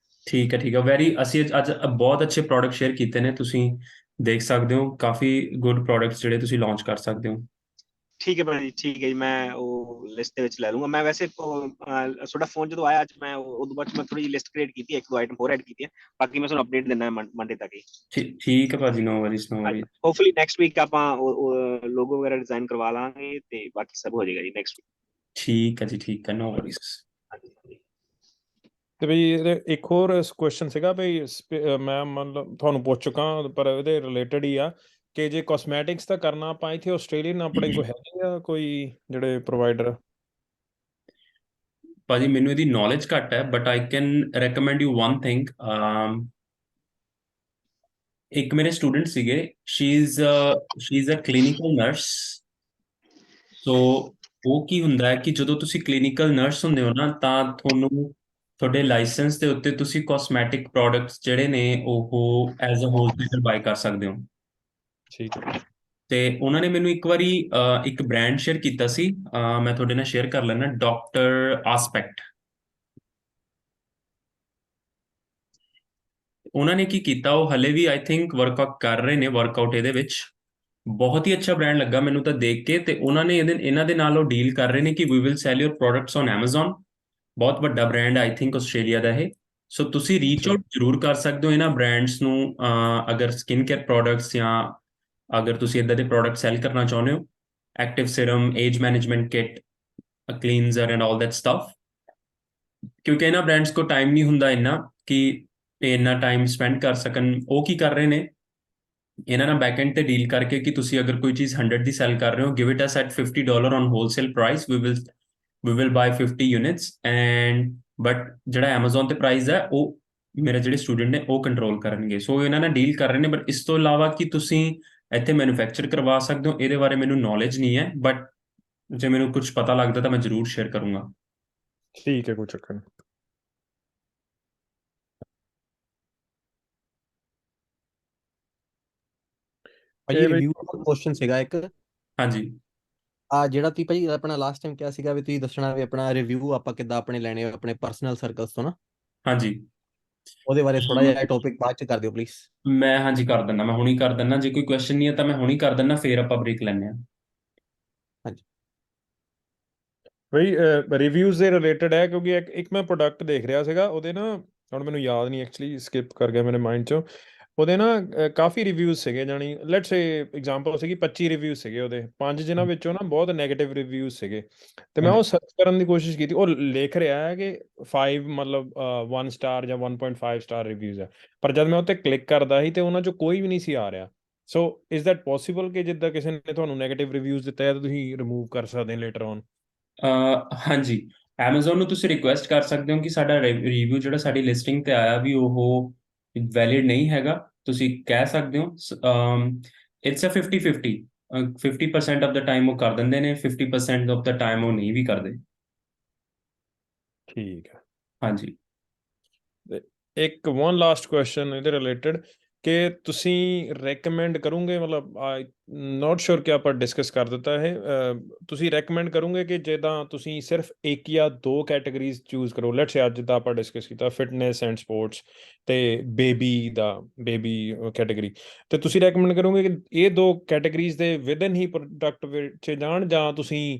ਠੀਕ ਹੈ ਠੀਕ ਹੈ, ਵੈਰੀ ਅਸੀਂ ਅੱਜ ਬਹੁਤ ਅੱਛੇ ਪ੍ਰੋਡਕਟ ਸ਼ੇਅਰ ਕੀਤੇ ਨੇ, ਤੁਸੀਂ ਦੇਖ ਸਕਦੇ ਹੋ ਕਾਫੀ ਗੁੱਡ ਪ੍ਰੋਡਕਟਸ ਜਿਹੜੇ ਤੁਸੀਂ ਲਾਂਚ ਕਰ ਸਕਦੇ ਹੋ। ਠੀਕ ਹੈ ਭਾਜੀ, ਠੀਕ ਹੈ ਜੀ, ਮੈਂ ਉਹ ਲਿਸਟ ਦੇ ਵਿੱਚ ਲੈ ਲੂੰਗਾ। ਮੈਂ ਵੈਸੇ ਤੁਹਾਡਾ ਫੋਨ ਜਦੋਂ ਆਇਆ ਅੱਜ, ਮੈਂ ਉਦੋਂ ਬਾਅਦ ਮੈਂ ਥੋੜੀ ਜਿਹੀ ਲਿਸਟ ਕ੍ਰੀਏਟ ਕੀਤੀ ਹੈ, ਇੱਕ ਦੋ ਆਈਟਮ ਹੋਰ ਐਡ ਕੀਤੀਆਂ। ਬਾਕੀ ਮੈਂ ਤੁਹਾਨੂੰ ਅਪਡੇਟ ਦਿੰਦਾ ਮੰਡੇ ਤੱਕ ਹੀ। ਠੀਕ ਹੈ ਭਾਜੀ, ਨੋ ਵਰੀਜ਼ ਨੋ ਵਰੀਜ਼। ਹੋਪਫੁਲੀ ਨੈਕਸਟ ਵੀਕ ਆਪਾਂ ਲੋਗੋ ਵਗੈਰਾ ਡਿਜ਼ਾਈਨ ਕਰਵਾ ਲਾਂਗੇ ਤੇ ਬਾਕੀ ਸਭ ਹੋ ਜਾਏਗਾ ਜੀ ਨੈਕਸਟ ਵੀਕ। ਠੀਕ ਹੈ ਜੀ, ਠੀਕ ਹੈ, ਨੋ ਵਰੀਜ਼। ਹਾਂਜੀ ਤੇ ਬਈ ਇਹਦੇ ਇੱਕ ਹੋਰ ਕੁਐਸਚਨ ਸੀਗਾ ਬਈ, ਮੈਂ ਮਤਲਬ ਤੁਹਾਨੂੰ ਪੁੱਛ ਚੁੱਕਾ ਪਰ ਇਹਦੇ ਰਿਲੇਟਡ ਹੀ ਆ ਕਿ ਜੇ ਕਾਸਮੈਟਿਕਸ ਦਾ ਕਰਨਾ ਆਪਾਂ ਇੱਥੇ ਆਸਟ੍ਰੇਲੀਅਨ ਆਪਣੇ ਕੋਲ ਹੈਗੇ ਆ ਕੋਈ ਜਿਹੜੇ ਪ੍ਰੋਵਾਈਡਰ? ਭਾਜੀ ਮੈਨੂੰ ਇਹਦੀ ਨੌਲੇਜ ਘੱਟ ਹੈ but I can recommend you one thing. ਇੱਕ ਮੇਰੇ ਸਟੂਡੈਂਟ ਸੀਗੇ, she is a clinical nurse. So ਉਹ ਕੀ ਹੁੰਦਾ ਹੈ ਕਿ ਜਦੋਂ ਤੁਸੀਂ ਕਲੀਨਿਕਲ ਨਰਸ ਹੁੰਦੇ ਹੋ ਨਾ ਤਾਂ ਤੁਹਾਨੂੰ ਤੁਹਾਡੇ ਲਾਇਸੈਂਸ ਦੇ ਉੱਤੇ ਤੁਸੀਂ ਕਾਸਮੈਟਿਕ ਪ੍ਰੋਡਕਟਸ ਜਿਹੜੇ ਨੇ ਉਹ ਐਜ਼ ਅ ਹੋਲਸੇਲਰ ਬਾਈ ਕਰ ਸਕਦੇ ਹੋ। ਠੀਕ ਹੈ। ਤੇ ਉਹਨਾਂ ਨੇ ਮੈਨੂੰ ਇੱਕ ਵਾਰੀ ਇੱਕ ਬ੍ਰਾਂਡ ਸ਼ੇਅਰ ਕੀਤਾ ਸੀ, ਮੈਂ ਤੁਹਾਡੇ ਨਾਲ ਸ਼ੇਅਰ ਕਰ ਲੈਣਾ, ਡਾਕਟਰ ਆਸਪੈਕਟ। ਉਹਨਾਂ ਨੇ ਕੀ ਕੀਤਾ, ਉਹ ਹਲੇ ਵੀ ਆਈ ਥਿੰਕ ਵਰਕਆਊਟ ਕਰ ਰਹੇ ਨੇ, ਵਰਕਆਊਟ ਇਹਦੇ ਵਿੱਚ ਬਹੁਤ ਹੀ ਅੱਛਾ ਬ੍ਰਾਂਡ ਲੱਗਾ ਮੈਨੂੰ ਤਾਂ ਦੇਖ ਕੇ। ਤੇ ਉਹਨਾਂ ਨੇ ਇਹਨਾਂ ਦੇ ਨਾਲ ਉਹ ਡੀਲ ਕਰ ਰਹੇ ਨੇ ਕਿ we will sell your products on Amazon. ਬਹੁਤ ਵੱਡਾ ਬ੍ਰਾਂਡ ਆਈ ਥਿੰਕ ਆਸਟ੍ਰੇਲੀਆ ਦਾ ਇਹ। ਸੋ ਤੁਸੀਂ ਰੀਚ ਆਊਟ ਜ਼ਰੂਰ ਕਰ ਸਕਦੇ ਹੋ ਇਹਨਾਂ ਬ੍ਰਾਂਡਸ ਨੂੰ, ਅਗਰ ਸਕਿਨ ਕੇਅਰ ਪ੍ਰੋਡਕਟਸ ਜਾਂ ਅਗਰ ਤੁਸੀਂ ਇਦਾਂ ਦੇ ਪ੍ਰੋਡਕਟ ਸੈਲ ਕਰਨਾ ਚਾਹੁੰਦੇ ਹੋ, active serum, age management kit, cleanser and all that stuff. ਕਿਉਂਕਿ ਇਹਨਾਂ ਬ੍ਰਾਂਡਸ ਕੋਲ ਟਾਈਮ ਨਹੀਂ ਹੁੰਦਾ ਇੰਨਾ ਕਿ ਇੰਨਾ ਟਾਈਮ ਸਪੈਂਡ ਕਰ ਸਕਣ। ਉਹ ਕੀ ਕਰ ਰਹੇ ਨੇ, ਇਹਨਾਂ ਨਾਲ ਬੈਕਐਂਡ ਤੇ ਡੀਲ ਕਰਕੇ ਕਿ ਤੁਸੀਂ ਅਗਰ ਕੋਈ ਚੀਜ਼ 100 ਦੀ ਸੈਲ ਕਰ ਰਹੇ ਹੋ, give it us at $50 on wholesale price, we will buy 50 units and but ਜਿਹੜਾ ਐਮਾਜ਼ਨ ਤੇ ਪ੍ਰਾਈਸ ਹੈ ਉਹ ਮੇਰੇ ਜਿਹੜੇ ਸਟੂਡੈਂਟ ਨੇ ਉਹ ਕੰਟਰੋਲ ਕਰਨਗੇ। ਸੋ ਇਹਨਾਂ ਨਾਲ ਡੀਲ ਕਰ ਰਹੇ ਨੇ। ਬਟ ਇਸ ਤੋਂ ਇਲਾਵਾ ਕਿ ਤੁਸੀਂ ਇੱਥੇ ਮੈਨੂਫੈਕਚਰ ਕਰਵਾ ਸਕਦੇ ਹੋ ਇਹਦੇ ਬਾਰੇ ਮੈਨੂੰ ਨੌਲੇਜ ਨਹੀਂ ਹੈ, ਬਟ ਜੇ ਮੈਨੂੰ ਕੁਝ ਪਤਾ ਲੱਗਦਾ ਤਾਂ ਮੈਂ ਜ਼ਰੂਰ ਸ਼ੇਅਰ ਕਰੂੰਗਾ। ਠੀਕ ਹੈ, ਕੋਈ ਚੱਕਰ ਨਹੀਂ। ਭਾਜੀ ਰਿਵਿਊ ਦਾ ਕੁਐਸਚਨ ਸੀਗਾ ਇੱਕ। ਹਾਂਜੀ ਜਿਹੜਾ ਤੁਸੀਂ ਭਾਜੀ ਆਪਣਾ ਲਾਸਟ ਟਾਈਮ ਕਿਹਾ ਸੀਗਾ ਵੀ ਤੁਸੀਂ ਦੱਸਣਾ ਵੀ ਆਪਣਾ ਰਿਵਿਊ ਆਪਾਂ ਕਿੱਦਾਂ ਆਪਣੇ ਲੈਣੇ ਆਪਣੇ ਪਰਸਨਲ ਸਰਕਲਸ ਤੋਂ ਨਾ, ਹਾਂਜੀ ਉਹਦੇ ਬਾਰੇ ਥੋੜਾ ਜਿਹਾ ਟੌਪਿਕ ਬਾਅਦ ਚ ਕਰ ਦਿਓ ਪਲੀਜ਼। ਮੈਂ ਹਾਂਜੀ ਕਰ ਦਿੰਦਾ, ਮੈਂ ਹੁਣੀ ਕਰ ਦਿੰਦਾ। ਜੇ ਕੋਈ ਕੁਐਸਚਨ ਨਹੀਂ ਹੈ ਤਾਂ ਮੈਂ ਹੁਣੀ ਕਰ ਦਿੰਦਾ, ਫਿਰ ਆਪਾਂ ਬ੍ਰੇਕ ਲੈਂਦੇ ਹਾਂ। ਹਾਂਜੀ ਬਈ ਰਿਵਿਊਜ਼ ਦੇ ਰਿਲੇਟਡ ਹੈ ਕਿਉਂਕਿ ਇੱਕ ਮੈਂ ਪ੍ਰੋਡਕਟ ਦੇਖ ਰਿਹਾ ਸੀਗਾ ਉਹਦੇ ਨਾ, ਹੁਣ ਮੈਨੂੰ ਯਾਦ ਨਹੀਂ ਐਕਚੁਅਲੀ, ਸਕਿਪ ਕਰ ਗਿਆ ਮੇਰੇ ਮਾਈਂਡ ਚੋਂ। ਉਹਦੇ ਨਾ ਕਾਫੀ ਰਿਵਿਊਜ਼ ਸੀਗੇ, ਜਾਣੀ ਲੈਟਸ ਸੇ ਐਗਜ਼ਾਮਪਲ ਸੀਗੀ 25 ਰਿਵਿਊ ਸੀਗੇ ਉਹਦੇ, 5 ਜਿਨ੍ਹਾਂ ਵਿੱਚੋਂ ਨਾ ਬਹੁਤ ਨੈਗੇਟਿਵ ਰਿਵਿਊਜ਼ ਸੀਗੇ। ਤੇ ਮੈਂ ਉਹ ਸਰਚ ਕਰਨ ਦੀ ਕੋਸ਼ਿਸ਼ ਕੀਤੀ, ਉਹ ਲਿਖ ਰਿਹਾ ਹੈ ਕਿ 5 ਮਤਲਬ 1 ਸਟਾਰ ਜਾਂ 1.5 ਸਟਾਰ ਰਿਵਿਊਜ਼ ਹੈ, ਪਰ ਜਦ ਮੈਂ ਉੱਤੇ ਕਲਿੱਕ ਕਰਦਾ ਸੀ ਤੇ ਉਹਨਾਂ ਚੋਂ ਕੋਈ ਵੀ ਨਹੀਂ ਸੀ ਆ ਰਿਹਾ। ਸੋ ਇਜ਼ ਦੈਟ ਪੋਸੀਬਲ ਕਿ ਜਿੱਦਾਂ ਕਿਸੇ ਨੇ ਤੁਹਾਨੂੰ ਨੈਗੇਟਿਵ ਰਿਵਿਊਜ਼ ਦਿੱਤਾ ਹੈ ਤਾਂ ਤੁਸੀਂ ਰਿਮੂਵ ਕਰ ਸਕਦੇ ਹੋ ਲੇਟਰ ਔਨ? ਹਾਂਜੀ, Amazon ਨੂੰ ਤੁਸੀਂ ਰਿਕੁਐਸਟ ਕਰ ਸਕਦੇ ਹੋ ਕਿ ਸਾਡਾ ਰਿਵਿਊ ਜਿਹੜਾ ਸਾਡੀ ਲਿਸਟਿੰਗ ਤੇ ਆਇਆ ਵੀ ਉਹ ਵੈਲਿਡ ਨਹੀਂ ਹੈਗਾ। ਤੁਸੀਂ ਕਹਿ ਸਕਦੇ ਹੋ। It's a 50-50, 50% of the time ਉਹ ਕਰ ਦਿੰਦੇ ਨੇ, 50% ਆਫ ਦਾ ਟਾਈਮ ਉਹ ਨਹੀਂ ਵੀ ਕਰਦੇ। ਠੀਕ ਹੈ। ਹਾਂਜੀ। ਤੇ ਇੱਕ ਵਨ ਲਾਸਟ ਕੁਐਸਚਨ ਇਹਦੇ ਰਿਲੇਟਡ, ਕਿ ਤੁਸੀਂ ਰეკਮੈਂਡ ਕਰੋਗੇ, ਮਤਲਬ ਆਈ ਨਾਟ ਸ਼ੋਰ ਕਿ ਆਪਾਂ ਡਿਸਕਸ ਕਰ ਦਿੱਤਾ ਇਹ, ਤੁਸੀਂ ਰეკਮੈਂਡ ਕਰੋਗੇ ਕਿ ਜਿੱਦਾਂ ਤੁਸੀਂ ਸਿਰਫ ਇੱਕ ਜਾਂ ਦੋ ਕੈਟਾਗਰੀਜ਼ ਚੂਜ਼ ਕਰੋ, ਲੈਟਸ ਸੇ ਅੱਜ ਜਿੱਦਾਂ ਆਪਾਂ ਡਿਸਕਸ ਕੀਤਾ ਫਿਟਨੈਸ ਐਂਡ ਸਪੋਰਟਸ ਤੇ ਬੇਬੀ ਕੈਟਾਗਰੀ, ਤੇ ਤੁਸੀਂ ਰეკਮੈਂਡ ਕਰੋਗੇ ਕਿ ਇਹ ਦੋ ਕੈਟਾਗਰੀਜ਼ ਦੇ ਵਿਦਨ ਹੀ ਪ੍ਰੋਡਕਟ ਵਿੱਚ ਜਾਣ, ਜਾਂ ਤੁਸੀਂ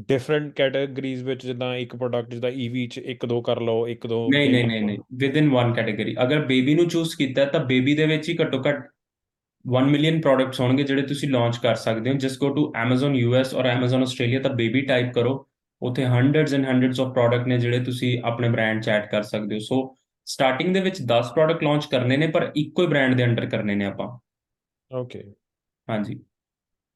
ਡਿਫਰੈਂਟ ਕੈਟਾਗਰੀਜ਼ ਵਿੱਚ ਜਿੱਦਾਂ ਇੱਕ ਪ੍ਰੋਡਕਟ ਜਿੱਦਾਂ ਈਵੀ ਚ ਇੱਕ ਦੋ ਕਰ ਲਓ, ਇੱਕ ਦੋ ਨਹੀਂ ਨਹੀਂ ਨਹੀਂ ਨਹੀਂ, ਵਿਦਿਨ ਵਨ ਕੈਟਾਗਰੀ। ਅਗਰ ਬੇਬੀ ਨੂੰ ਚੂਜ਼ ਕੀਤਾ ਤਾਂ ਬੇਬੀ ਦੇ ਵਿੱਚ ਹੀ ਘੱਟੋ ਘੱਟ 1 ਮਿਲੀਅਨ ਪ੍ਰੋਡਕਟਸ ਹੋਣਗੇ ਜਿਹੜੇ ਤੁਸੀਂ ਲਾਂਚ ਕਰ ਸਕਦੇ ਹੋ। Just go to Amazon US or Amazon Australia, ਤਾਂ ਬੇਬੀ ਟਾਈਪ ਕਰੋ, ਉੱਥੇ hundreds and hundreds of product ਨੇ ਜਿਹੜੇ ਤੁਸੀਂ ਆਪਣੇ ਬ੍ਰਾਂਡ 'ਚ ਐਡ ਕਰ ਸਕਦੇ ਹੋ। ਸੋ ਸਟਾਰਟਿੰਗ ਦੇ ਵਿੱਚ 10 ਪ੍ਰੋਡਕਟ ਲਾਂਚ ਕਰਨੇ ਨੇ, ਪਰ ਇੱਕੋ ਹੀ ਬ੍ਰਾਂਡ ਦੇ ਅੰਡਰ ਕਰਨੇ ਨੇ ਆਪਾਂ। ਓਕੇ, ਹਾਂਜੀ,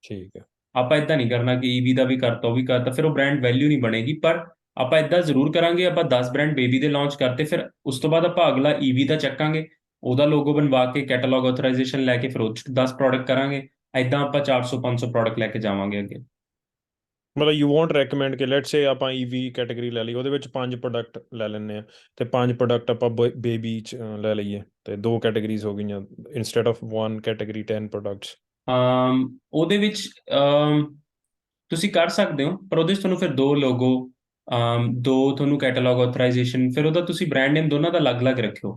ਠੀਕ ਹੈ। ਆਪਾਂ ਇਦਾਂ ਨਹੀਂ ਕਰਨਾ ਕਿ ਈਵੀ ਦਾ ਵੀ ਕਰਤਾ ਉਹ ਵੀ ਕਰਤਾ, ਫਿਰ ਉਹ ਬ੍ਰਾਂਡ ਵੈਲਿਊ ਨਹੀਂ ਬਣੇਗੀ। ਪਰ ਆਪਾਂ ਇਦਾਂ ਜ਼ਰੂਰ ਕਰਾਂਗੇ, ਆਪਾਂ 10 ਬ੍ਰਾਂਡ ਬੇਬੀ ਦੇ ਲਾਂਚ ਕਰਤੇ, ਫਿਰ ਉਸ ਤੋਂ ਬਾਅਦ ਆਪਾਂ ਅਗਲਾ ਈਵੀ ਦਾ ਚੱਕਾਂਗੇ, ਉਹਦਾ ਲੋਗੋ ਬਣਵਾ ਕੇ ਕੈਟਾਲੌਗ ਆਥੋਰਾਈਜੇਸ਼ਨ ਲੈ ਕੇ ਫਿਰ ਉਹ 'ਚ 10 ਪ੍ਰੋਡਕਟ ਕਰਾਂਗੇ। ਇਦਾਂ ਆਪਾਂ 400-500 ਪ੍ਰੋਡਕਟ ਲੈ ਕੇ ਜਾਵਾਂਗੇ ਅੱਗੇ। ਮਤਲਬ ਯੂ ਵਾਂਟ ਰეკਮੈਂਡ ਕਿ ਲੈਟਸ ਸੇ ਆਪਾਂ ਈਵੀ ਕੈਟਾਗਰੀ ਲੈ ਲਈ, ਉਹਦੇ ਵਿੱਚ 5 ਪ੍ਰੋਡਕਟ ਲੈ ਲੈਂਦੇ ਆ, ਤੇ 5 ਪ੍ਰੋਡਕਟ ਆਪਾਂ ਬੇਬੀ ਚ ਲੈ ਲਈਏ, ਤੇ ਦੋ ਕੈਟਾਗਰੀਜ਼ ਹੋ ਗਈਆਂ ਇਨਸਟੈਡ ਆਫ 1 ਕੈਟਾਗਰੀ 10 ਪ੍ਰੋਡਕਟਸ। ਉਹਦੇ ਵਿੱਚ ਤੁਸੀਂ ਕਰ ਸਕਦੇ ਹੋ, ਪਰ ਉਹਦੇ 'ਚ ਤੁਹਾਨੂੰ ਫਿਰ ਦੋ ਲੋਗੋ, ਦੋ ਤੁਹਾਨੂੰ ਕੈਟਾਲੌਗ ਆਥੋਰਾਈਜੇਸ਼ਨ, ਫਿਰ ਉਹਦਾ ਤੁਸੀਂ ਬ੍ਰਾਂਡ ਨੇਮ ਦੋਨਾਂ ਦਾ ਅਲੱਗ-ਅਲੱਗ ਰੱਖਿਓ।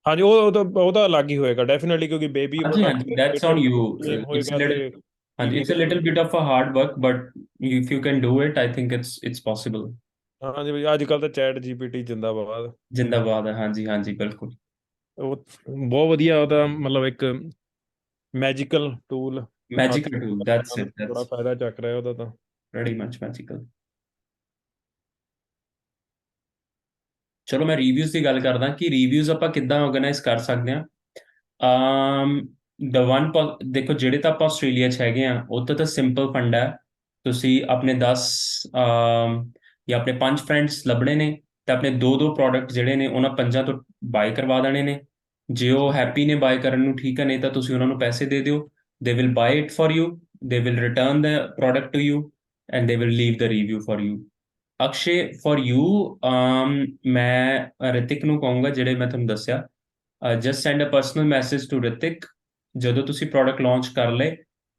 ਹਾਂਜੀ, ਉਹਦਾ ਅਲੱਗ ਹੀ ਹੋਏਗਾ ਡੈਫੀਨਿਟਲੀ, ਕਿਉਂਕਿ ਬੇਬੀ ਹਾਂਜੀ ਪ੍ਰੋਡਕਟ ਹਾਂਜੀ, that's on you. Name it's a ਹੋਏਗਾ ਲਿਟਲ, ਤੇ ਹਾਂਜੀ, even it's a the little bit of a hard work, but if you can do it, I think it's possible. ਹਾਂਜੀ ਬਈ, ਅੱਜ ਕੱਲ ਤਾਂ ਚੈਟ ਜੀਪੀਟੀ ਜਿੰਦਾਬਾਦ। ਜਿੰਦਾਬਾਦ ਹੈ, ਹਾਂਜੀ ਹਾਂਜੀ, ਬਿਲਕੁਲ। ਉਹ ਬਹੁਤ ਵਧੀਆ, ਉਹਦਾ ਮਤਲਬ ਇੱਕ ਮੈਜੀਕਲ ਟੂਲ, ਹੱਥ ਮੈਜੀਕਲ ਟੂਲ, ਦੈਟਸ ਇਟ, ਬੜਾ ਦੈਟਸ ਫਾਇਦਾ ਚੱਕ ਰਿਹਾ ਉਹਦਾ ਤਾਂ। Very much magical. ਚਲੋ ਮੈਂ ਰਿਵਿਊਜ਼ ਦੀ ਗੱਲ ਕਰਦਾ ਕਿ ਰਿਵਿਊਜ਼ ਆਪਾਂ ਕਿੱਦਾਂ ਆਰਗੇਨਾਈਜ਼ ਕਰ ਸਕਦੇ ਹਾਂ। ਦ ਵਨ, ਦੇਖੋ ਜਿਹੜੇ ਤਾਂ ਆਪਾਂ ਆਸਟ੍ਰੇਲੀਆ 'ਚ ਹੈਗੇ ਆ, ਉਹ ਤਾਂ ਸਿੰਪਲ ਫੰਡ ਹੈ। ਤੁਸੀਂ ਆਪਣੇ 10 ਜਾਂ ਆਪਣੇ 5 ਫਰੈਂਡਸ ਲੱਭਣੇ ਨੇ, ਤੇ ਆਪਣੇ ਦੋ ਪ੍ਰੋਡਕਟ ਜਿਹੜੇ ਨੇ ਉਹਨਾਂ 5 ਤੋਂ ਬਾਏ ਕਰਵਾ ਦੇਣੇ ਨੇ। ਜੇ ਉਹ ਹੈਪੀ ਨੇ ਬਾਏ ਕਰਨ ਨੂੰ, ਠੀਕ ਹੈ, ਨਹੀਂ ਤਾਂ ਤੁਸੀਂ ਉਹਨਾਂ ਨੂੰ ਪੈਸੇ ਦੇ ਦਿਓ। They will buy it for you, they will return the product to you, and they will leave the review for you. Akshay, for you, ਮੈਂ ਰਿਤਿਕ ਨੂੰ ਕਹੂੰਗਾ, ਜਿਹੜੇ ਮੈਂ ਤੁਹਾਨੂੰ ਦੱਸਿਆ, just send a personal message to Ritik. ਜਦੋਂ ਤੁਸੀਂ ਪ੍ਰੋਡਕਟ ਲਾਂਚ ਕਰ ਲਏ,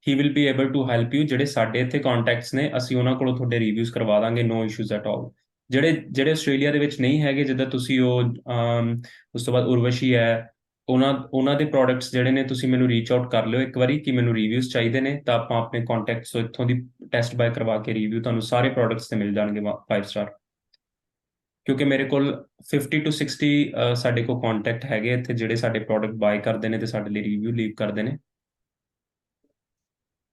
he will be able to help you. ਜਿਹੜੇ ਸਾਡੇ ਇੱਥੇ ਕੰਟੈਕਟਸ ਨੇ, ਅਸੀਂ ਉਹਨਾਂ ਕੋਲੋਂ ਤੁਹਾਡੇ ਰਿਵਿਊਜ਼ ਕਰਵਾ ਦਾਂਗੇ, ਨੋ ਇਸ਼ੂਜ਼ ਐਟ ਆਲ। ਜਿਹੜੇ ਆਸਟ੍ਰੇਲੀਆ ਦੇ ਵਿੱਚ ਨਹੀਂ ਹੈਗੇ, ਜਿੱਦਾਂ ਤੁਸੀਂ ਉਸ ਤੋਂ ਬਾਅਦ ਉਰਵਸ਼ੀ ਹੈ, ਉਹਨਾਂ ਦੇ ਪ੍ਰੋਡਕਟਸ ਜਿਹੜੇ ਨੇ, ਤੁਸੀਂ ਮੈਨੂੰ ਰੀਚ ਆਊਟ ਕਰ ਲਿਓ ਇੱਕ ਵਾਰੀ ਕਿ ਮੈਨੂੰ ਰਿਵਿਊਜ਼ ਚਾਹੀਦੇ ਨੇ, ਤਾਂ ਆਪਾਂ ਆਪਣੇ ਕੰਟੈਕਟਸ ਤੋਂ ਇੱਥੋਂ ਦੀ ਟੈਸਟ ਬਾਏ ਕਰਵਾ ਕੇ ਰਿਵਿਊ ਤੁਹਾਨੂੰ ਸਾਰੇ ਪ੍ਰੋਡਕਟਸ ਤੇ ਮਿਲ ਜਾਣਗੇ 5 ਸਟਾਰ। ਕਿਉਂਕਿ ਮੇਰੇ ਕੋਲ 50 to 60 ਸਾਡੇ ਕੋਲ ਕੰਟੈਕਟ ਹੈਗੇ ਇੱਥੇ, ਜਿਹੜੇ ਸਾਡੇ ਪ੍ਰੋਡਕਟ ਬਾਏ ਕਰਦੇ ਨੇ ਤੇ ਸਾਡੇ ਲਈ ਰਿਵਿਊ ਲੀਵ ਕਰਦੇ ਨੇ।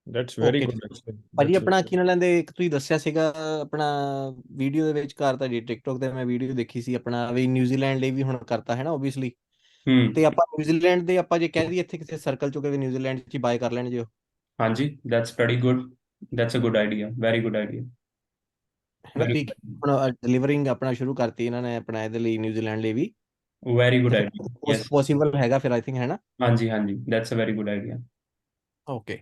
That's very okay good. ਭਾਜੀ, ਆਪਣਾ ਕੀ ਨਾ ਲੈਂਦੇ, ਇੱਕ ਤੁਸੀਂ ਦੱਸਿਆ ਸੀਗਾ ਆਪਣਾ ਵੀਡੀਓ ਦੇ ਵਿੱਚ ਘਰ ਤੁਹਾਡੀ ਟਿਕਟੋਕ ਤੇ ਮੈਂ ਵੀਡੀਓ ਦੇਖੀ ਸੀ, ਆਪਣਾ ਵੀ ਨਿਊਜ਼ੀਲੈਂਡ ਲਈ ਵੀ ਹੁਣ ਕਰਤਾ ਹੈ ਨਾ ਓਬਵੀਅਸਲੀ। ਤੇ ਆਪਾਂ ਨਿਊਜ਼ੀਲੈਂਡ ਦੇ ਆਪਾਂ ਜੇ ਕਹਿ ਦਈਏ ਇੱਥੇ ਕਿਸੇ ਸਰਕਲ ਚੋਂ ਕਿ ਨਿਊਜ਼ੀਲੈਂਡ 'ਚ ਬਾਏ ਕਰ ਲੈਣ ਜਿਓ। ਹਾਂਜੀ, that's very good, that's a good idea, very good idea. ਹੈ ਨਾ, ਤੁਸੀਂ ਹੁਣ ਡਿਲੀਵਰਿੰਗ ਆਪਣਾ ਸ਼ੁਰੂ ਕਰਤੀ ਇਹਨਾਂ ਨੇ ਆਪਣਾ ਇਹਦੇ ਲਈ, ਨਿਊਜ਼ੀਲੈਂਡ ਲਈ ਵੀ, ਵੈਰੀ ਗੁੱਡ ਤੇ ਆਈਡੀਆ, ਫਿਰ ਯੈਸ। ਪੋਸੀਬਲ ਹੈਗਾ ਫਿਰ, ਆਈ ਥਿੰਕ, ਹੈ ਨਾ। ਹਾਂਜੀ ਹਾਂਜੀ, that's a very good idea. Okay.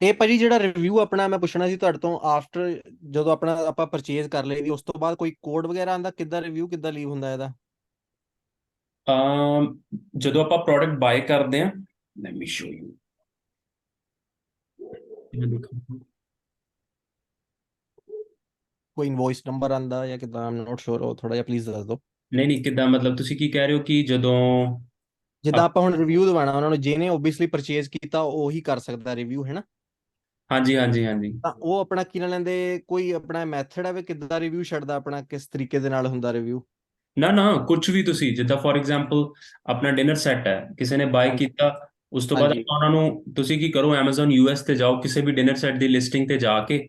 ਇਹ ਭਾਜੀ ਜਿਹੜਾ ਰਿਵਿਊ ਆਪਣਾ ਮੈਂ ਪੁੱਛਣਾ ਸੀ ਤੁਹਾਡੇ ਤੋਂ, ਆਫਟਰ ਜਦੋਂ ਆਪਣਾ ਆਪਾਂ ਪਰਚੇਜ਼ ਕਰ ਲਈ, ਉਸ ਤੋਂ ਬਾਅਦ ਕੋਈ ਕੋਡ ਵਗੈਰਾ ਆਉਂਦਾ, ਕਿੱਦਾਂ ਰਿਵਿਊ ਕਿੱਦਾਂ ਲੀਵ ਹੁੰਦਾ ਇਹਦਾ? ਜਦੋਂ ਆਪਾਂ ਪ੍ਰੋਡਕਟ ਬਾਏ ਕਰਦੇ ਹਾਂ, ਲੈਟ ਮੀ ਸ਼ੋ ਯੂ। ਕੋਈ ਇਨਵੋਇਸ ਨੰਬਰ ਆਉਂਦਾ ਜਾਂ ਕਿੱਦਾਂ? ਆਮ ਨੋਟ ਸ਼ੋਰ, ਉਹ ਥੋੜਾ ਜਿਹਾ ਪਲੀਜ਼ ਦੱਸ ਦਿਓ। ਨਹੀਂ ਨਹੀਂ, ਕਿੱਦਾਂ ਮਤਲਬ ਤੁਸੀਂ ਕੀ ਕਹਿ ਰਹੇ ਹੋ ਕਿ ਜਦੋਂ ਜਿੱਦਾਂ ਆਪਾਂ ਹੁਣ ਰਿਵਿਊ ਦਵਾਣਾ ਉਹਨਾਂ ਨੂੰ, ਜਿਹਨੇ ਓਬਵੀਅਸਲੀ ਪਰਚੇਜ਼ ਕੀਤਾ ਉਹੀ ਕਰ ਸਕਦਾ ਰਿਵਿਊ, ਹੈ ਨਾ। ਹਾਂਜੀ ਹਾਂਜੀ ਹਾਂਜੀ। ਤਾਂ ਉਹ ਆਪਣਾ ਕੀ ਨਾਲ ਲੈਂਦੇ, ਕੋਈ ਆਪਣਾ ਮੈਥਡ ਹੈ ਵੀ ਕਿੱਦਾਂ ਰਿਵਿਊ ਛੱਡਦਾ, ਆਪਣਾ ਕਿਸ ਤਰੀਕੇ ਦੇ ਨਾਲ ਹੁੰਦਾ ਰਿਵਿਊ? ਨਾ ਨਾ, ਕੁਝ ਵੀ ਤੁਸੀਂ ਜਿੱਦਾਂ ਫੋਰ ਐਗਜ਼ਾਮਪਲ ਆਪਣਾ ਡਿਨਰ ਸੈੱਟ ਹੈ, ਕਿਸੇ ਨੇ ਬਾਏ ਹਾਂਜੀ ਕੀਤਾ, ਉਸ ਤੋਂ ਬਾਅਦ ਹਾਂਜੀ ਆਪਾਂ ਉਹਨਾਂ ਨੂੰ, ਤੁਸੀਂ ਕੀ ਕਰੋ Amazon US ਤੇ ਜਾਓ, ਕਿਸੇ ਵੀ ਡਿਨਰ ਸੈੱਟ ਦੀ ਲਿਸਟਿੰਗ ਤੇ ਜਾ ਕੇ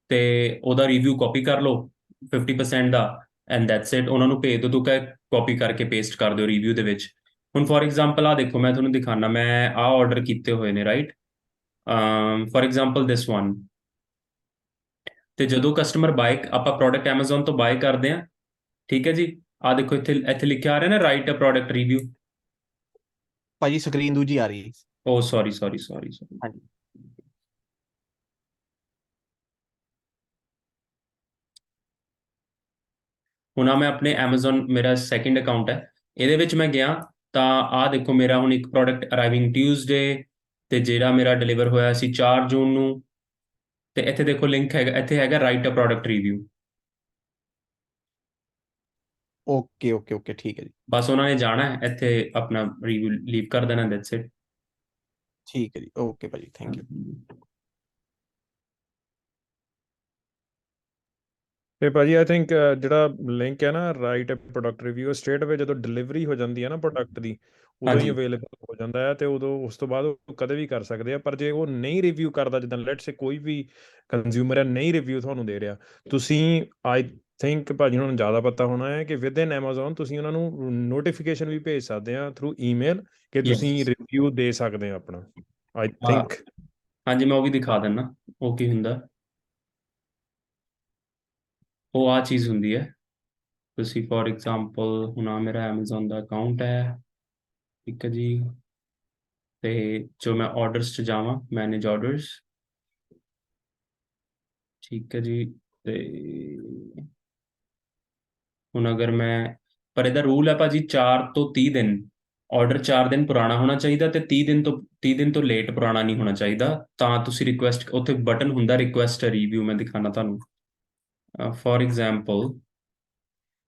ਤੇ ਉਹਦਾ ਰਿਵਿਊ ਕਾਪੀ ਕਰ ਲਓ 50% ਦਾ, ਐਂਡ ਦੈਟਸ ਇਟ, ਉਹਨਾਂ ਨੂੰ ਭੇਜ ਦਿਓ, ਤੂੰ ਕਹੇ ਕਾਪੀ ਕਰਕੇ ਪੇਸਟ ਕਰ ਦਿਓ ਰਿਵਿਊ ਦੇ ਵਿੱਚ। ਹੁਣ ਫੋਰ ਐਗਜ਼ਾਮਪਲ ਆ ਦੇਖੋ, ਮੈਂ ਤੁਹਾਨੂੰ ਦਿਖਾਣਾ, ਮੈਂ ਆਹ ਆਰਡਰ ਕੀਤੇ ਹੋਏ ਨੇ right, four example this one. ਤੇ ਜਦੋਂ ਕਸਟਮਰ ਬਾਏ, ਆਪਾਂ ਪ੍ਰੋਡਕਟ Amazon ਤੋਂ ਬਾਏ ਕਰਦੇ ਆ, ਠੀਕ ਹੈ ਜੀ, ਆ ਦੇਖੋ ਇੱਥੇ ਇੱਥੇ ਲਿਖਿਆ ਆ ਰਿਹਾ ਨਾ, ਰਾਈਟ ਅ ਪ੍ਰੋਡਕਟ ਰਿਵਿਊ। ਭਾਜੀ ਸਕਰੀਨ ਦੂਜੀ ਆ ਰਹੀ ਹੈ। ਓ ਸੌਰੀ ਸੌਰੀ ਸੌਰੀ ਸੌਰੀ। ਹਾਂਜੀ ਹੁਣ ਆ ਮੈਂ ਆਪਣੇ Amazon, ਮੇਰਾ ਸੈਕਿੰਡ ਅਕਾਊਂਟ ਹੈ, ਇਹਦੇ ਵਿੱਚ ਮੈਂ ਗਿਆ ਤਾਂ ਆਹ ਦੇਖੋ, ਮੇਰਾ ਹੁਣ ਇੱਕ ਪ੍ਰੋਡਕਟ ਅਰਾਈਵਿੰਗ ਟਿਊਜ਼ਡੇ, ਤੇ ਜਿਹੜਾ ਮੇਰਾ ਡਿਲੀਵਰ ਹੋਇਆ ਸੀ 4 ਜੂਨ ਨੂੰ, ਤੇ ਇੱਥੇ ਦੇਖੋ ਲਿੰਕ ਹੈਗਾ, ਇੱਥੇ ਹੈਗਾ right a product review. Okay okay okay, ਠੀਕ ਹੈ ਜੀ, ਬਸ ਉਹਨਾਂ ਨੇ ਜਾਣਾ ਹੈ ਇੱਥੇ ਆਪਣਾ ਰਿਵਿਊ ਲੀਵ ਕਰ ਦੇਣਾ, ਦੈਟਸ ਇਟ। ਠੀਕ ਹੈ ਜੀ, ਓਕੇ ਭਾਜੀ, ਥੈਂਕ ਯੂ। ਤੇ ਭਾਜੀ ਆਈ ਥਿੰਕ ਜਿਹੜਾ ਲਿੰਕ ਹੈ ਨਾ ਰਾਈਟ ਪ੍ਰੋਡਕਟ ਰਿਵਿਊ, ਸਟ੍ਰੇਟ ਅਵੇ ਜਦੋਂ ਡਿਲੀਵਰੀ ਹੋ ਜਾਂਦੀ ਹੈ ਨਾ ਪ੍ਰੋਡਕਟ ਦੀ, ਉਦੋਂ ਹੀ ਹਾਂਜੀ ਅਵੇਲੇਬਲ ਹੋ ਜਾਂਦਾ ਹੈ, ਤੇ ਉਦੋਂ ਉਸ ਤੋਂ ਬਾਅਦ ਉਹ ਕਦੇ ਵੀ ਕਰ ਸਕਦੇ ਆ। ਪਰ ਜੇ ਉਹ ਨਹੀਂ ਰਿਵਿਊ ਕਰਦਾ, ਜਿੱਦਾਂ ਲੈਟਸ ਸੇ ਕੋਈ ਵੀ ਕੰਜ਼ਿਊਮਰ ਹੈ ਨਹੀਂ ਰਿਵਿਊ ਤੁਹਾਨੂੰ ਦੇ ਰਿਹਾ, ਤੁਸੀਂ ਆਈ ਥਿੰਕ ਭਾਜੀ ਨੂੰ ਜ਼ਿਆਦਾ ਪਤਾ ਹੋਣਾ ਹੈ ਕਿ ਵਿਦ ਇਨ Amazon ਤੁਸੀਂ ਉਹਨਾਂ ਨੂੰ ਨੋਟੀਫਿਕੇਸ਼ਨ ਵੀ ਭੇਜ ਸਕਦੇ ਆ ਥਰੂ ਈਮੇਲ ਕਿ ਤੁਸੀਂ ਯੈਸ। ਰਿਵਿਊ ਦੇ ਸਕਦੇ ਆ ਆਪਣਾ, ਆਈ ਥਿੰਕ। ਹਾਂਜੀ ਮੈਂ ਉਹ ਵੀ ਦਿਖਾ ਦਿੰਦਾ, ਉਹ ਕੀ ਹੁੰਦਾ, ਉਹ ਆ ਚੀਜ਼ ਹੁੰਦੀ ਹੈ। ਤੁਸੀਂ ਫੋਰ ਐਗਜ਼ਾਮਪਲ ਹੁਣ ਆ ਮੇਰਾ Amazon ਦਾ ਅਕਾਊਂਟ ਹੈ, ਠੀਕ ਹੈ ਜੀ, ਤੇ ਜੋ ਮੈਂ ਆਰਡਰਸ 'ਚ ਜਾਵਾਂ, ਮੈਨੇਜ ਆਰਡਰਸ, ਠੀਕ ਹੈ ਜੀ, ਤੇ ਹੁਣ ਅਗਰ ਮੈਂ, ਪਰ ਇਹਦਾ ਰੂਲ ਹੈ ਭਾਜੀ 4 ਤੋਂ 30 ਦਿਨ, ਆਰਡਰ 4 ਦਿਨ ਪੁਰਾਣਾ ਹੋਣਾ ਚਾਹੀਦਾ, ਤੇ 30 ਦਿਨ ਤੋਂ ਲੇਟ ਪੁਰਾਣਾ ਨਹੀਂ ਹੋਣਾ ਚਾਹੀਦਾ, ਤਾਂ ਤੁਸੀਂ ਰਿਕੁਐਸਟ, ਉੱਥੇ ਬਟਨ ਹੁੰਦਾ ਰਿਕੁਐਸਟ ਰਿਵਿਊ, ਮੈਂ ਦਿਖਾਣਾ ਤੁਹਾਨੂੰ, ਫੋਰ ਐਗਜ਼ਾਮਪਲ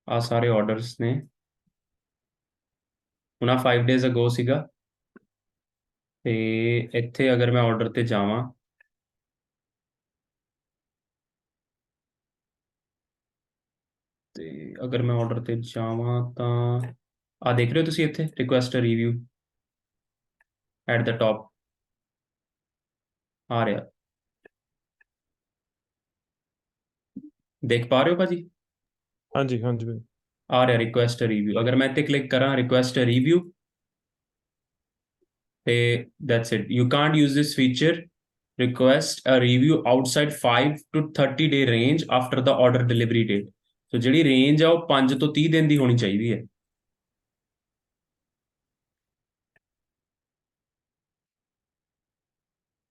ਆ ਸਾਰੇ ਆਰਡਰਸ ਨੇ, ਹੁਣ ਆ 5 ਡੇਜ਼ ਅਗੋ ਸੀਗਾ, ਤੇ ਇੱਥੇ ਅਗਰ ਮੈਂ ਆਰਡਰ ਤੇ ਜਾਵਾਂ, ਤੇ ਅਗਰ ਮੈਂ ਆਰਡਰ ਤੇ ਜਾਵਾਂ ਤਾਂ ਆ ਦੇਖ ਰਹੇ ਹੋ ਤੁਸੀਂ ਇੱਥੇ request review at the top ਆ ਰਿਹਾ, ਦੇਖ ਪਾ ਰਹੇ ਹੋ ਭਾਜੀ? ਹਾਂਜੀ ਹਾਂਜੀ ਭਾਈ। ਆ ਰਿਹਾ ਰਿਕੁਐਸਟ ਰਿਵਿਊ, ਅਗਰ ਮੈਂ ਇੱਥੇ ਕਲਿੱਕ ਕਰਾਂ ਰਿਕੁਐਸਟ ਰਿਵਿਊ, ਤੇ that's it, you Kant use this feature, request a review outside 5 to 30 day range after the order delivery date। ਸੋ ਜਿਹੜੀ ਰੇਂਜ ਆ ਉਹ 5 ਤੋਂ 30 ਦਿਨ ਦੀ ਹੋਣੀ ਚਾਹੀਦੀ ਹੈ।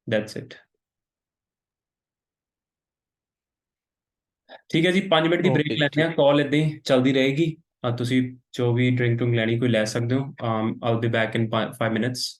That's it. ਠੀਕ ਹੈ ਜੀ, 5 ਮਿੰਟ ਦੀ ਬ੍ਰੇਕ ਓਕੇ ਜੀ, ਲੈਂਦੇ ਠੀਕ। ਹਾਂ, ਕਾਲ ਇਦਾਂ ਹੀ ਚੱਲਦੀ ਰਹੇਗੀ, ਤੁਸੀਂ ਜੋ ਵੀ ਡਰਿੰਕ ਡਰੁੰਕ ਲੈਣੀ ਕੋਈ ਲੈ ਸਕਦੇ ਹੋ। I'll be back in 5 minutes।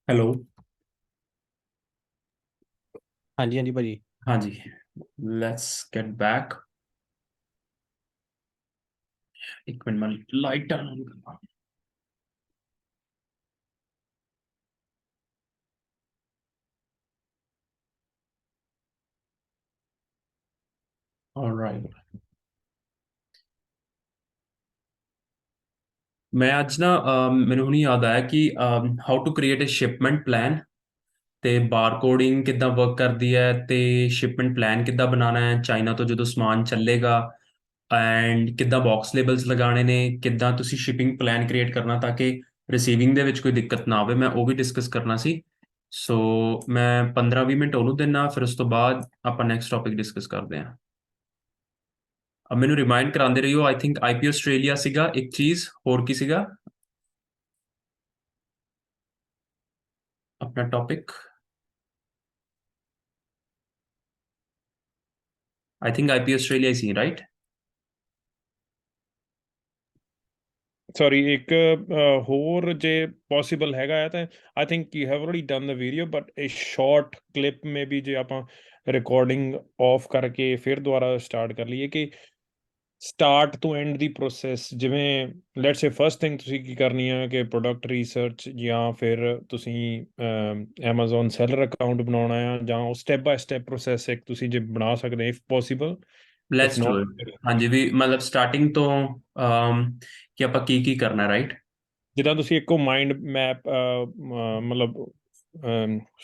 Hello. ਹਾਂਜੀ ਹਾਂਜੀ ਭਾਜੀ। ਹਾਂਜੀ, ਲੈਟਸ ਗੈਟ ਬੈਕ। ਇੱਕ ਮਿੰਟ, ਮੈਂ ਲਾਈਟ ਟਰਨ ਆਨ ਕਰਨਾ। ਆਲਰਾਈਟ, ਮੈਂ ਅੱਜ ਨਾ ਮੈਨੂੰ ਹੁਣੀ ਯਾਦ ਆਇਆ ਕਿ how to create a shipment plan, ਤੇ ਬਾਰਕੋਡਿੰਗ ਕਿੱਦਾਂ ਵਰਕ ਕਰਦੀ ਹੈ, ਤੇ ਸ਼ਿਪਮੈਂਟ ਪਲਾਨ ਕਿੱਦਾਂ ਬਣਾਉਣਾ ਹੈ ਚਾਈਨਾ ਤੋਂ ਜਦੋਂ ਸਮਾਨ ਚੱਲੇਗਾ, ਐਂਡ ਕਿੱਦਾਂ ਬਾਕਸ ਲੇਬਲਸ ਲਗਾਉਣੇ ਨੇ, ਕਿੱਦਾਂ ਤੁਸੀਂ ਸ਼ਿਪਿੰਗ ਪਲਾਨ ਕ੍ਰੀਏਟ ਕਰਨਾ ਤਾਂ ਕਿ ਰਿਸੀਵਿੰਗ ਦੇ ਵਿੱਚ ਕੋਈ ਦਿੱਕਤ ਨਾ ਆਵੇ, ਮੈਂ ਉਹ ਵੀ ਡਿਸਕਸ ਕਰਨਾ ਸੀ। ਸੋ ਮੈਂ 15-20 ਮਿੰਟ ਉਹਨੂੰ ਦਿੰਨਾ, ਫਿਰ ਉਸ ਤੋਂ ਬਾਅਦ ਆਪਾਂ ਨੈਕਸਟ ਟੌਪਿਕ ਡਿਸਕਸ ਕਰਦੇ ਹਾਂ। अब मैंने रिमाइंड कराते रहियो, आई थिंक आईपी ਆਸਟ੍ਰੇਲੀਆ ਸੀਗਾ ਇੱਕ ਚੀਜ਼, ਹੋਰ ਕੀ ਸੀਗਾ ਆਪਣਾ topic? I think IP Australia he C, right? Sorry, ਇੱਕ ਹੋਰ ਜੇ ਪੋਸੀਬਲ ਹੈਗਾ ਹੈ ਤਾਂ I think you have already done the video, but ਇਹ ਸ਼ਾਰਟ ਕਲਿੱਪ ਮੇ ਵੀ ਜੇ ਆਪਾਂ ਰਿਕਾਰਡਿੰਗ ਆਫ ਕਰਕੇ ਫਿਰ ਦੁਬਾਰਾ ਸਟਾਰਟ ਕਰ ਲਈਏ ਕਿ ਸਟਾਰਟ ਤੋਂ ਐਂਡ ਦੀ ਪ੍ਰੋਸੈਸ, ਜਿਵੇਂ ਲੈਟਸ ਸੇ ਫਸਟ ਥਿੰਗ ਤੁਸੀਂ ਕੀ ਕਰਨੀ ਹੈ ਕਿ ਪ੍ਰੋਡਕਟ ਰਿਸਰਚ, ਜਾਂ ਫਿਰ ਤੁਸੀਂ ਐਮਾਜ਼ੋਨ ਸੈਲਰ ਅਕਾਊਂਟ ਬਣਾਉਣਾ ਆ, ਜਾਂ ਉਹ ਸਟੈਪ ਬਾਏ ਸਟੈਪ ਪ੍ਰੋਸੈਸ ਇੱਕ ਤੁਸੀਂ ਜੇ ਬਣਾ ਸਕਦੇ if possible. If let's do not, it. ਹਾਂਜੀ, ਵੀ ਮਤਲਬ ਸਟਾਰਟਿੰਗ ਤੋਂ ਕਿ ਆਪਾਂ ਕੀ ਕੀ ਕਰਨਾ, ਰਾਈਟ? ਜਿੱਦਾਂ ਤੁਸੀਂ ਇੱਕੋ ਮਾਈਂਡ ਮੈਪ ਮਤਲਬ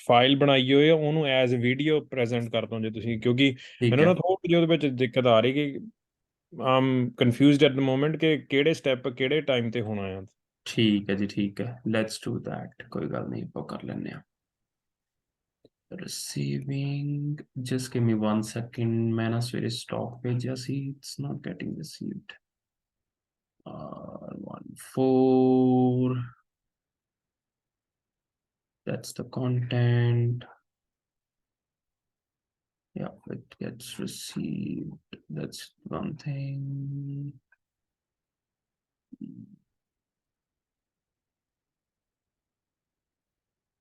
ਫਾਈਲ ਬਣਾਈ ਹੋਈ ਹੈ, ਉਹਨੂੰ ਐਜ਼ ਵੀਡੀਓ ਪ੍ਰੈਜ਼ੈਂਟ ਕਰ ਦਿਓ ਜੇ ਤੁਸੀਂ, ਕਿਉਂਕਿ ਠੀਕ ਮੈਨੂੰ ਹੈ, ਨਾ ਥੋੜੀ ਜਿਹੀ ਉਹਦੇ ਵਿੱਚ ਦਿੱਕਤ ਆ ਰਹੀ ਕਿ ਆਮ ਕਨਫਿਊਜ਼ਡ ਐਟ ਦ ਮੋਮੈਂਟ ਕਿ ਕਿਹੜੇ ਸਟੈਪ ਕਿਹੜੇ ਟਾਈਮ ਤੇ ਹੋਣਾ ਆ। ਠੀਕ ਹੈ ਜੀ, ਠੀਕ ਹੈ, ਲੈਟਸ ਡੂ ਦੈਟ, ਕੋਈ ਗੱਲ ਨਹੀਂ, ਆਪਾਂ ਕਰ ਲੈਂਦੇ ਹਾਂ। Receiving, just give me 1 second, ਮੈਂ ਨਾ ਸਵੇਰੇ ਸਟਾਕ ਭੇਜਿਆ ਸੀ, it's not getting received. 14, that's the content. Yeah, it gets received, that's one thing.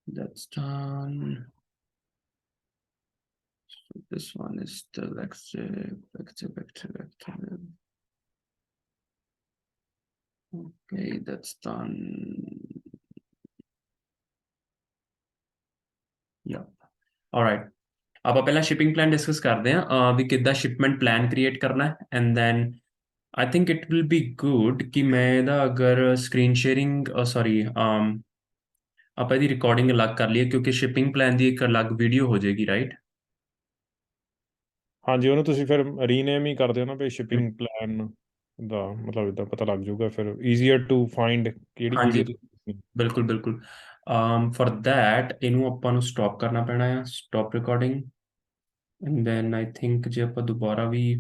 That's done. So this one is still active. Okay, that's done. Yeah, all right. ਆਪਾਂ ਪਹਿਲਾਂ ਸ਼ਿਪਿੰਗ ਪਲਾਨ ਡਿਸਕਸ ਕਰਦੇ ਹਾਂ ਵੀ ਕਿੱਦਾਂ ਸ਼ਿਪਮੈਂਟ ਪਲਾਨ ਕ੍ਰੀਏਟ ਕਰਨਾ ਹੈ, and then I think it will be good ਕਿ ਮੈਂ ਇਹਦਾ ਅਗਰ ਸਕਰੀਨ ਸ਼ੇਅਰਿੰਗ ਸੌਰੀ ਆਪਾਂ ਇਹਦੀ ਰਿਕਾਰਡਿੰਗ ਅਲੱਗ ਕਰ ਲਈਏ, ਕਿਉਂਕਿ ਸ਼ਿਪਿੰਗ ਪਲਾਨ ਦੀ ਇੱਕ ਅਲੱਗ ਵੀਡੀਓ ਹੋ ਜਾਏਗੀ, ਰਾਈਟ? ਹਾਂਜੀ, ਉਹਨੂੰ ਤੁਸੀਂ ਫਿਰ ਰੀਨੇਮ ਹੀ ਕਰ ਦਿਓ ਨਾ ਵੀ ਸ਼ਿਪਿੰਗ ਪਲਾਨ ਦਾ, ਮਤਲਬ ਇਦਾਂ ਪਤਾ ਲੱਗ ਜਾਊਗਾ, ਫਿਰ ਈਜ਼ੀਅਰ ਟੂ ਫਾਈਂਡ ਕਿਹੜੀ ਹਾਂਜੀ, ਵੀਡੀਓ ਤੁਸੀਂ। ਬਿਲਕੁਲ ਬਿਲਕੁਲ। ਫॉर दैट ਇਹਨੂੰ ਆਪਾਂ ਨੂੰ ਸਟਾਪ ਕਰਨਾ ਪੈਣਾ ਆ, stop recording, and then I think ਜੇ ਆਪਾਂ ਦੁਬਾਰਾ ਵੀ